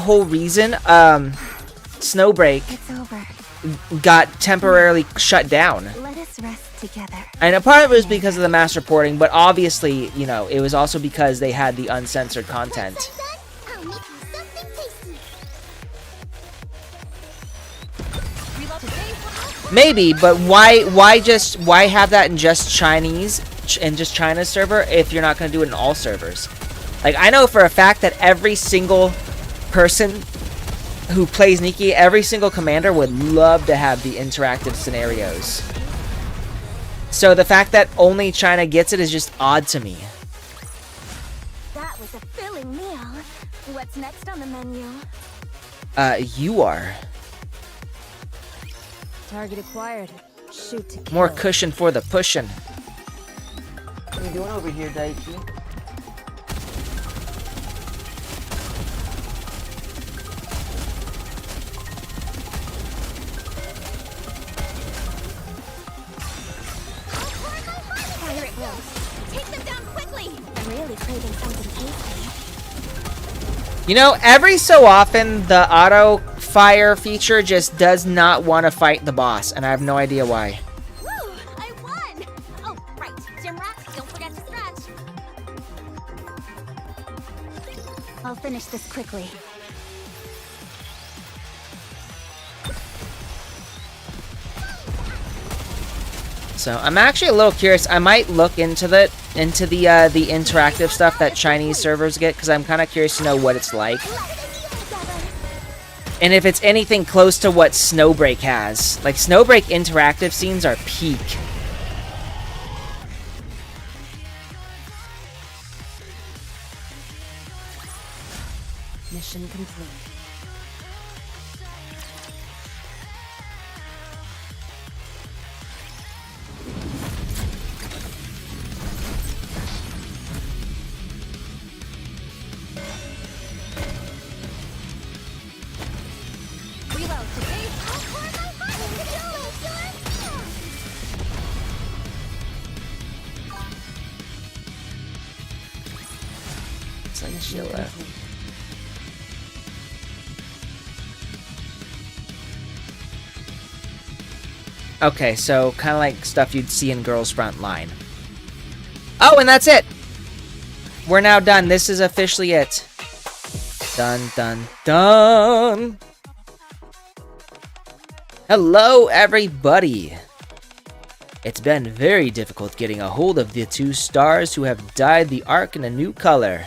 whole reason Snowbreak It's over. got temporarily shut down. Let us rest together. And a part of it was because of the mass reporting, but obviously, you know, it was also because they had the uncensored content. I'll make you something tasty. Maybe, but why have that in just Chinese and just China's server if you're not going to do it in all servers? Like, I know for a fact that every single person who plays Nikki, every single commander would love to have the interactive scenarios. So the fact that only China gets it is just odd to me. That was a filling meal. What's next on the menu? You are. Target acquired. Shoot to kill. More cushion for the pushin'. What are you doing over here, Daichi? Fire it will. Take them down quickly. I'm really craving something tasty. You know, every so often, the auto fire feature just does not want to fight the boss, and I have no idea why. Woo! I won! Oh, right. Gym rats, don't forget to stretch. I'll finish this quickly. So I'm actually a little curious. I might look into the interactive stuff that Chinese servers get, because I'm kind of curious to know what it's like, and if it's anything close to what Snowbreak has. Like, Snowbreak interactive scenes are peak. Mission complete. Reload. Today's popcorn my It's like Sheila. Okay, so kind of like stuff you'd see in Girls Front Line. Oh, and that's it! We're now done. This is officially it. Dun, dun, dun! Hello, everybody! It's been very difficult getting a hold of the two stars who have dyed the Ark in a new color.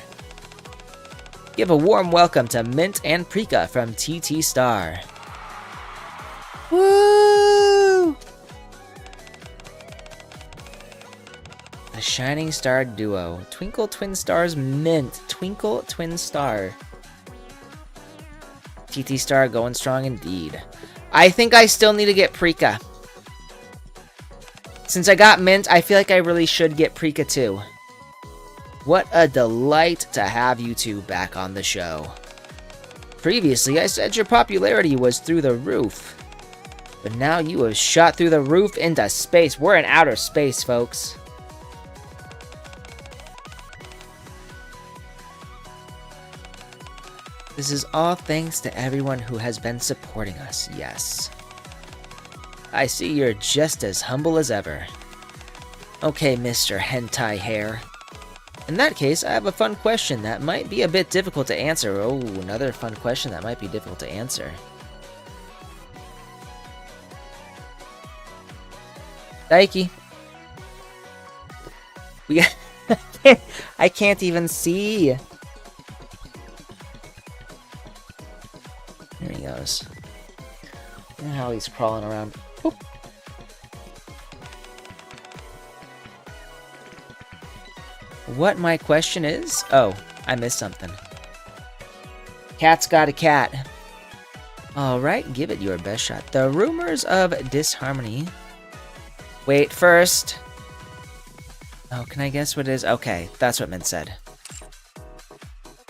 Give a warm welcome to Mint and Prika from TT Star. Woo! The Shining Star Duo. Twinkle Twin Stars Mint. Twinkle Twin Star. TT Star going strong indeed. I think I still need to get Prika. Since I got Mint, I feel like I really should get Prika too. What a delight to have you two back on the show. Previously, I said your popularity was through the roof. But now you have shot through the roof into space. We're in outer space, folks. This is all thanks to everyone who has been supporting us, yes. I see you're just as humble as ever. Okay, Mr. Hentai Hair. In that case, I have a fun question that might be a bit difficult to answer. Oh, another fun question that might be difficult to answer. Daiki. We I can't even see. There he goes. Look at how he's crawling around. Boop. What my question is? Oh, I missed something. Cat's got a cat. Alright, give it your best shot. The rumors of disharmony. Wait, first. Oh, can I guess what it is? Okay, that's what Mint said.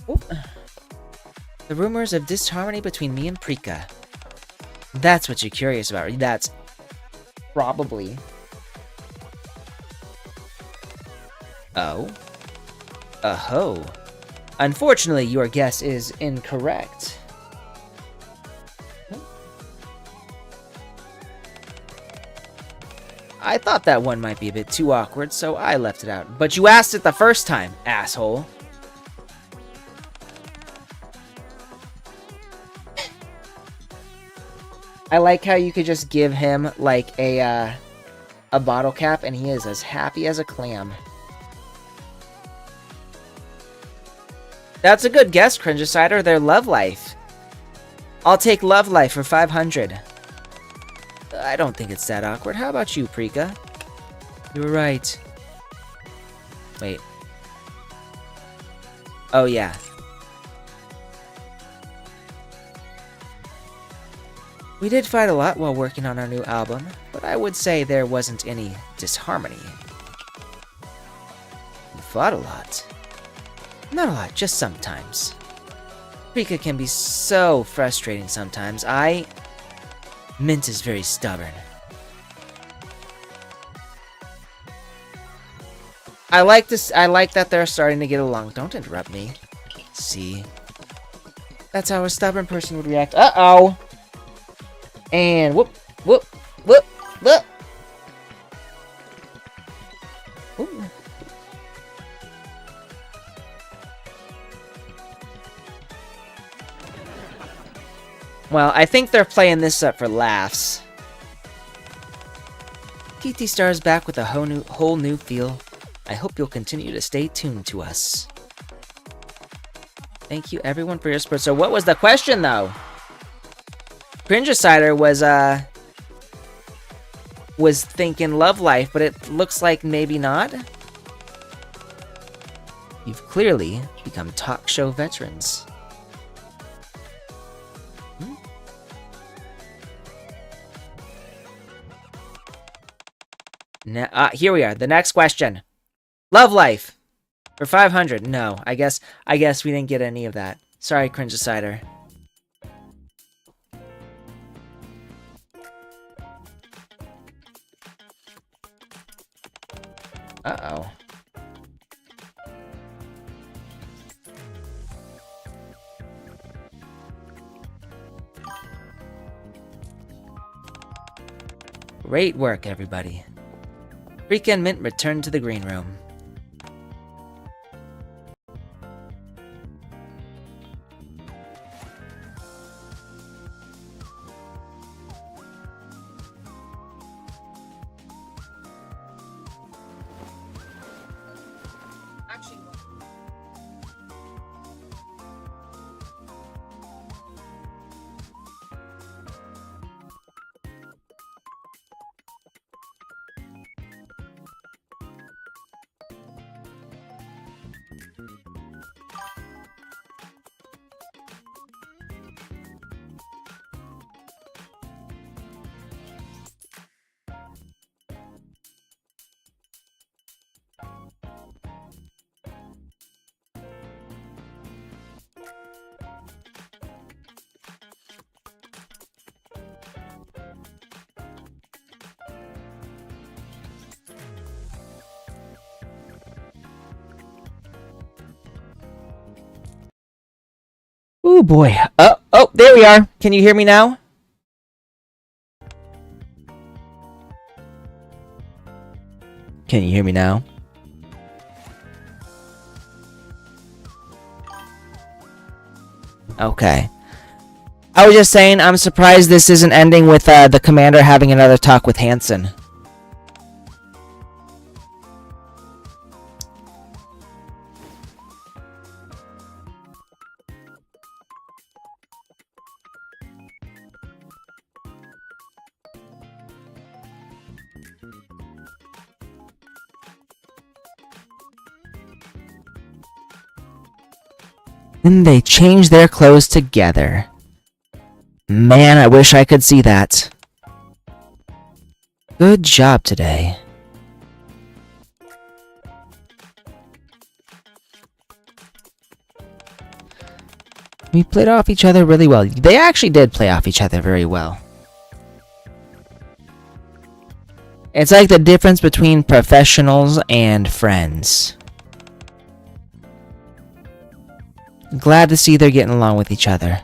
Oop. The rumors of disharmony between me and Prika. That's what you're curious about. That's probably. Oh. Oh. Unfortunately, your guess is incorrect. I thought that one might be a bit too awkward, so I left it out. But you asked it the first time, asshole. I like how you could just give him, like, a bottle cap, and he is as happy as a clam. That's a good guess, Cringicider. Their love life. I'll take love life for 500. I don't think it's that awkward. How about you, Prika? You were right. Wait. Oh, yeah. We did fight a lot while working on our new album, but I would say there wasn't any disharmony. We fought a lot. Not a lot, just sometimes. Prika can be so frustrating sometimes. Mint is very stubborn. I like this. I like that they're starting to get along. Don't interrupt me. See? That's how a stubborn person would react. Uh-oh! And whoop, whoop, whoop, whoop! Ooh. Well, I think they're playing this up for laughs. PT Star's back with a whole new feel. I hope you'll continue to stay tuned to us. Thank you everyone for your support. So what was the question though? Cringicider was thinking love life, but it looks like maybe not. You've clearly become talk show veterans. Now, here we are. The next question. Love life. For 500. No, I guess we didn't get any of that. Sorry, Cringicider. Uh-oh. Great work, everybody. Rika and Mint returned to the green room. Oh boy. Oh, there we are. Can you hear me now? Can you hear me now? Okay. I was just saying, I'm surprised this isn't ending with the commander having another talk with Hansen. Then they change their clothes together. Man, I wish I could see that. Good job today. We played off each other really well. They actually did play off each other very well. It's like the difference between professionals and friends. Glad to see they're getting along with each other.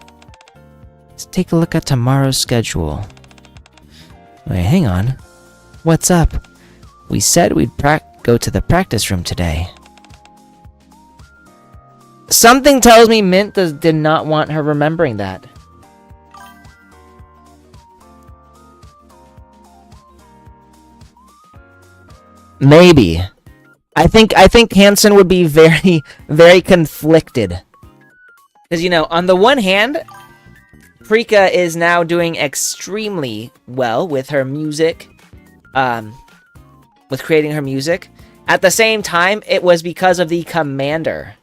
Let's take a look at tomorrow's schedule. Wait, hang on. What's up? We said we'd go to the practice room today. Something tells me Mint did not want her remembering that. Maybe. I think Hansen would be very, very conflicted. Because, you know, on the one hand, Prika is now doing extremely well with her music. With creating her music. At the same time, it was because of the commander.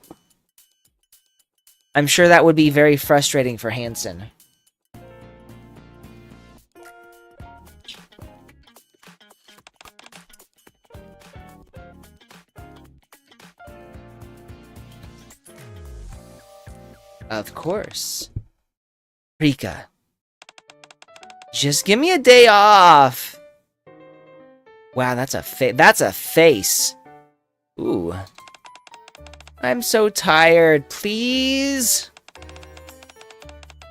I'm sure that would be very frustrating for Hansen. Of course. Rika. Just give me a day off. Wow, that's a face. Ooh. I'm so tired. Please?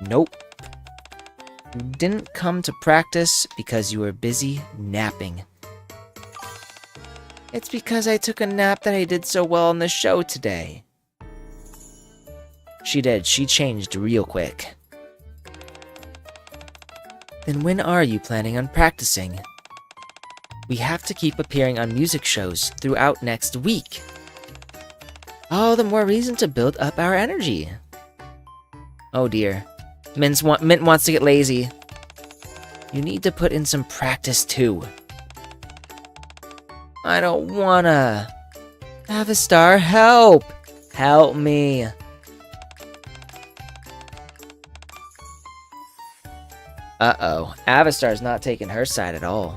Nope. You didn't come to practice because you were busy napping. It's because I took a nap that I did so well on the show today. She did. She changed real quick. Then when are you planning on practicing? We have to keep appearing on music shows throughout next week. All the more reason to build up our energy. Oh dear. Mint wants to get lazy. You need to put in some practice too. I don't wanna. Avistar, help! Help me. Uh-oh. Avistar's not taking her side at all.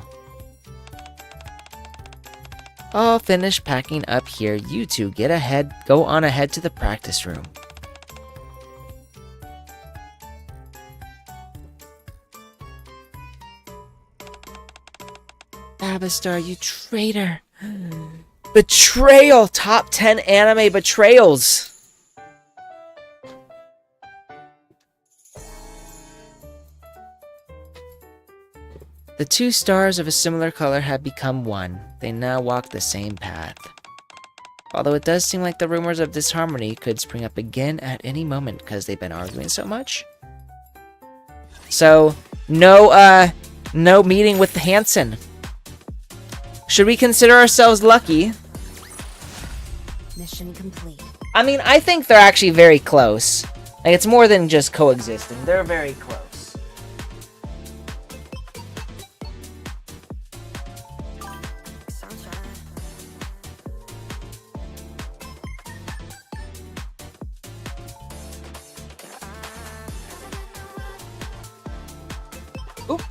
I'll finish packing up here. You two go on ahead to the practice room. Avistar, you traitor. Betrayal! Top 10 anime betrayals! The two stars of a similar color have become one. They now walk the same path. Although it does seem like the rumors of disharmony could spring up again at any moment because they've been arguing so much. So, no meeting with the Hansen. Should we consider ourselves lucky? Mission complete. I mean, I think they're actually very close. Like, it's more than just coexisting. They're very close. Oop.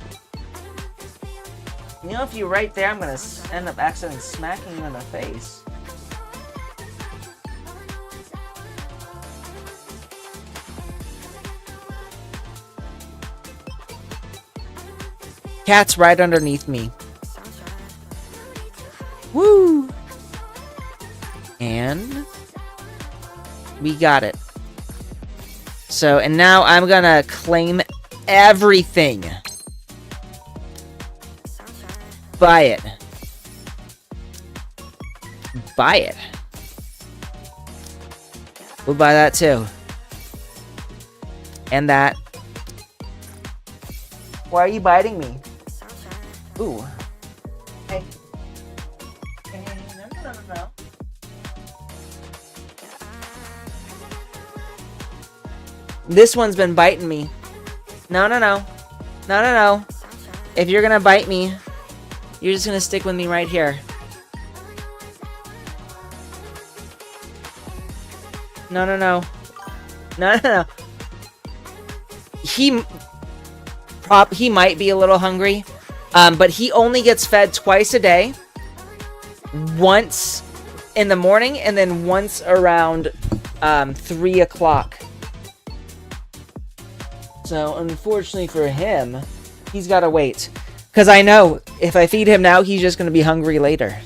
You know, if you right there, I'm gonna end up accidentally smacking you in the face. Cat's right underneath me. Woo! And we got it. So, and now I'm gonna claim everything. Buy it. Buy it. We'll buy that too. And that. Why are you biting me? Ooh. Hey. No. This one's been biting me. No. If you're gonna bite me, you're just gonna stick with me right here. No. He might be a little hungry, but he only gets fed twice a day. Once in the morning and then once around 3 o'clock. So unfortunately for him, he's gotta wait. Because I know if I feed him now, he's just gonna be hungry later.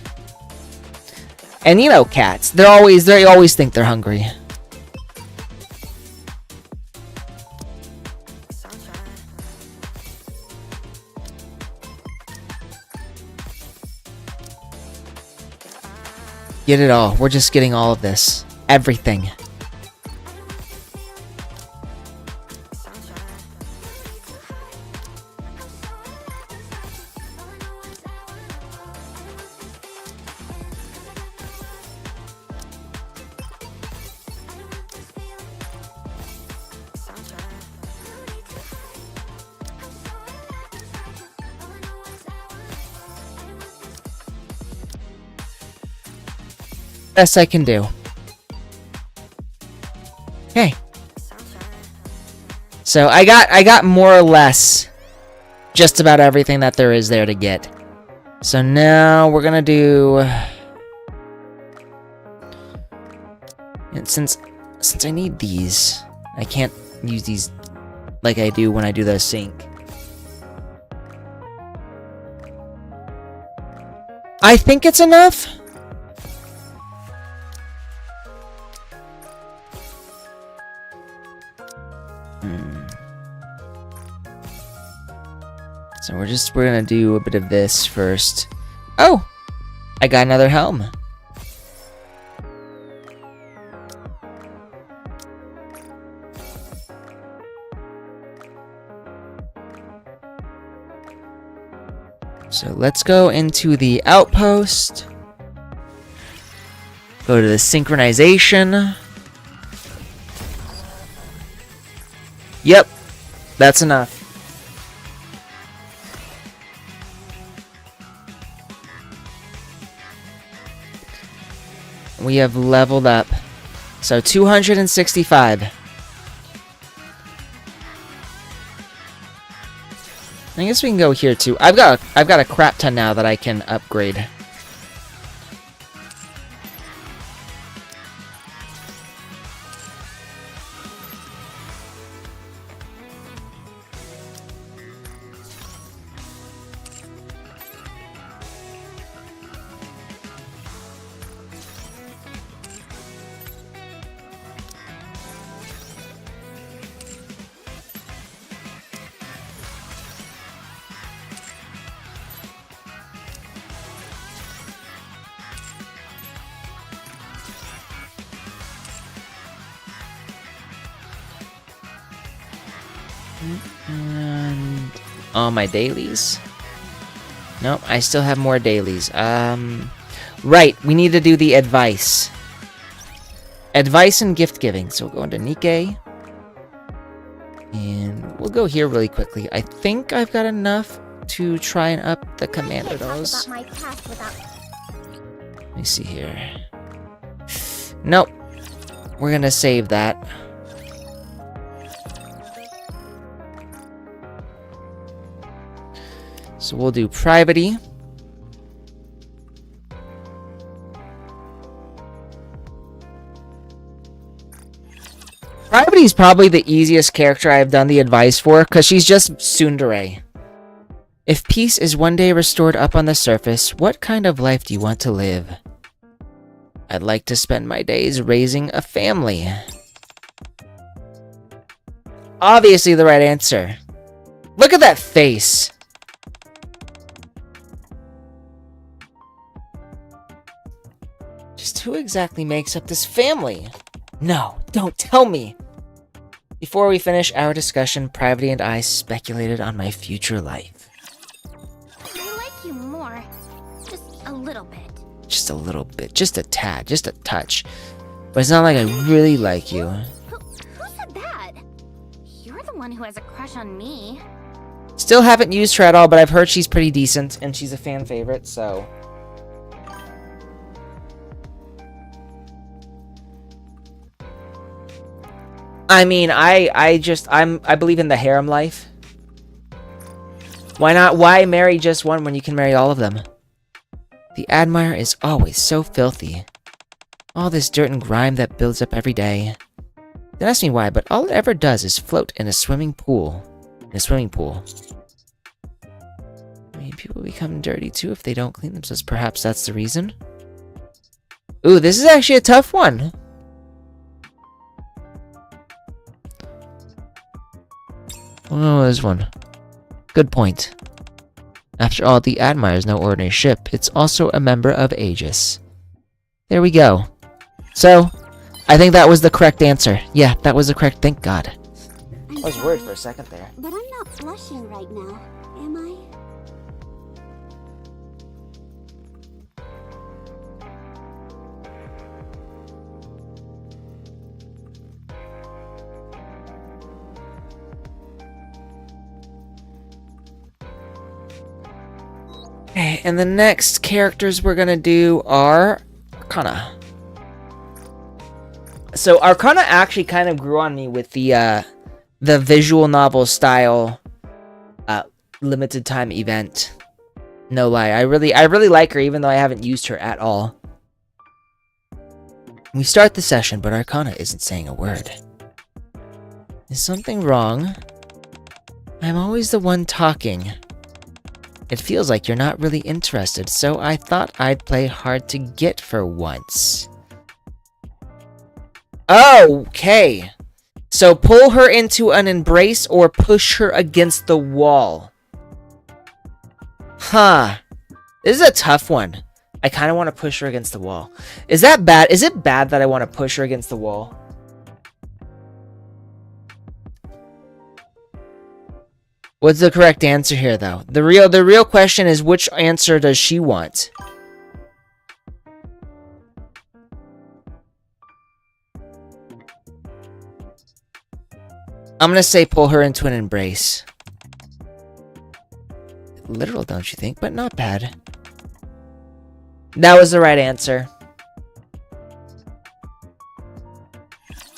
And you know cats, they always think they're hungry. Get it all. We're just getting all of this. Everything. Best I can do. Okay. So I got more or less just about everything that there is there to get. So now we're gonna do, and since I need these, I can't use these like I do when I do the sync. I think it's enough. So we're gonna do a bit of this first. Oh! I got another helm. So let's go into the outpost. Go to the synchronization. Yep, that's enough. We have leveled up. So 265. I guess we can go here too. I've got a crap ton now that I can upgrade. And all my dailies. Nope, I still have more dailies. Right, we need to do the advice. Advice and gift giving. So we'll go into Nikkei. And we'll go here really quickly. I think I've got enough to try and up the commandos. Let me see here. Nope. We're gonna save that. So we'll do Privity. Privity is probably the easiest character I've done the advice for, because she's just tsundere. If peace is one day restored up on the surface, what kind of life do you want to live? I'd like to spend my days raising a family. Obviously the right answer. Look at that face. Just who exactly makes up this family? No, don't tell me. Before we finish our discussion, Privity and I speculated on my future life. I like you more. Just a little bit. Just a little bit. Just a tad. Just a touch. But it's not like I really like you. Who said that? You're the one who has a crush on me. Still haven't used her at all, but I've heard she's pretty decent, and she's a fan favorite, so... I mean, I believe in the harem life. Why not? Why marry just one when you can marry all of them? The Admire is always so filthy. All this dirt and grime that builds up every day. Don't ask me why, but all it ever does is float in a swimming pool. I mean, people become dirty too if they don't clean themselves. Perhaps that's the reason? Ooh, this is actually a tough one. Oh, there's one. Good point. After all, the Admire is no ordinary ship. It's also a member of Aegis. There we go. So, I think that was the correct answer. Yeah, that was the correct. Thank God. I was worried for a second there. But I'm not blushing right now, am I? Okay, and the next characters we're gonna do are Arcana. So Arcana actually kind of grew on me with the visual novel style limited time event. No lie, I really like her, even though I haven't used her at all. We start the session, but Arcana isn't saying a word. Is something wrong? I'm always the one talking. It feels like you're not really interested, so I thought I'd play hard to get for once. Okay. So pull her into an embrace or push her against the wall. Huh. This is a tough one. I kind of want to push her against the wall. Is that bad? Is it bad that I want to push her against the wall? What's the correct answer here, though? The real question is, which answer does she want? I'm gonna say pull her into an embrace. Literal, don't you think? But not bad. That was the right answer.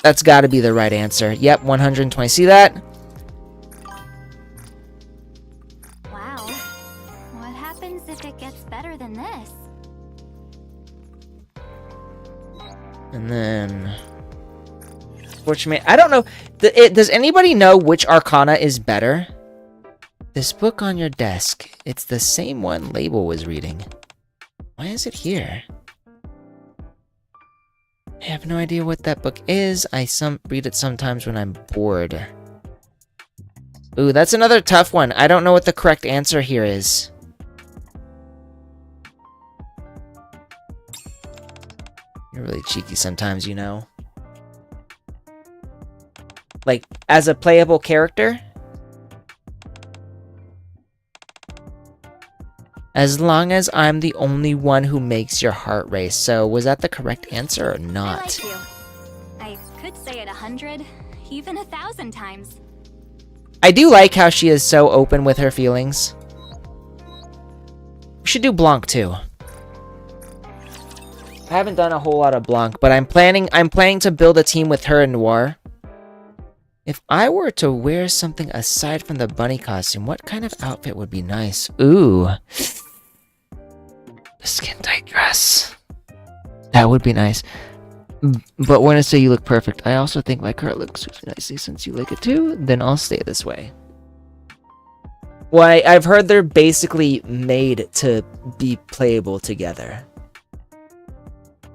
That's gotta be the right answer. Yep, 120. See that? Wow. What happens if it gets better than this? And then... Fortunate. I don't know. Does anybody know which Arcana is better? This book on your desk. It's the same one Label was reading. Why is it here? I have no idea what that book is. I read it sometimes when I'm bored. Ooh, that's another tough one. I don't know what the correct answer here is. You're really cheeky sometimes, you know. Like, as a playable character? As long as I'm the only one who makes your heart race. So, was that the correct answer or not? I like you. I could say it 100, even 1,000 times. I do like how she is so open with her feelings. We should do Blanc too. I haven't done a whole lot of Blanc, but I'm planning to build a team with her and Noir. If I were to wear something aside from the bunny costume, what kind of outfit would be nice? Ooh. A skin-tight dress. That would be nice. But when I say you look perfect, I also think my car looks really nicely. Since you like it too, then I'll stay this way. Well, I've heard they're basically made to be playable together.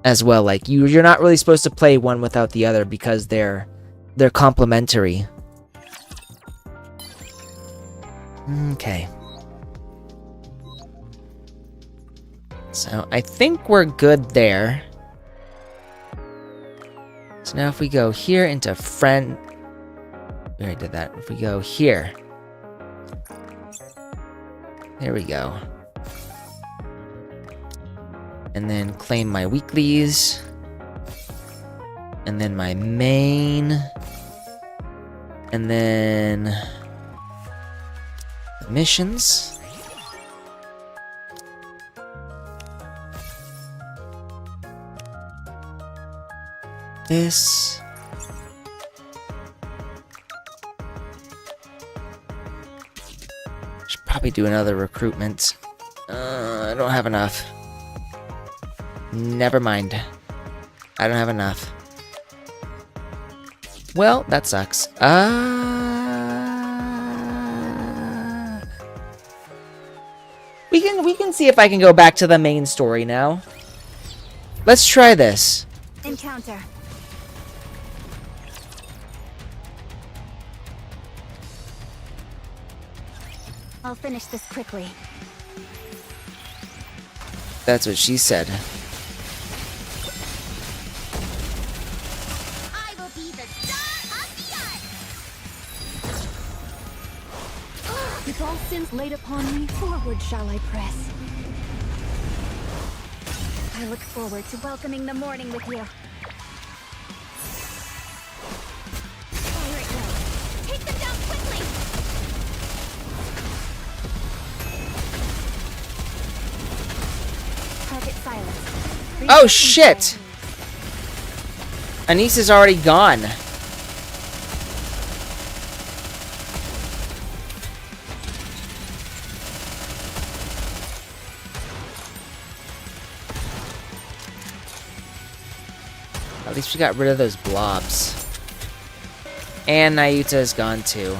As well, like, you're not really supposed to play one without the other because they're complementary. Okay. So, I think we're good there. So now if we go here into friend... We already did that. If we go here. There we go. And then claim my weeklies. And then my main. And then missions. This. Should probably do another recruitment. I don't have enough. Never mind. I don't have enough. Well, that sucks. We can see if I can go back to the main story now. Let's try this. Encounter. I'll finish this quickly. That's what she said. I will be the star of the art! With all sins laid upon me, forward shall I press. I look forward to welcoming the morning with you. Fire it low. Take them down quickly! Target silenced. Oh shit! Anise is already gone. At least we got rid of those blobs. And Nayuta is gone too.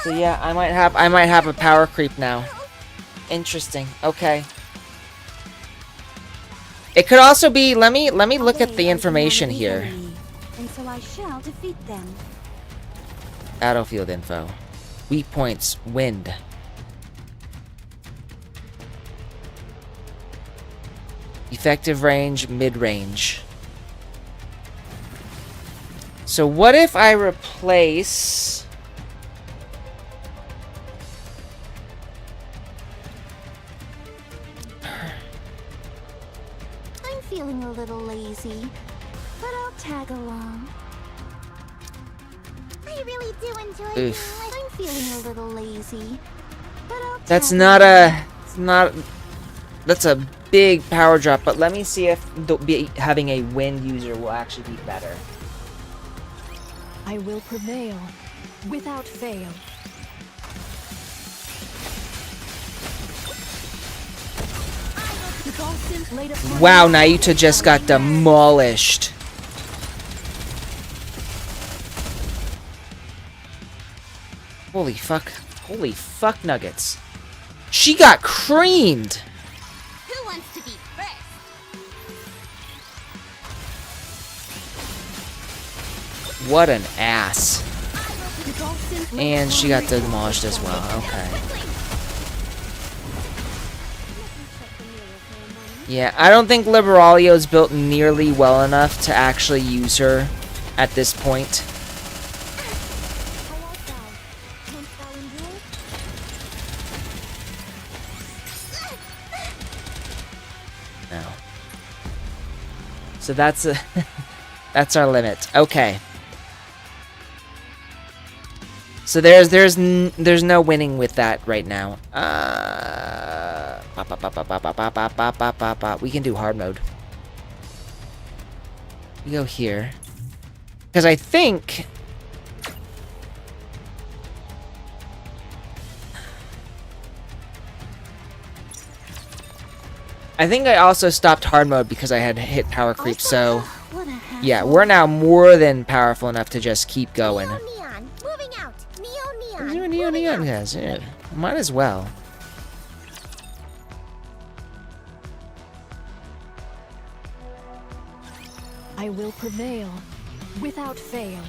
So yeah, I might have a power creep now. Interesting. Okay. It could also be, let me look at the information here. And so I shall defeat them. Battlefield info. Weak points, wind. Effective range, mid-range. So what if I replace... I'm feeling a little lazy, but I'll tag along. I really do enjoy Oof. feeling like I'm feeling a little lazy, but I'll That's tag not along. a... It's not... That's a big power drop, but let me see if having a wind user will actually be better. I will prevail, without fail. With all sins laid upon Wow, me, Nayuta just got demolished. Holy fuck. Holy fuck nuggets. She got creamed! who wants to be first? What an ass. with all sins laid And she upon got me, demolished as well. Okay. Yeah, I don't think Liberalio's built nearly well enough to actually use her at this point. How art thou? Canst thou endure? No. So that's a that's our limit. Okay. So there's no winning with that right now. We can do hard mode. We go here. Because I think... I also stopped hard mode because I had hit power creep, so... What a hassle. Yeah, we're now more than powerful enough to just keep going. Neon, moving out. Neon. Neon, guys. Yeah, might as well. I will prevail, without fail.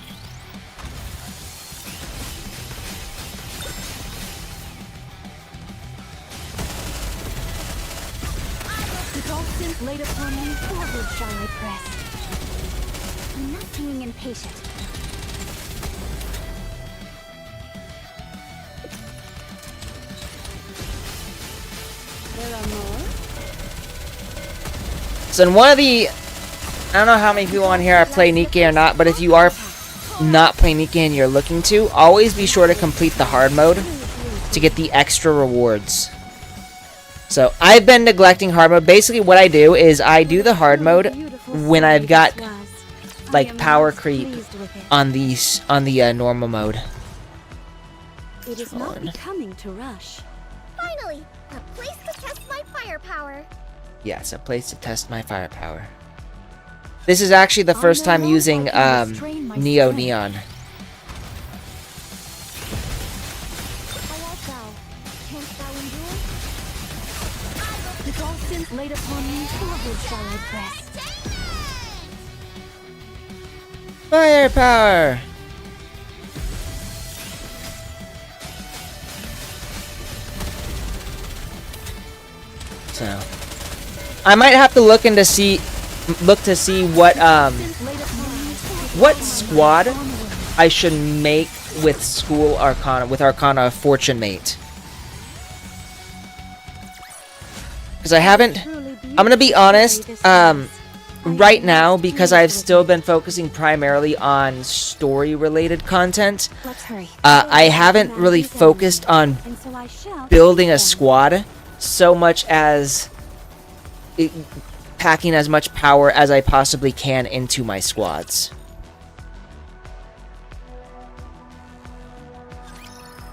sins laid upon me, forward shall I press. I'm not being impatient. There are more? So in one of the... I don't know how many people on here are playing Nikke or not, but if you are not playing Nikke and you're looking to, always be sure to complete the hard mode to get the extra rewards. So I've been neglecting hard mode. Basically what I do is I do the hard mode when I've got like power creep on the normal mode. It is not becoming to rush. Finally, a place to test my firepower. Yes, a place to test my firepower. This is actually the first time using Neo Neon. How art thou? Canst thou endure? With all sins laid upon me, forward shall I press. Firepower! So I might have to look to see what squad I should make with School Arcana, with Arcana Fortune Mate. Because I haven't... I'm gonna be honest, right now, because I've still been focusing primarily on story-related content, I haven't really focused on building a squad so much as packing as much power as I possibly can into my squads.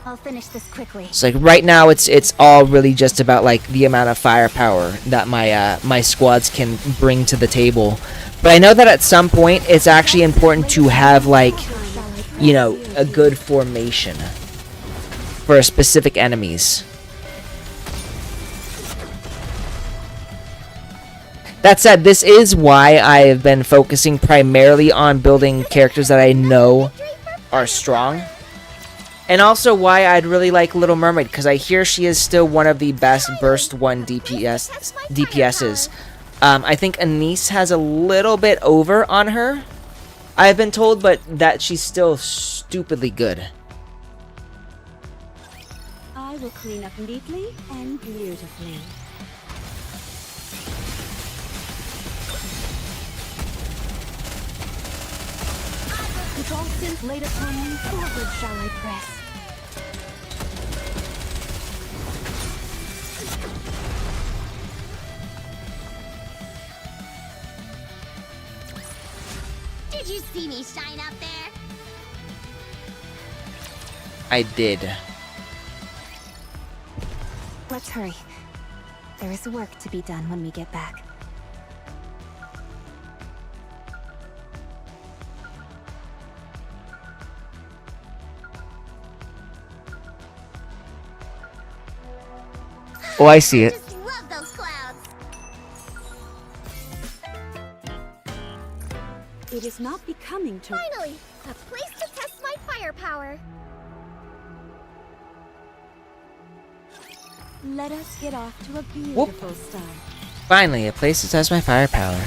I'll finish this quickly. So like right now it's all really just about like the amount of firepower that my squads can bring to the table. But I know that at some point it's actually important to have like, you know, a good formation for specific enemies. That said, this is why I have been focusing primarily on building characters that I know are strong. And also why I'd really like Little Mermaid, because I hear she is still one of the best Burst 1 DPSs. I think Anise has a little bit over on her, I've been told, but that she's still stupidly good. I will clean up neatly and beautifully. With all sins laid upon me, forward shall I press. Did you see me shine up there? I did. Let's hurry. There is work to be done when we get back. Oh, I see it. Just love those clouds. It is not becoming to... Finally, a place to test my firepower. Let us get off to a beautiful start. Finally, a place to test my firepower.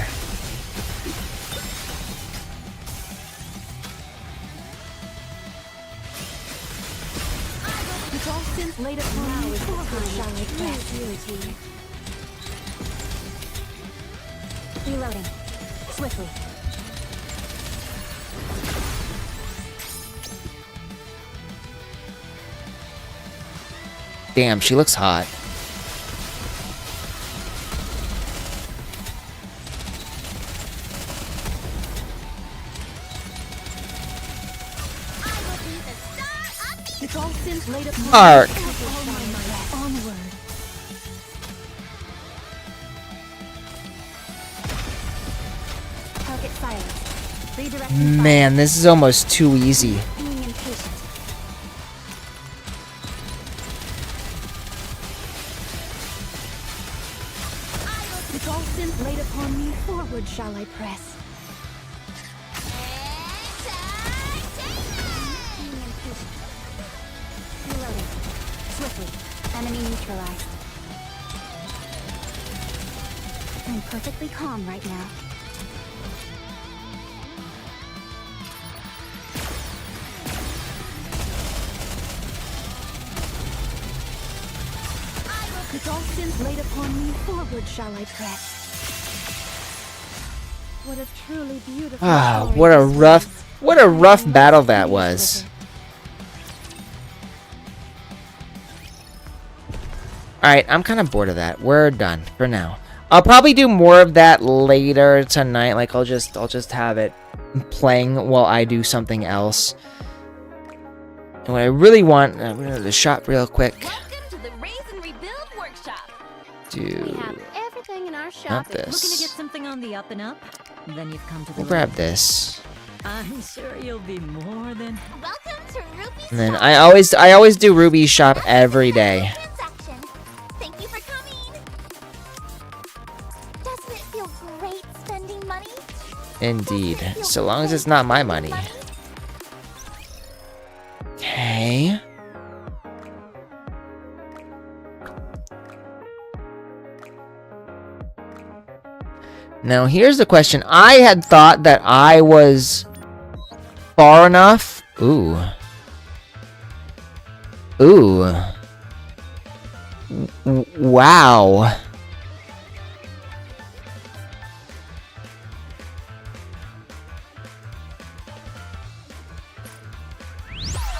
With all sins laid upon me, forward shall I press. Reloading. Swiftly. Damn, she looks hot. With all sins laid upon Arc. me, onward. Target silence. Redirecting Man, this is almost too easy. fire. Being impatient. With all sins laid upon me, forward shall I press. Being impatient. Reloading. Swiftly. Enemy neutralized. I'm perfectly calm right now. With all sins laid upon me, forward shall I press. What a truly beautiful Ah, story what a this rough was. battle that was. Alright, I'm kind of bored of that. We're done for now. I'll probably do more of that later tonight. Like, I'll just have it playing while I do something else. And what I really want, I'm gonna go to the shop real quick. Welcome to the Raise and Rebuild Workshop. We Do have everything in our shop. not Looking to get this. something on the up and up? Then you've come to the We'll grab right. this. I'm sure you'll be more than Welcome to Ruby's And then shop. I always do Ruby's shop every day. Transaction. Thank you for coming. Doesn't it feel great spending money? Indeed. So long as it's not my money. Okay. Now here's the question. I had thought that I was far enough. Ooh. Ooh. Wow.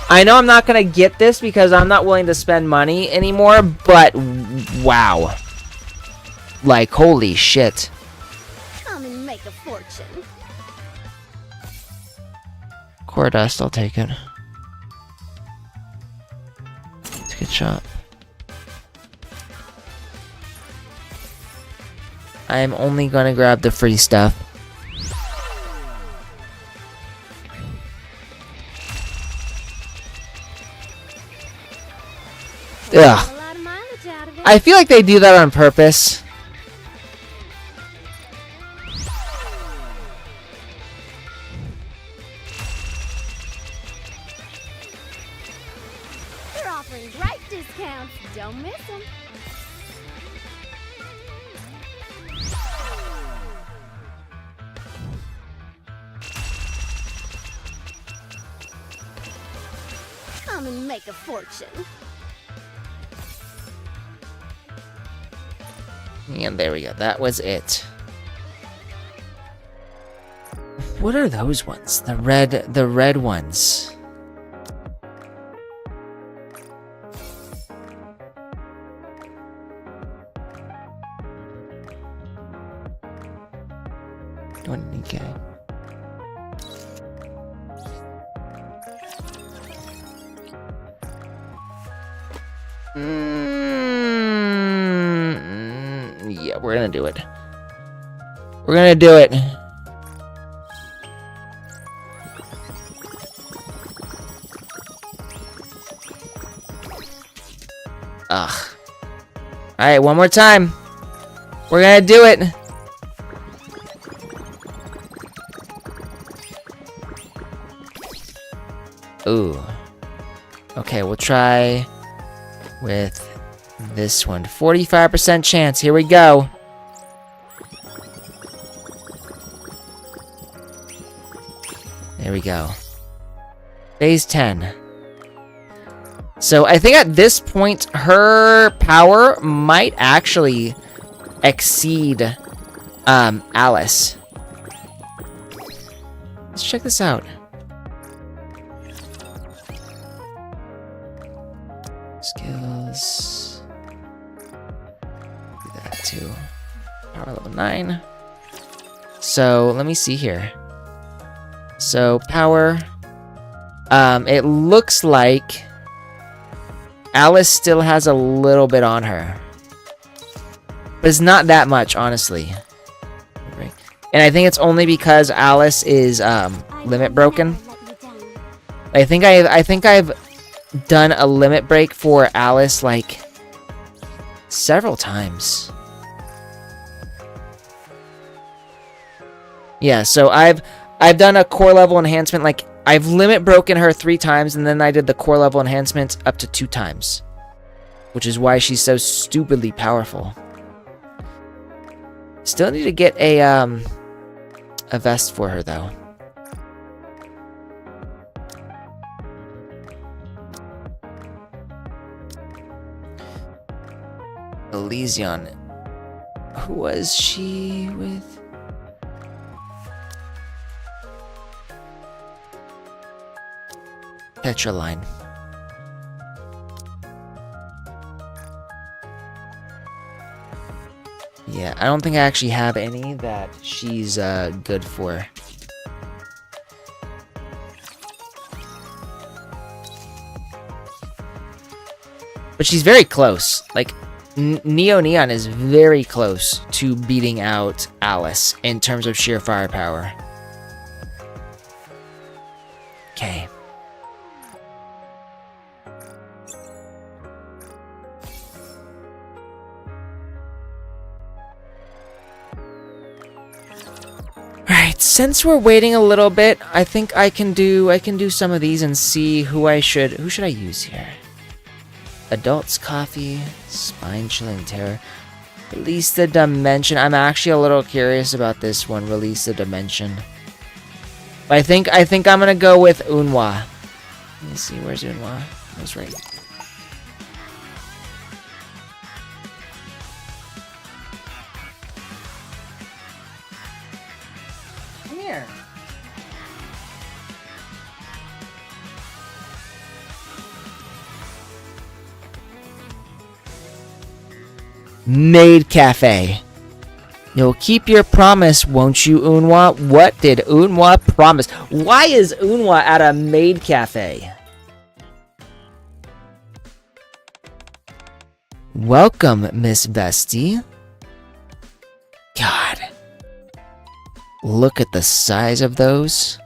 I know I'm not gonna get this because I'm not willing to spend money anymore, but wow. Like, holy shit. Come and make a fortune. Core dust, I'll take it. It's a good shot. I am only gonna grab the free stuff. Ugh. A lot of mileage out of it. I feel like they do that on purpose. They're offering great discounts. Don't miss them. Come and make a fortune. And there we go. That was it. What are those ones? The red ones. Okay. Yeah, we're gonna do it. We're gonna do it. Ugh. Alright, one more time. We're gonna do it. Ooh. Okay, we'll try with this one. 45% chance. Here we go. There we go. Phase 10. So I think at this point, her power might actually exceed Alice. Let's check this out. Skills. Do that too. Power level 9. So let me see here. So power. It looks like Alice still has a little bit on her. But it's not that much, honestly. And I think it's only because Alice is limit broken. I think I've done a limit break for Alice like several times. Yeah, so I've done a core level enhancement, like I've limit broken her 3 times, and then I did the core level enhancement up to 2 times. Which is why she's so stupidly powerful. Still need to get a vest for her though. Elysion. Who was she with? Petraline. Yeah, I don't think I actually have any that she's good for. But she's very close. Like, Neo Neon is very close to beating out Alice in terms of sheer firepower. Okay. Alright, since we're waiting a little bit, I think I can do some of these and see who should I use here? Adults Coffee, Spine Chilling Terror, Release the Dimension. I'm actually a little curious about this one, Release the Dimension. I think I'm gonna go with Unwa. Let me see, where's Unwa? That's right. Come here. Maid Cafe. You'll keep your promise, won't you, Unwa? What did Unwa promise? Why is Unwa at a maid cafe? Welcome, Miss Vesti. God. Look at the size of those.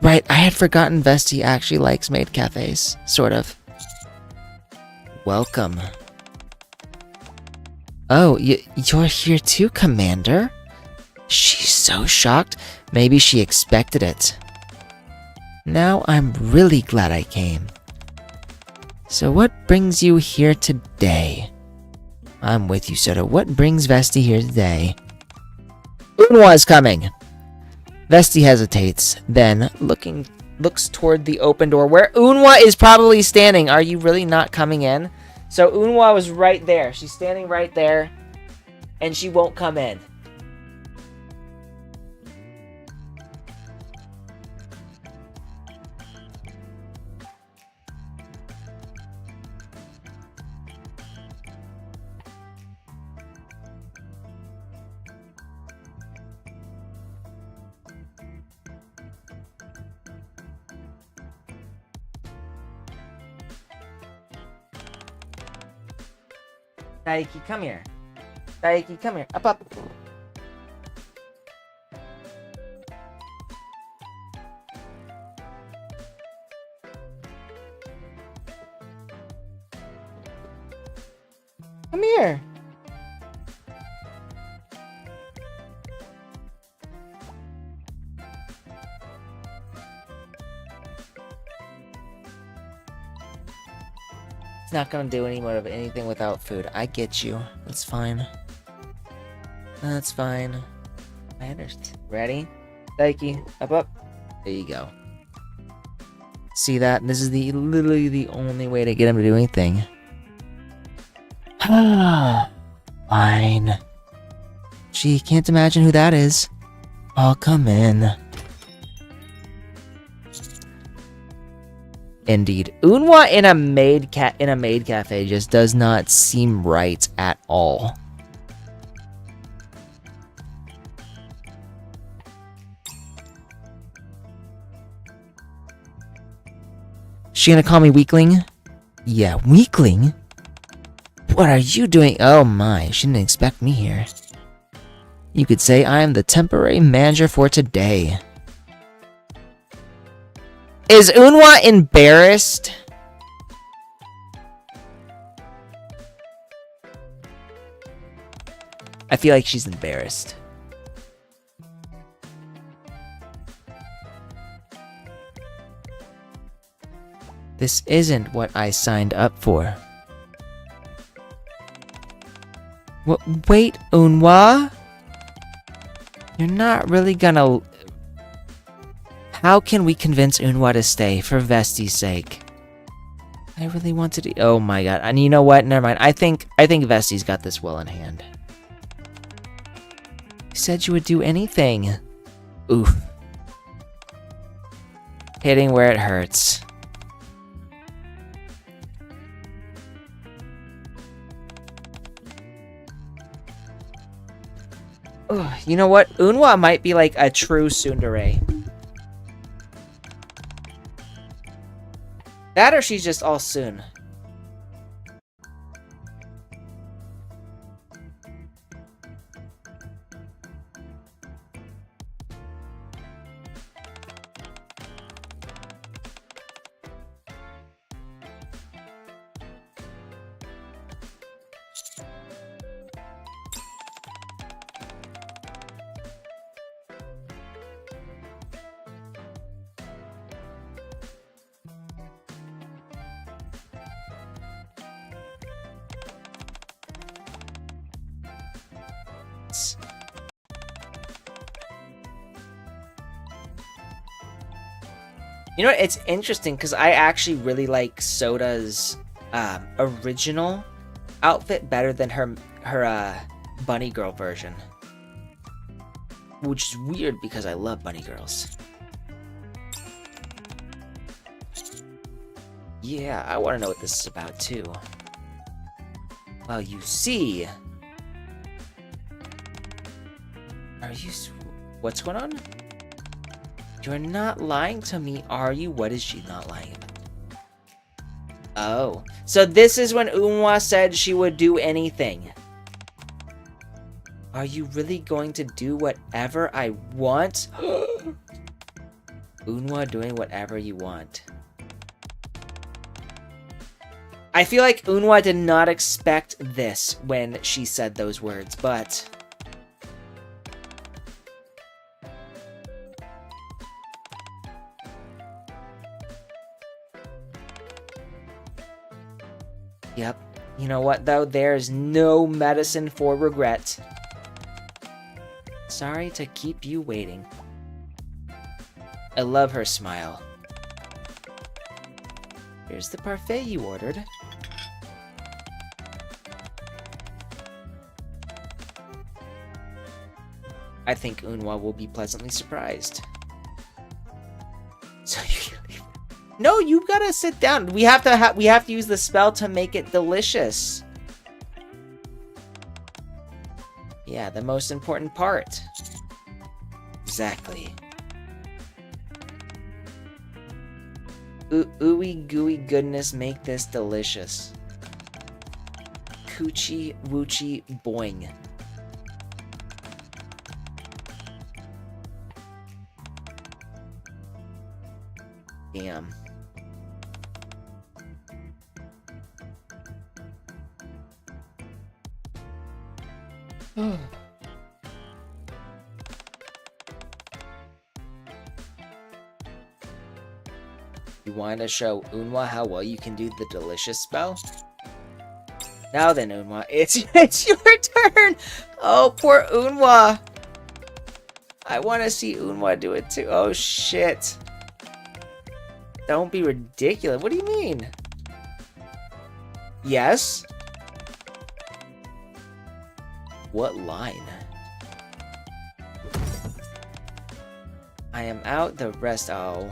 Right, I had forgotten Vesti actually likes maid cafes. Sort of. Welcome. Oh, you're here too, Commander? She's so shocked. Maybe she expected it. Now I'm really glad I came. So what brings you here today? I'm with you, Soda. What brings Vesti here today? Unwa is coming. Vesti hesitates, then looks toward the open door where Unwa is probably standing. Are you really not coming in? So Unwa was right there. She's standing right there, and she won't come in. Daiki, come here. Daiki, come here. Up. Come here. It's not gonna do anything without food. I get you. That's fine. That's fine. I understand. Ready? Daiki, up. There you go. See that? This is literally the only way to get him to do anything. Fine. Gee, can't imagine who that is. I'll come in. Indeed. Unwa in a maid cafe just does not seem right at all. She gonna call me weakling? Yeah, weakling? What are you doing? Oh my, she didn't expect me here. You could say I am the temporary manager for today. Is Unwa embarrassed? I feel like she's embarrassed. This isn't what I signed up for. Wait, Unwa? You're not really gonna... How can we convince Unwa to stay for Vesti's sake? I really wanted to... Oh my god. And you know what? Never mind. I think Vesti's got this well in hand. You said you would do anything. Oof. Hitting where it hurts. Ugh, you know what? Unwa might be like a true tsundere. That or she's just all soon. You know what? It's interesting because I actually really like Soda's original outfit better than her bunny girl version, which is weird because I love bunny girls. Yeah, I want to know what this is about too. Well, you see, are you? What's going on? You're not lying to me, are you? What is she not lying about? Oh. So this is when Unwa said she would do anything. Are you really going to do whatever I want? Unwa doing whatever you want. I feel like Unwa did not expect this when she said those words, but... Yep. You know what, though? There's no medicine for regret. Sorry to keep you waiting. I love her smile. Here's the parfait you ordered. I think Unwa will be pleasantly surprised. So you can leave. No, you gotta sit down. We have to use the spell to make it delicious. Yeah, the most important part. Exactly. Ooey gooey goodness, make this delicious. Coochie woochie boing. Damn. You want to show Unwa how well you can do the delicious spell? Now then, Unwa, it's your turn! Oh, poor Unwa! I want to see Unwa do it too. Oh, shit. Don't be ridiculous. What do you mean? Yes? What line? I am out, the rest... Oh.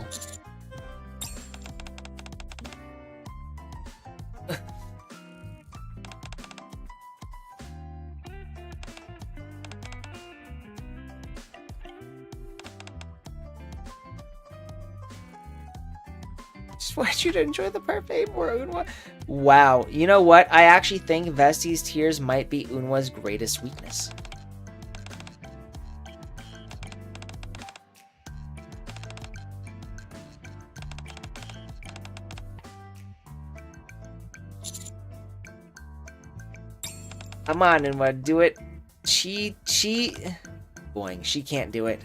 Just want you to enjoy the parfait more, Unwa. Wow, you know what? I actually think Vesti's tears might be Unwa's greatest weakness. Come on, Unwa, do it. She... Boing, she can't do it.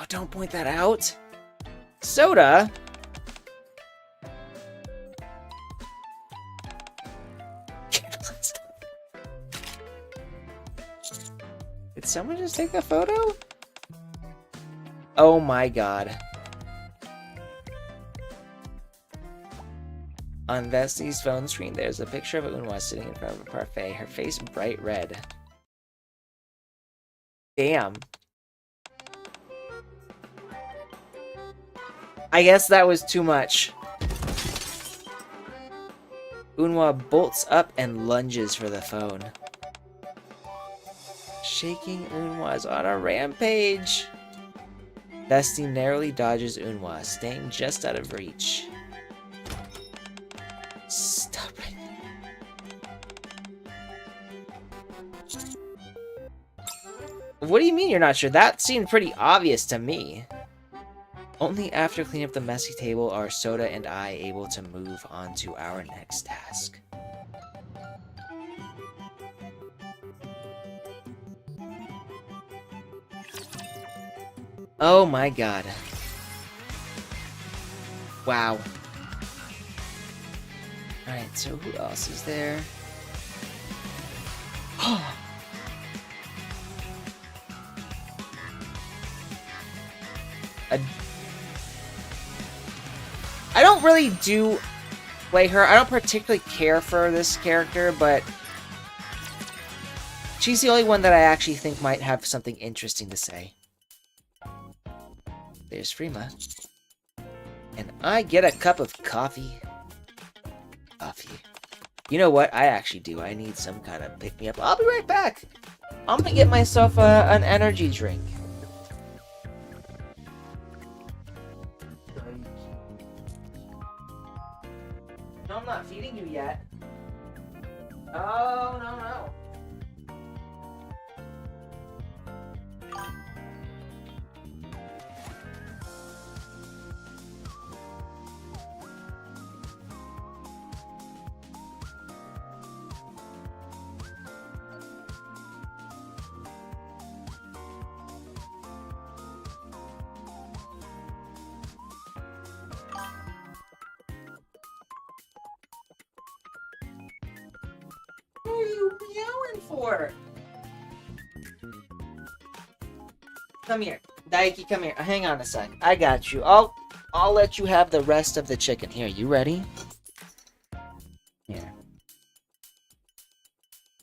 Don't point that out. Soda? someone just take a photo? Oh my god. On Vesti's phone screen, there's a picture of Unwa sitting in front of a parfait, her face bright red. Damn. I guess that was too much. Unwa bolts up and lunges for the phone. Shaking Unwa's on a rampage. Vesti narrowly dodges Unwa, staying just out of reach. Stop it. What do you mean you're not sure? That seemed pretty obvious to me. Only after cleaning up the messy table are Soda and I able to move on to our next task. Oh my god. Wow. Alright, so who else is there? I don't really play her. I don't particularly care for this character, but she's the only one that I actually think might have something interesting to say. There's Frima. And I get a cup of coffee. You know what? I actually do. I need some kind of pick-me-up. I'll be right back. I'm gonna get myself an energy drink. No, I'm not feeding you yet. Oh, no. What are you meowing for? Come here. Daiki, come here. Hang on a sec. I got you. I'll let you have the rest of the chicken. Here, you ready? Here.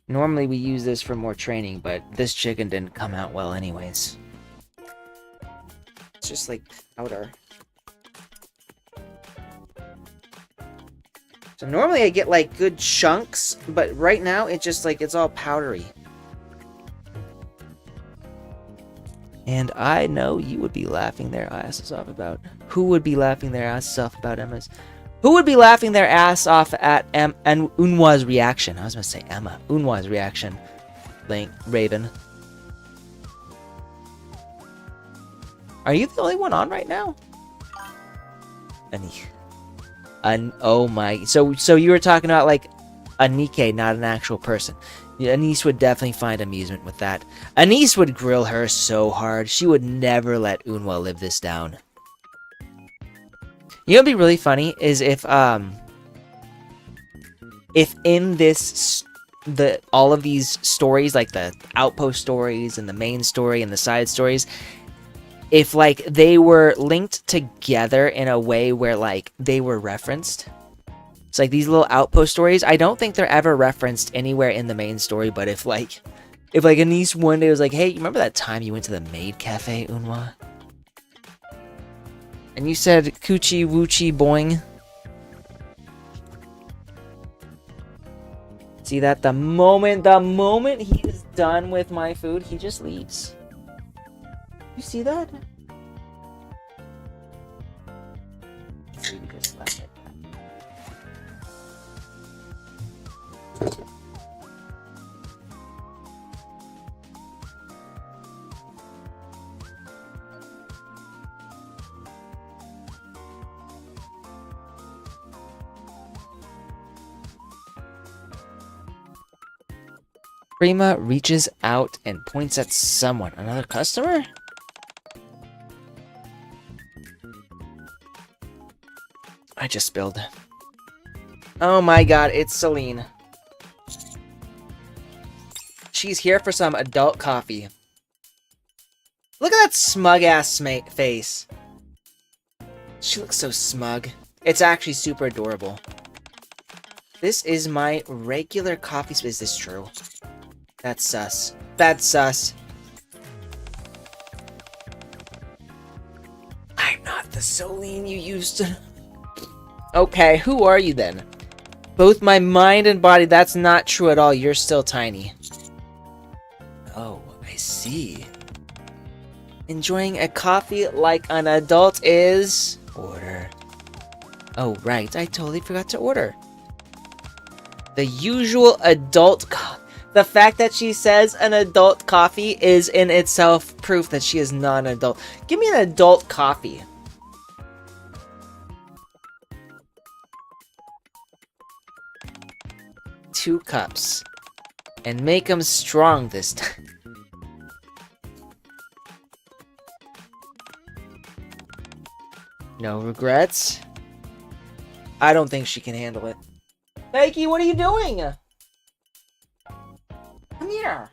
Normally we use this for more training, but this chicken didn't come out well anyways. It's just like powder. So normally I get like good chunks, but right now it's just like it's all powdery. And I know you would be laughing their asses off about... Who would be laughing their asses off about Emma's... Who would be laughing their ass off at and Unwa's reaction? I was gonna say Emma. Unwa's reaction. Raven. Are you the only one on right now? Oh my... So you were talking about like a Nikke, not an actual person. Anise would definitely find amusement with that. Anise would grill her so hard. She would never let Unwa live this down. You know what'd be really funny is if in this all of these stories, like the outpost stories and the main story and the side stories, if like they were linked together in a way where like they were referenced. It's like these little outpost stories, I don't think they're ever referenced anywhere in the main story, but if Anise one day was like, hey, you remember that time you went to the maid cafe, Unwa? And you said coochie woochie boing. See that the moment he is done with my food, he just leaves. You see that? You just left it. Prima reaches out and points at someone. Another customer? I just spilled. Oh my god, it's Celine. She's here for some adult coffee. Look at that smug ass face. She looks so smug. It's actually super adorable. This is my regular coffee space. Is this true? That's sus. That's sus. I'm not the Solene you used to. Okay, who are you then? Both my mind and body, that's not true at all. You're still tiny. Oh, I see. Enjoying a coffee like an adult is... Order. Oh, right. I totally forgot to order. The usual adult The fact that she says an adult coffee is in itself proof that she is not an adult. Give me an adult coffee. Two cups. And make them strong this time. No regrets. I don't think she can handle it. Nike, what are you doing? Come here.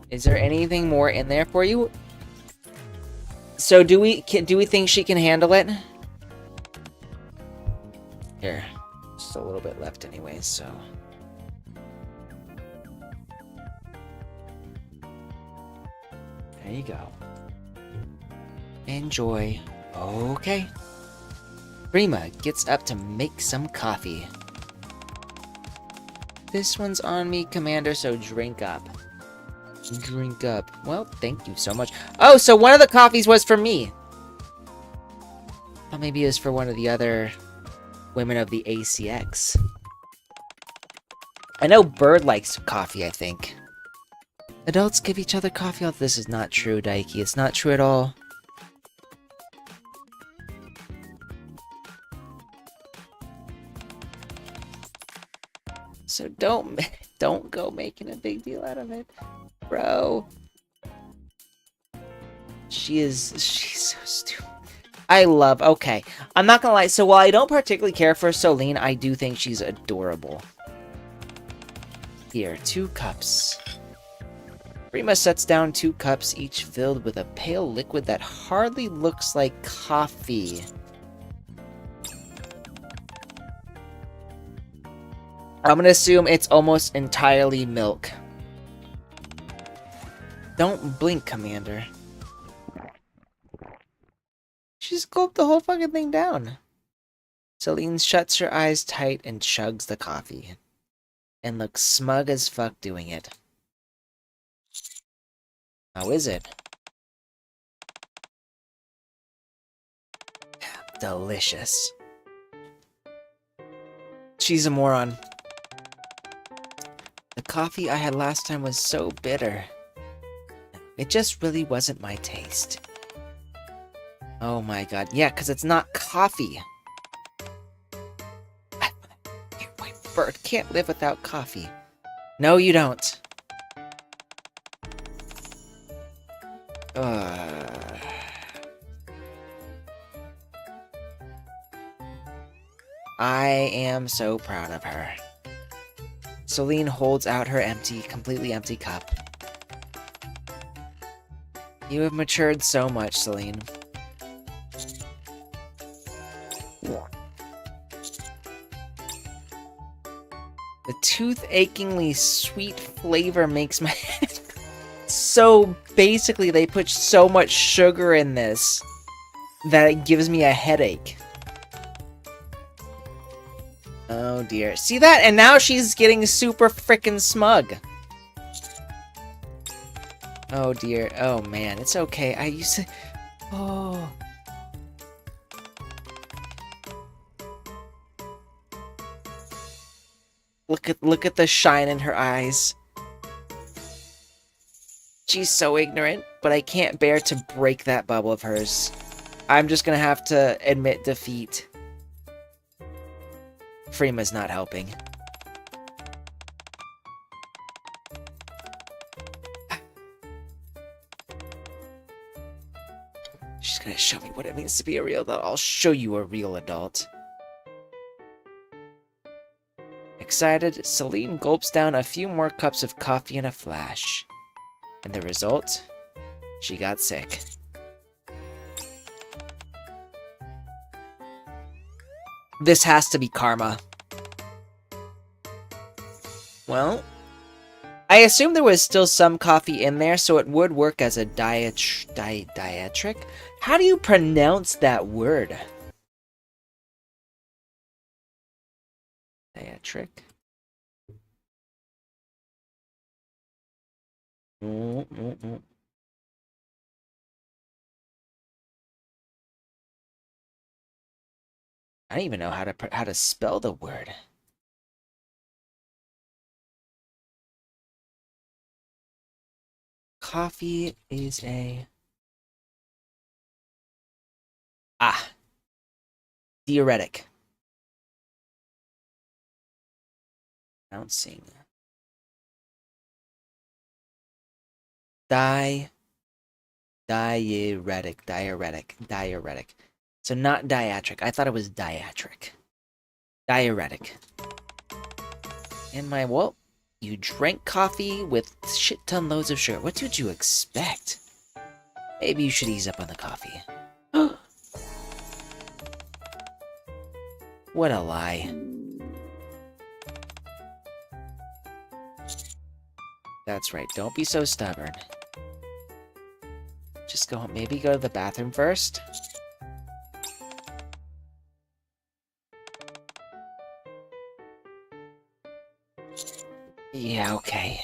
Is there anything more in there for you? So do we think she can handle it? Here. Just a little bit left anyways, so. There you go. Enjoy. Okay. Prima gets up to make some coffee. This one's on me, Commander, so drink up. Drink up. Well, thank you so much. Oh, so one of the coffees was for me. Well, maybe it was for one of the other women of the ACX. I know Bird likes coffee, I think. Adults give each other coffee. Oh, this is not true, Daiki. It's not true at all. So don't go making a big deal out of it, bro. She's so stupid. Okay, I'm not gonna lie. So while I don't particularly care for Solene, I do think she's adorable. Here, 2 cups. Prima sets down 2 cups, each filled with a pale liquid that hardly looks like coffee. I'm gonna assume it's almost entirely milk. Don't blink, Commander. She just gulped the whole fucking thing down. Celine shuts her eyes tight and chugs the coffee. And looks smug as fuck doing it. How is it? Delicious. She's a moron. The coffee I had last time was so bitter. It just really wasn't my taste. Oh my god. Yeah, because it's not coffee. My bird can't live without coffee. No, you don't. I am so proud of her. Celine holds out her completely empty cup. You have matured so much, Celine. The tooth-achingly sweet flavor makes my head... So basically, they put so much sugar in this that it gives me a headache. Oh dear. See that? And now she's getting super frickin' smug. Oh dear. Oh man, it's okay. I used to... Oh... Look at the shine in her eyes. She's so ignorant, but I can't bear to break that bubble of hers. I'm just gonna have to admit defeat. Frima's not helping. She's gonna show me what it means to be a real adult. I'll show you a real adult. Excited, Celine gulps down a few more cups of coffee in a flash. And the result? She got sick. This has to be karma. Well, I assume there was still some coffee in there, so it would work as a diatric? How do you pronounce that word? Diatric? I don't even know how to spell the word. Coffee is a diuretic. Announcing. Diuretic. So not diatric. I thought it was diatric. Diuretic. And well, you drank coffee with shit ton loads of sugar. What did you expect? Maybe you should ease up on the coffee. What a lie. That's right, don't be so stubborn. Just maybe go to the bathroom first? Yeah, okay.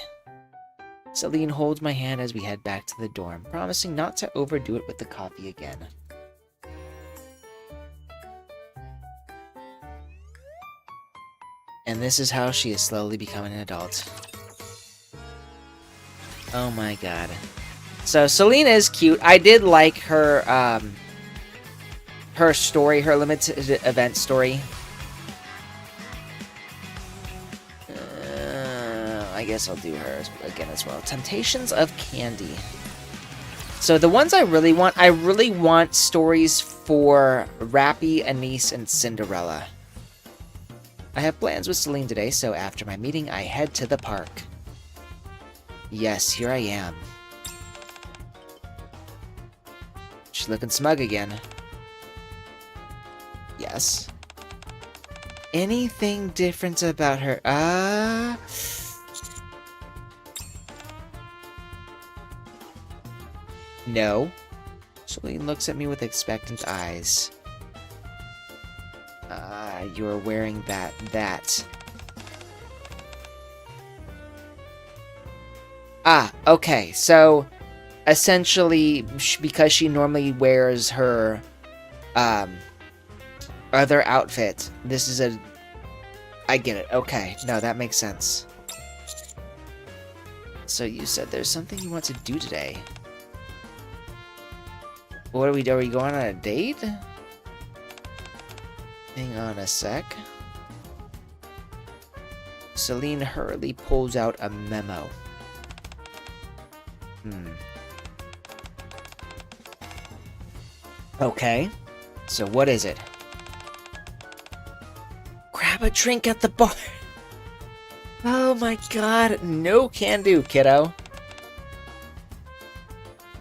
Celine holds my hand as we head back to the dorm, promising not to overdo it with the coffee again. And this is how she is slowly becoming an adult. Oh my god. So, Celine is cute. I did like her, her story, her limited event story. I guess I'll do her again as well. Temptations of Candy. So the ones I really want stories for Rappy, Anise, and Cinderella. I have plans with Celine today, so after my meeting, I head to the park. Yes, here I am. She's looking smug again. Yes. Anything different about her? No. Celine looks at me with expectant eyes. You're wearing that. Okay, so essentially, because she normally wears her other outfit, this is I get it. Okay, no, that makes sense. So you said there's something you want to do today. What are we going on a date? Hang on a sec. Celine hurriedly pulls out a memo. Okay. So what is it? Grab a drink at the bar. Oh my god. No can do, kiddo.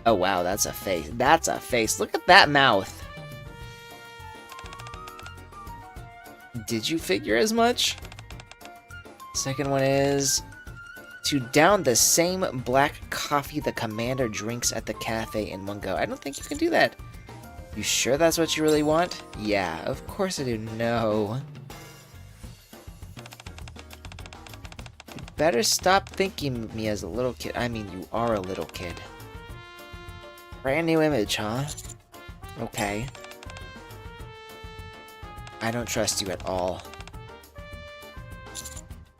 Oh wow, that's a face. That's a face. Look at that mouth. Did you figure as much? Second one is to down the same black coffee the commander drinks at the cafe in one go. I don't think you can do that. You sure that's what you really want? Yeah, of course I do. No. You better stop thinking of me as a little kid. I mean, you are a little kid. Brand new image, huh? Okay. I don't trust you at all.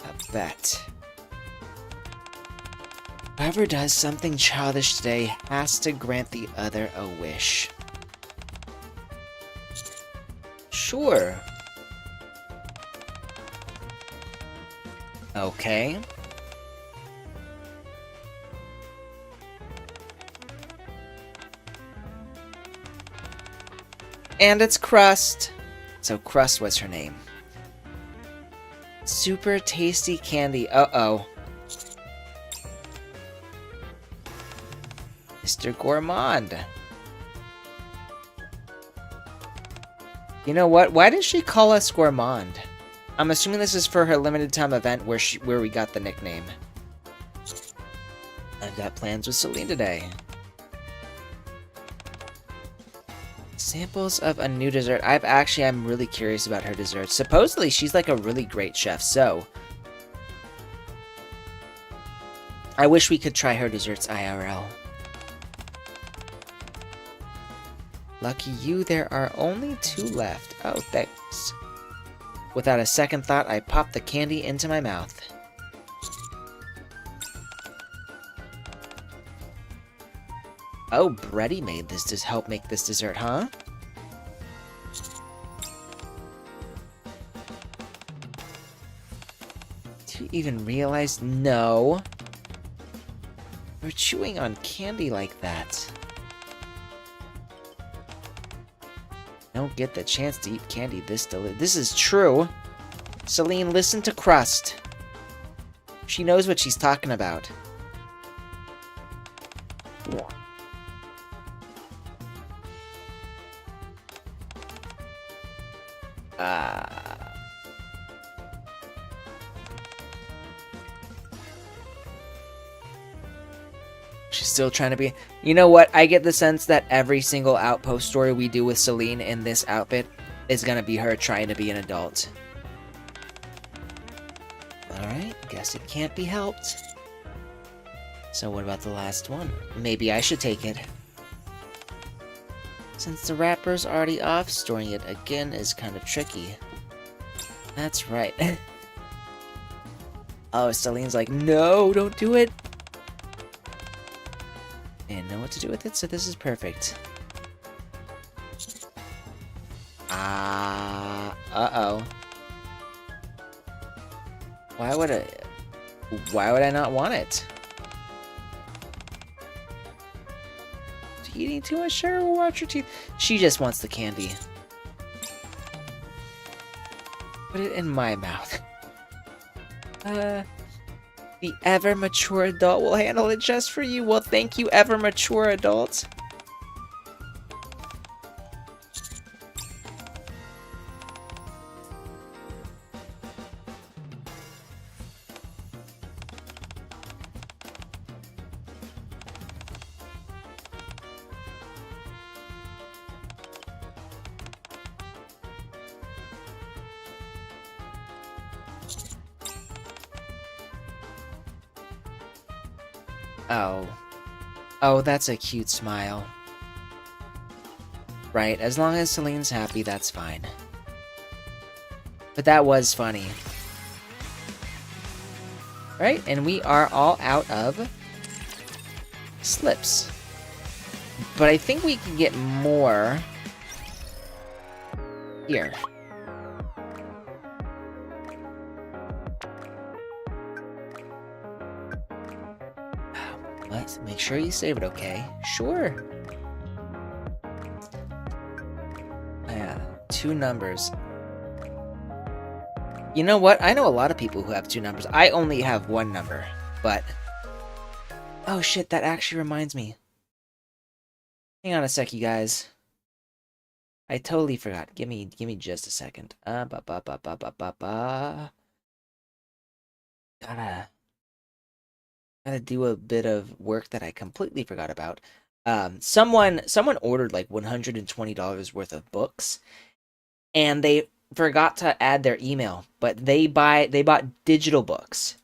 A bet. Whoever does something childish today has to grant the other a wish. Sure. Okay. And it's Crust. So Crust was her name. Super tasty candy. Uh-oh. Mr. Gourmand. You know what? Why did she call us Gourmand? I'm assuming this is for her limited time event where we got the nickname. I've got plans with Celine today. Samples of a new dessert. I'm really curious about her dessert. Supposedly, she's like a really great chef, so I wish we could try her desserts IRL. Lucky you, there are only 2 left. Oh, thanks. Without a second thought, I popped the candy into my mouth. Oh, Bretty made this to help make this dessert, huh? Do you even realize? No. We're chewing on candy like that. Don't get the chance to eat candy this delicious. This is true. Celine, listen to Crust. She knows what she's talking about. She's still trying to be... You know what? I get the sense that every single Outpost story we do with Celine in this outfit is gonna be her trying to be an adult. Alright, guess it can't be helped. So what about the last one? Maybe I should take it. Since the wrapper's already off, storing it again is kind of tricky. That's right. Oh, Celine's like, no, don't do it. And know what to do with it, so this is perfect. Uh-oh. Why would I not want it? Eating too much sugar will watch your teeth. She just wants the candy. Put it in my mouth. The ever-mature adult will handle it just for you. Well, thank you, ever-mature adult. Oh. Oh, that's a cute smile. Right, as long as Celine's happy, that's fine. But that was funny. Right, and we are all out of slips. But I think we can get more here. Let's make sure you save it, okay? Sure. Yeah, 2 numbers. You know what? I know a lot of people who have 2 numbers. I only have 1 number, but... Oh shit, that actually reminds me. Hang on a sec, you guys. I totally forgot. Give me just a second. Gotta do a bit of work that I completely forgot about. Someone ordered like $120 worth of books, and they forgot to add their email, but they bought digital books.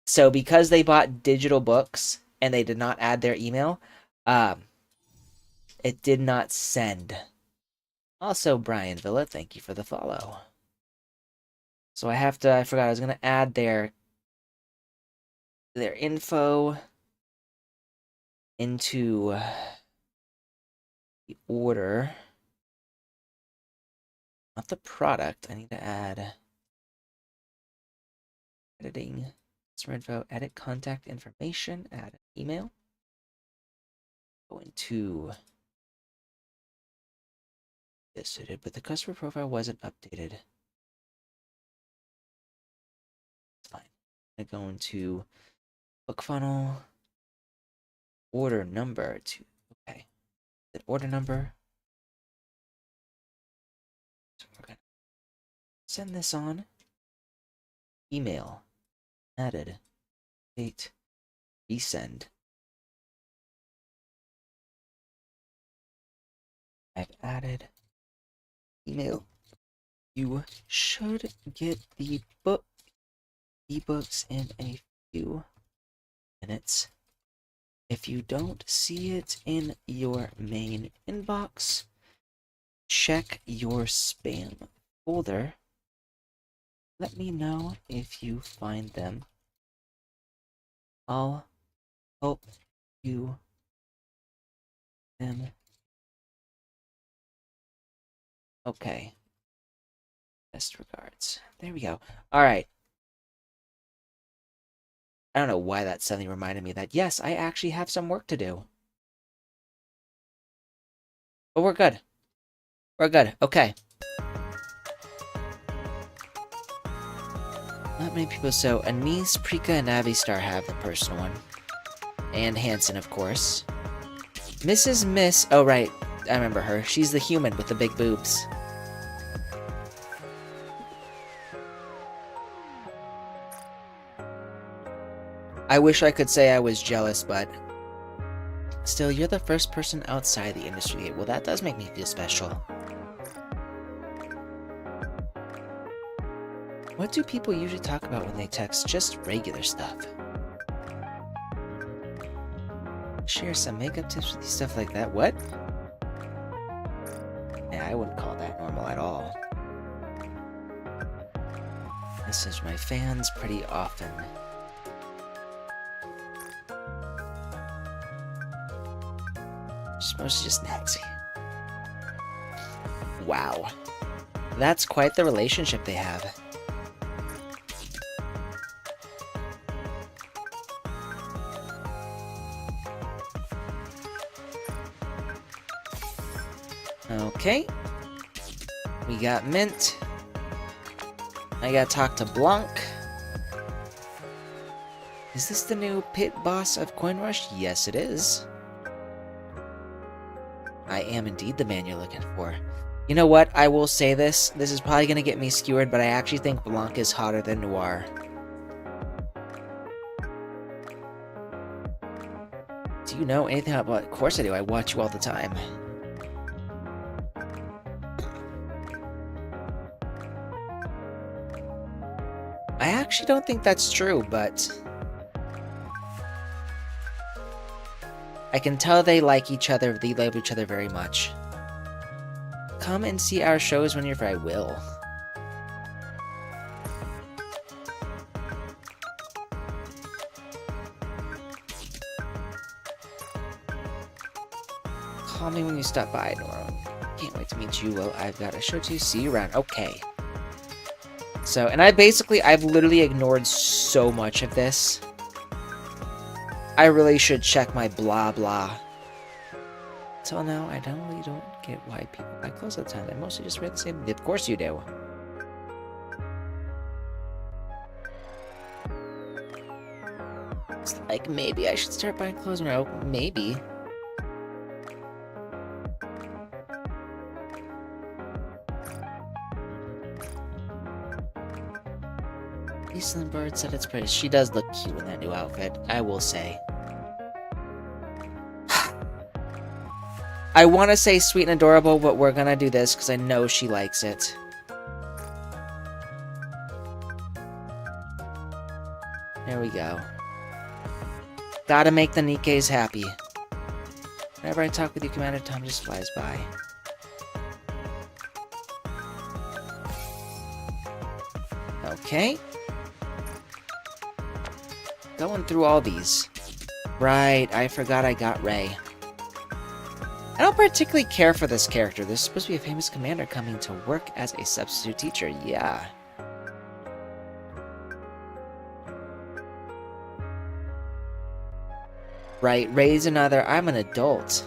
So because they bought digital books and they did not add their email, it did not send. Also, Brian Villa, thank you for the follow. So I forgot I was gonna add their info into the order. Not the product. I need to add editing, customer info, edit contact information, add an email. Go into this, but the customer profile wasn't updated. I'm going to go into book funnel, order number to, okay, the order number. So we're going to send this on. Email, added, date, resend. I've added email. You should get the ebooks in a few minutes. If you don't see it in your main inbox, check your spam folder. Let me know if you find them. I'll help you them. Okay. Best regards. There we go. Alright. I don't know why that suddenly reminded me that, yes, I actually have some work to do. But we're good. We're good. Okay. Not many people. So, Anise, Prika, and Avistar have the personal one. And Hanson, of course. Mrs. Miss... Oh, right. I remember her. She's the human with the big boobs. I wish I could say I was jealous, but... Still, you're the first person outside the industry. Well, that does make me feel special. What do people usually talk about when they text? Just regular stuff. Share some makeup tips with you, stuff like that. What? Yeah, I wouldn't call that normal at all. Message my fans pretty often. It's mostly just Nancy. Wow. That's quite the relationship they have. Okay. We got Mint. I gotta talk to Blanc. Is this the new pit boss of Coin Rush? Yes, it is. I am indeed the man you're looking for. You know what? I will say this. This is probably gonna get me skewered, but I actually think Blanc is hotter than Noir. Do you know anything about... Of course I do. I watch you all the time. I actually don't think that's true, but... I can tell they like each other, they love each other very much. Come and see our shows whenever I will. Call me when you stop by, Nora. Can't wait to meet you. Well, I've got a show to see you around. Okay. So, and I've literally ignored so much of this. I really should check my blah blah. Till now, I really don't get why people buy clothes all the time. I mostly just wear the same. Of course you do. It's like, maybe I should start buying clothes when I open. Maybe. Eastland Bird said it's pretty. She does look cute in that new outfit, I will say. I want to say sweet and adorable, but we're gonna do this because I know she likes it. There we go. Gotta make the Nikkeis happy. Whenever I talk with you, Commander, time just flies by. Okay. Going through all these. Right, I forgot I got Ray. I don't particularly care for this character. There's supposed to be a famous commander coming to work as a substitute teacher. Yeah. Right, Ray's another. I'm an adult.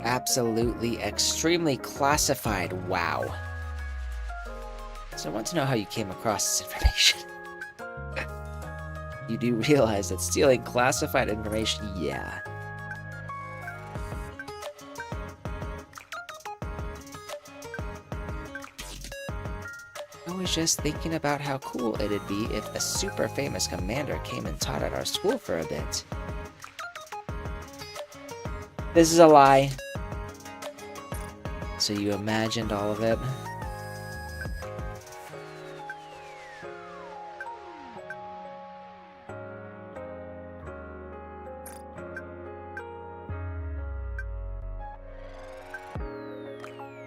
Absolutely, extremely classified. Wow. So I want to know how you came across this information. You do realize that stealing classified information, yeah. I was just thinking about how cool it'd be if a super famous commander came and taught at our school for a bit. This is a lie. So you imagined all of it?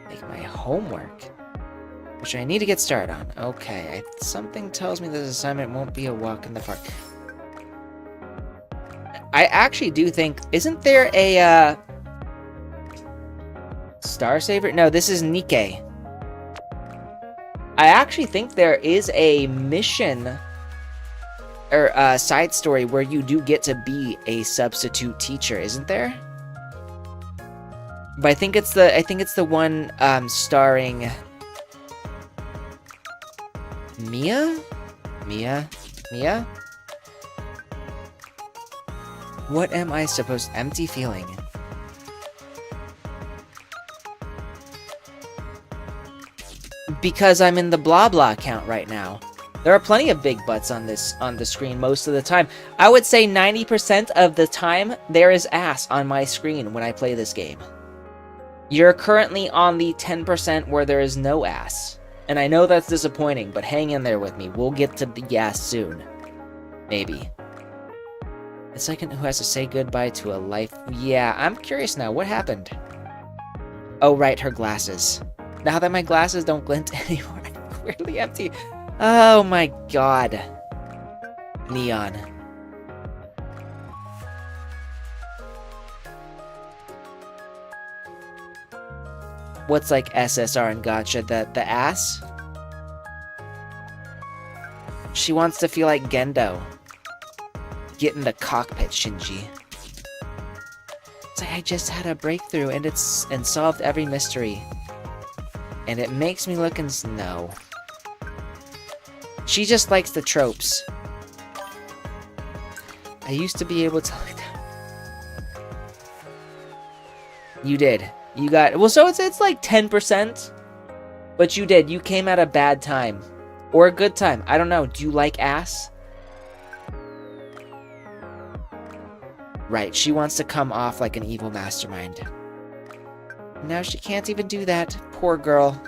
Make my homework. Which I need to get started on. Okay, something tells me this assignment won't be a walk in the park. I actually do think... Isn't there a, Star Saver? No, this is Nikkei. I actually think there is a mission... or a side story where you do get to be a substitute teacher, isn't there? But I think it's the one, starring... Mia? What am I supposed... Empty feeling. Because I'm in the blah blah account right now. There are plenty of big butts on the screen most of the time. I would say 90% of the time there is ass on my screen when I play this game. You're currently on the 10% where there is no ass. And I know that's disappointing, but hang in there with me. We'll get to the ass soon. Maybe. The second who has to say goodbye to a life... Yeah, I'm curious now. What happened? Oh, right, her glasses. Now that my glasses don't glint anymore, I'm clearly empty. Oh my god. Neon. What's like SSR and Gacha? The ass? She wants to feel like Gendo. Get in the cockpit, Shinji. It's like I just had a breakthrough and solved every mystery. And it makes me look and no. She just likes the tropes. I used to be able to like that. You did. You got... Well, so it's like 10%. But you did. You came at a bad time. Or a good time. I don't know. Do you like ass? Right. She wants to come off like an evil mastermind. Now she can't even do that. Poor girl.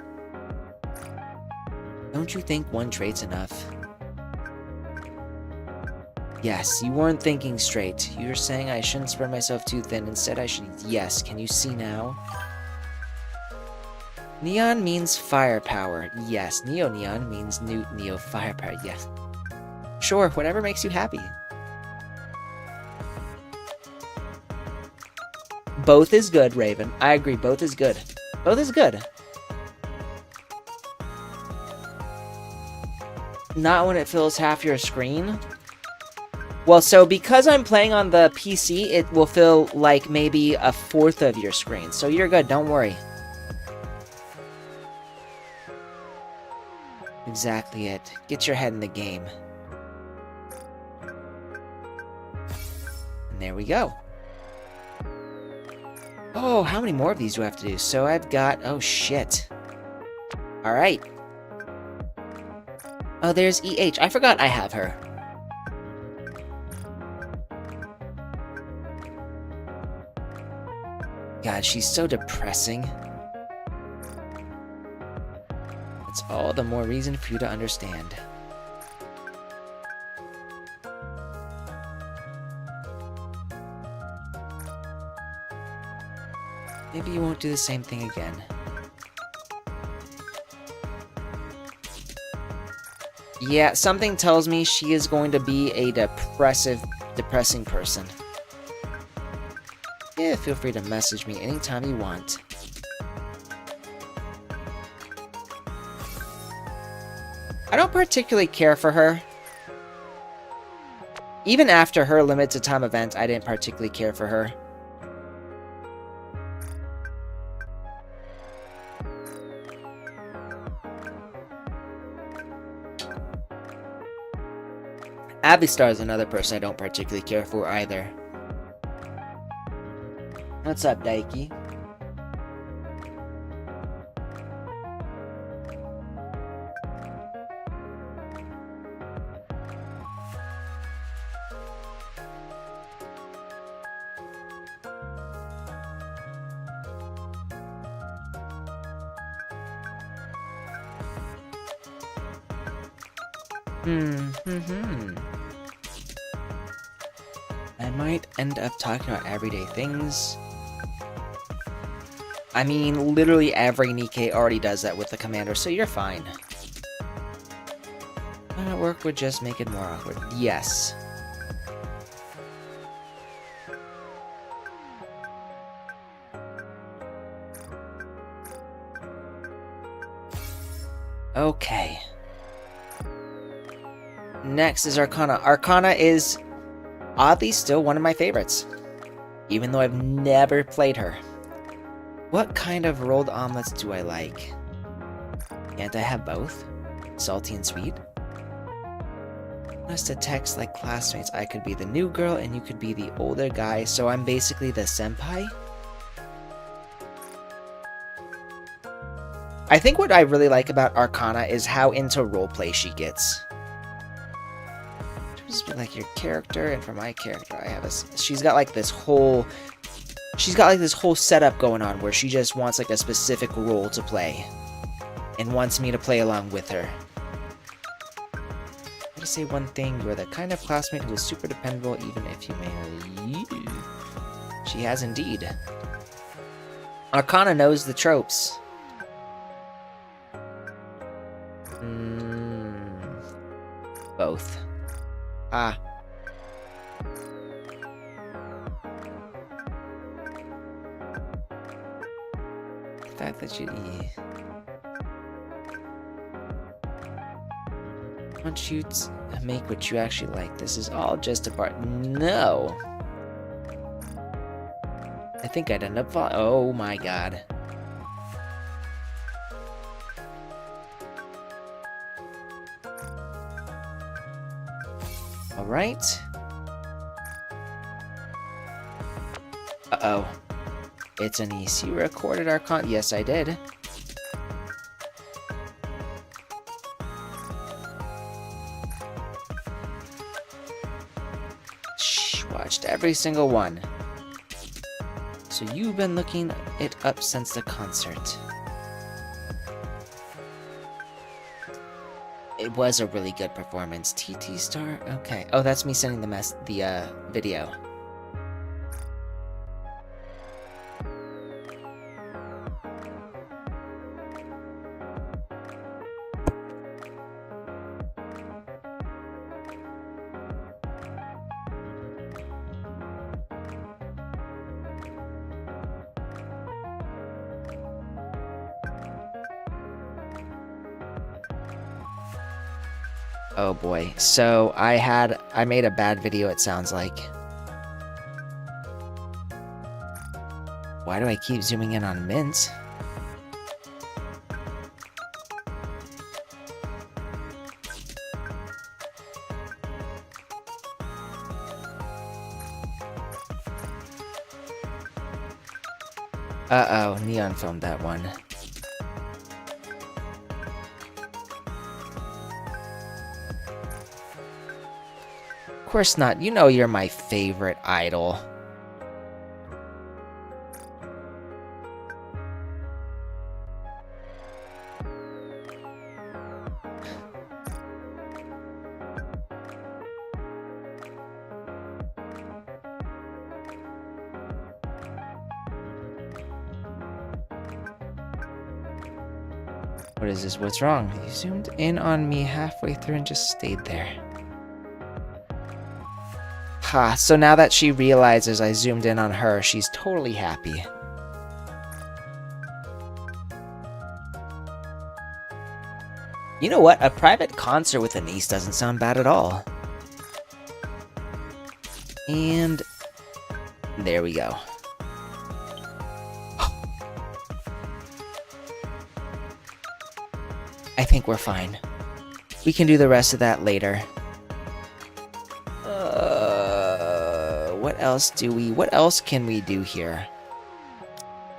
Don't you think one trait's enough? Yes, you weren't thinking straight. You were saying I shouldn't spread myself too thin. Instead, I should... Yes, can you see now? Neon means firepower. Yes, Neo-Neon means Neo firepower. Yes. Sure, whatever makes you happy. Both is good, Raven. I agree, both is good. Both is good. Not when it fills half your screen. Well, so because I'm playing on the PC, it will fill like maybe a fourth of your screen. So you're good, don't worry. Exactly it. Get your head in the game. And there we go. Oh, how many more of these do I have to do? So I've got... Oh, shit. Alright. Oh, there's EH. I forgot I have her. God, she's so depressing. That's all the more reason for you to understand. Maybe you won't do the same thing again. Yeah, something tells me she is going to be a depressing person. Yeah, feel free to message me anytime you want. I don't particularly care for her. Even after her limited time event, I didn't particularly care for her. Abby is another person I don't particularly care for either. What's up, Daiki? I might end up talking about everyday things. I mean, literally every Nikkei already does that with the commander, so you're fine. Work would just make it more awkward. Yes. Okay. Next is Arcana. Arcana is oddly still one of my favorites, even though I've never played her. What kind of rolled omelets do I like? Can't I have both? Salty and sweet? Us to text like classmates. I could be the new girl and you could be the older guy, so I'm basically the senpai? I think what I really like about Arcana is how into roleplay she gets. Just be like your character, and for my character, I have she's got like this whole setup going on where she just wants like a specific role to play and wants me to play along with her. I'm gonna say one thing: you're the kind of classmate who is super dependable, even if you may leave. She has indeed. Arcana knows the tropes. Both. Ah. The fact that you want you to make what you actually like. This is all just a part. No. I think I'd end up oh my god. Alright. Uh-oh. It's an EC recorded Arcana. Yes, I did. Shh, watched every single one. So you've been looking it up since the concert. It was a really good performance. TT star? Okay. Oh, that's me sending the video. Oh boy. So I made a bad video, it sounds like. Why do I keep zooming in on Mint? Uh-oh, Neon filmed that one. Of course not. You know you're my favorite idol. What is this? What's wrong? You zoomed in on me halfway through and just stayed there. Ha, so now that she realizes I zoomed in on her, she's totally happy. You know what? A private concert with a niece doesn't sound bad at all. And there we go. I think we're fine. We can do the rest of that later. What else can we do here?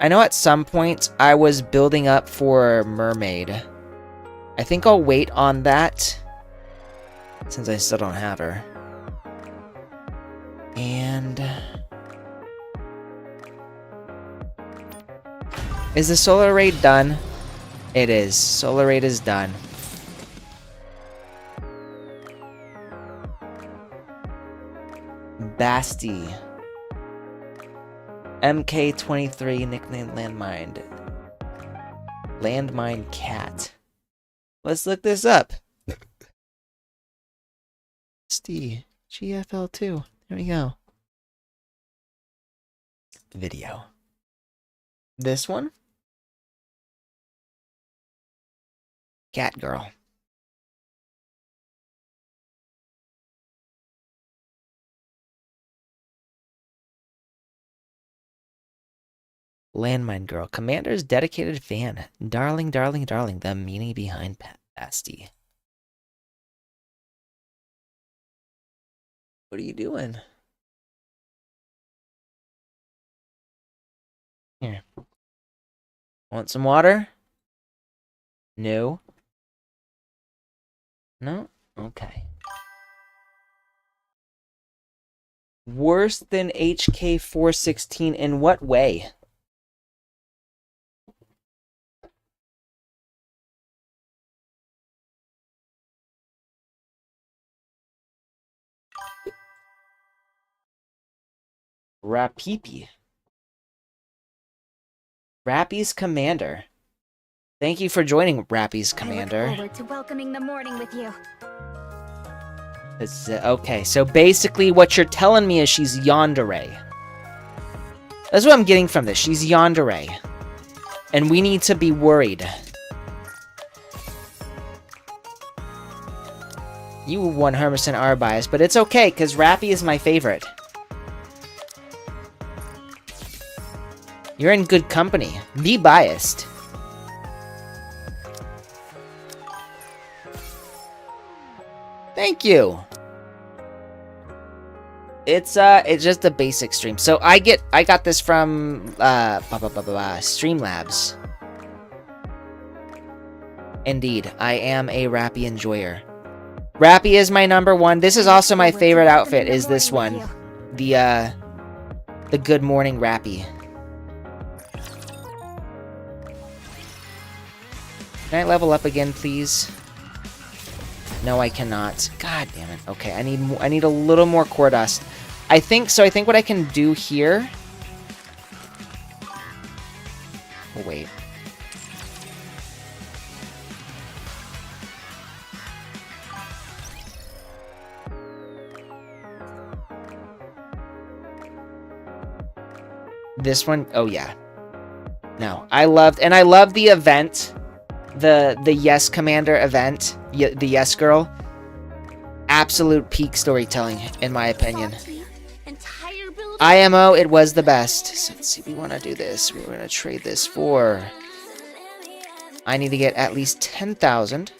I know at some point I was building up for Mermaid. I think I'll wait on that since I still don't have her. And is the solar raid done? It is. Solar raid is done. Basti. MK23, nickname Landmine. Landmine Cat. Let's look this up. Basti. GFL2. There we go. Video. This one? Cat girl. Landmine girl. Commander's dedicated fan. Darling, darling, darling. The meaning behind Basti. What are you doing? Here. Want some water? No. No? Okay. Worse than HK416 in what way? Rapipi. Rappy's Commander. Thank you for joining Rappy's Commander. I look forward to welcoming the morning with you. Okay, so basically what you're telling me is she's yandere. That's what I'm getting from this. She's yandere. And we need to be worried. You 100% are biased, but it's okay, because Rappy is my favorite. You're in good company. Be biased. Thank you. It's just a basic stream. So I got this from Streamlabs. Indeed, I am a Rappy enjoyer. Rappy is my #1. This is also my favorite outfit. Is this one, the Good Morning Rappy. Can I level up again, please? No, I cannot. God damn it. Okay, I need a little more core dust. I think what I can do here. Oh, wait. This one, oh yeah. No, I loved the event. The Yes Commander event, the Yes Girl, absolute peak storytelling in my opinion. IMO, it was the best. So let's see, we want to do this. We're going to trade this for. I need to get at least 10,000.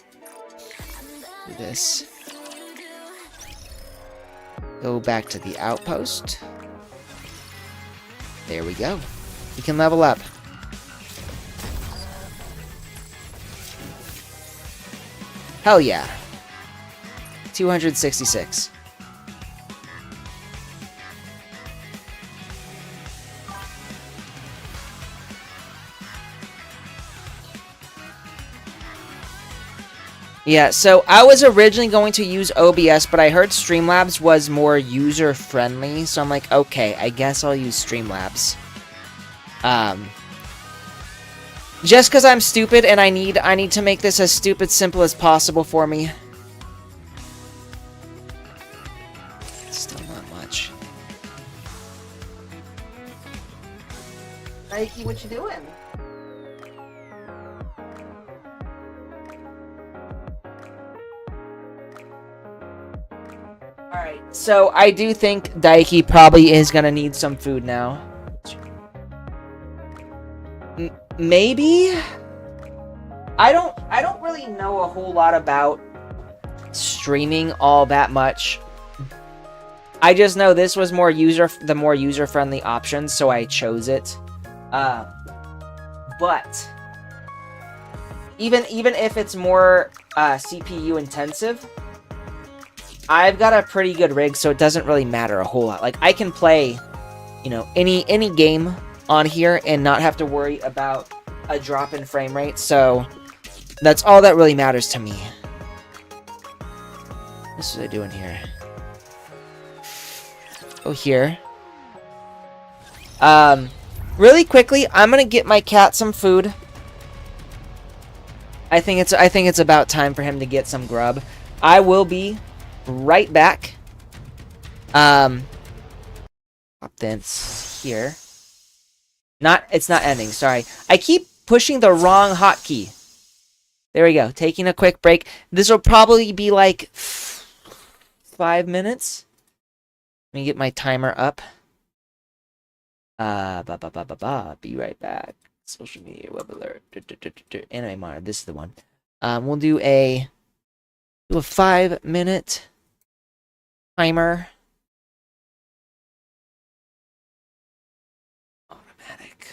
Do this. Go back to the outpost. There we go. We can level up. Hell yeah. 266. Yeah, so I was originally going to use OBS, but I heard Streamlabs was more user-friendly, so I'm like, okay, I guess I'll use Streamlabs. Just because I'm stupid and I need to make this as stupid simple as possible for me. Still not much. Nike, what you doing? Alright, so I do think Daiki probably is gonna need some food now. Maybe? I don't really know a whole lot about streaming all that much. I just know this was the more user-friendly option, so I chose it. But even if it's more CPU intensive, I've got a pretty good rig, so it doesn't really matter a whole lot. Like, I can play, you know, any game on here and not have to worry about a drop in frame rate, so that's all that really matters to me. What are they doing here? Go here. Really quickly, I'm gonna get my cat some food. I think it's about time for him to get some grub. I will be right back. Pop this here. It's not ending, sorry. I keep pushing the wrong hotkey. There we go. Taking a quick break. This will probably be like 5 minutes. Let me get my timer up. Be right back. Social media, web alert, anime monitor. This is the one. We'll do a 5-minute timer. Automatic.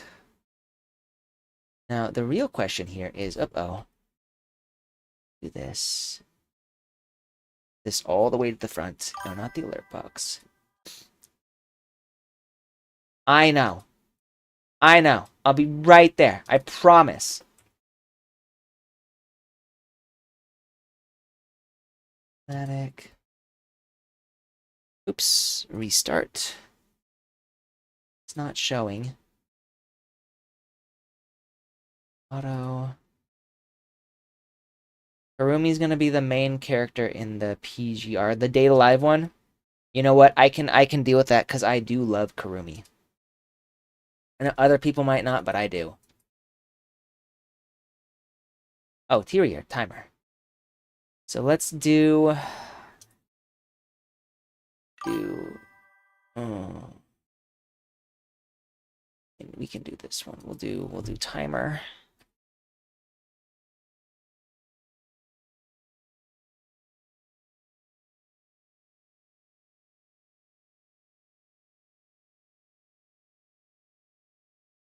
Now the real question here is, do this all the way to the front. No, not the alert box. I know. I'll be right there. I promise. Automatic. Oops. Restart. It's not showing. Auto. Karumi's gonna be the main character in the PGR, the Date Alive one. You know what? I can deal with that because I do love Karumi. And other people might not, but I do. Oh, Tyrier, timer. So let's do... we can do this one. We'll do timer.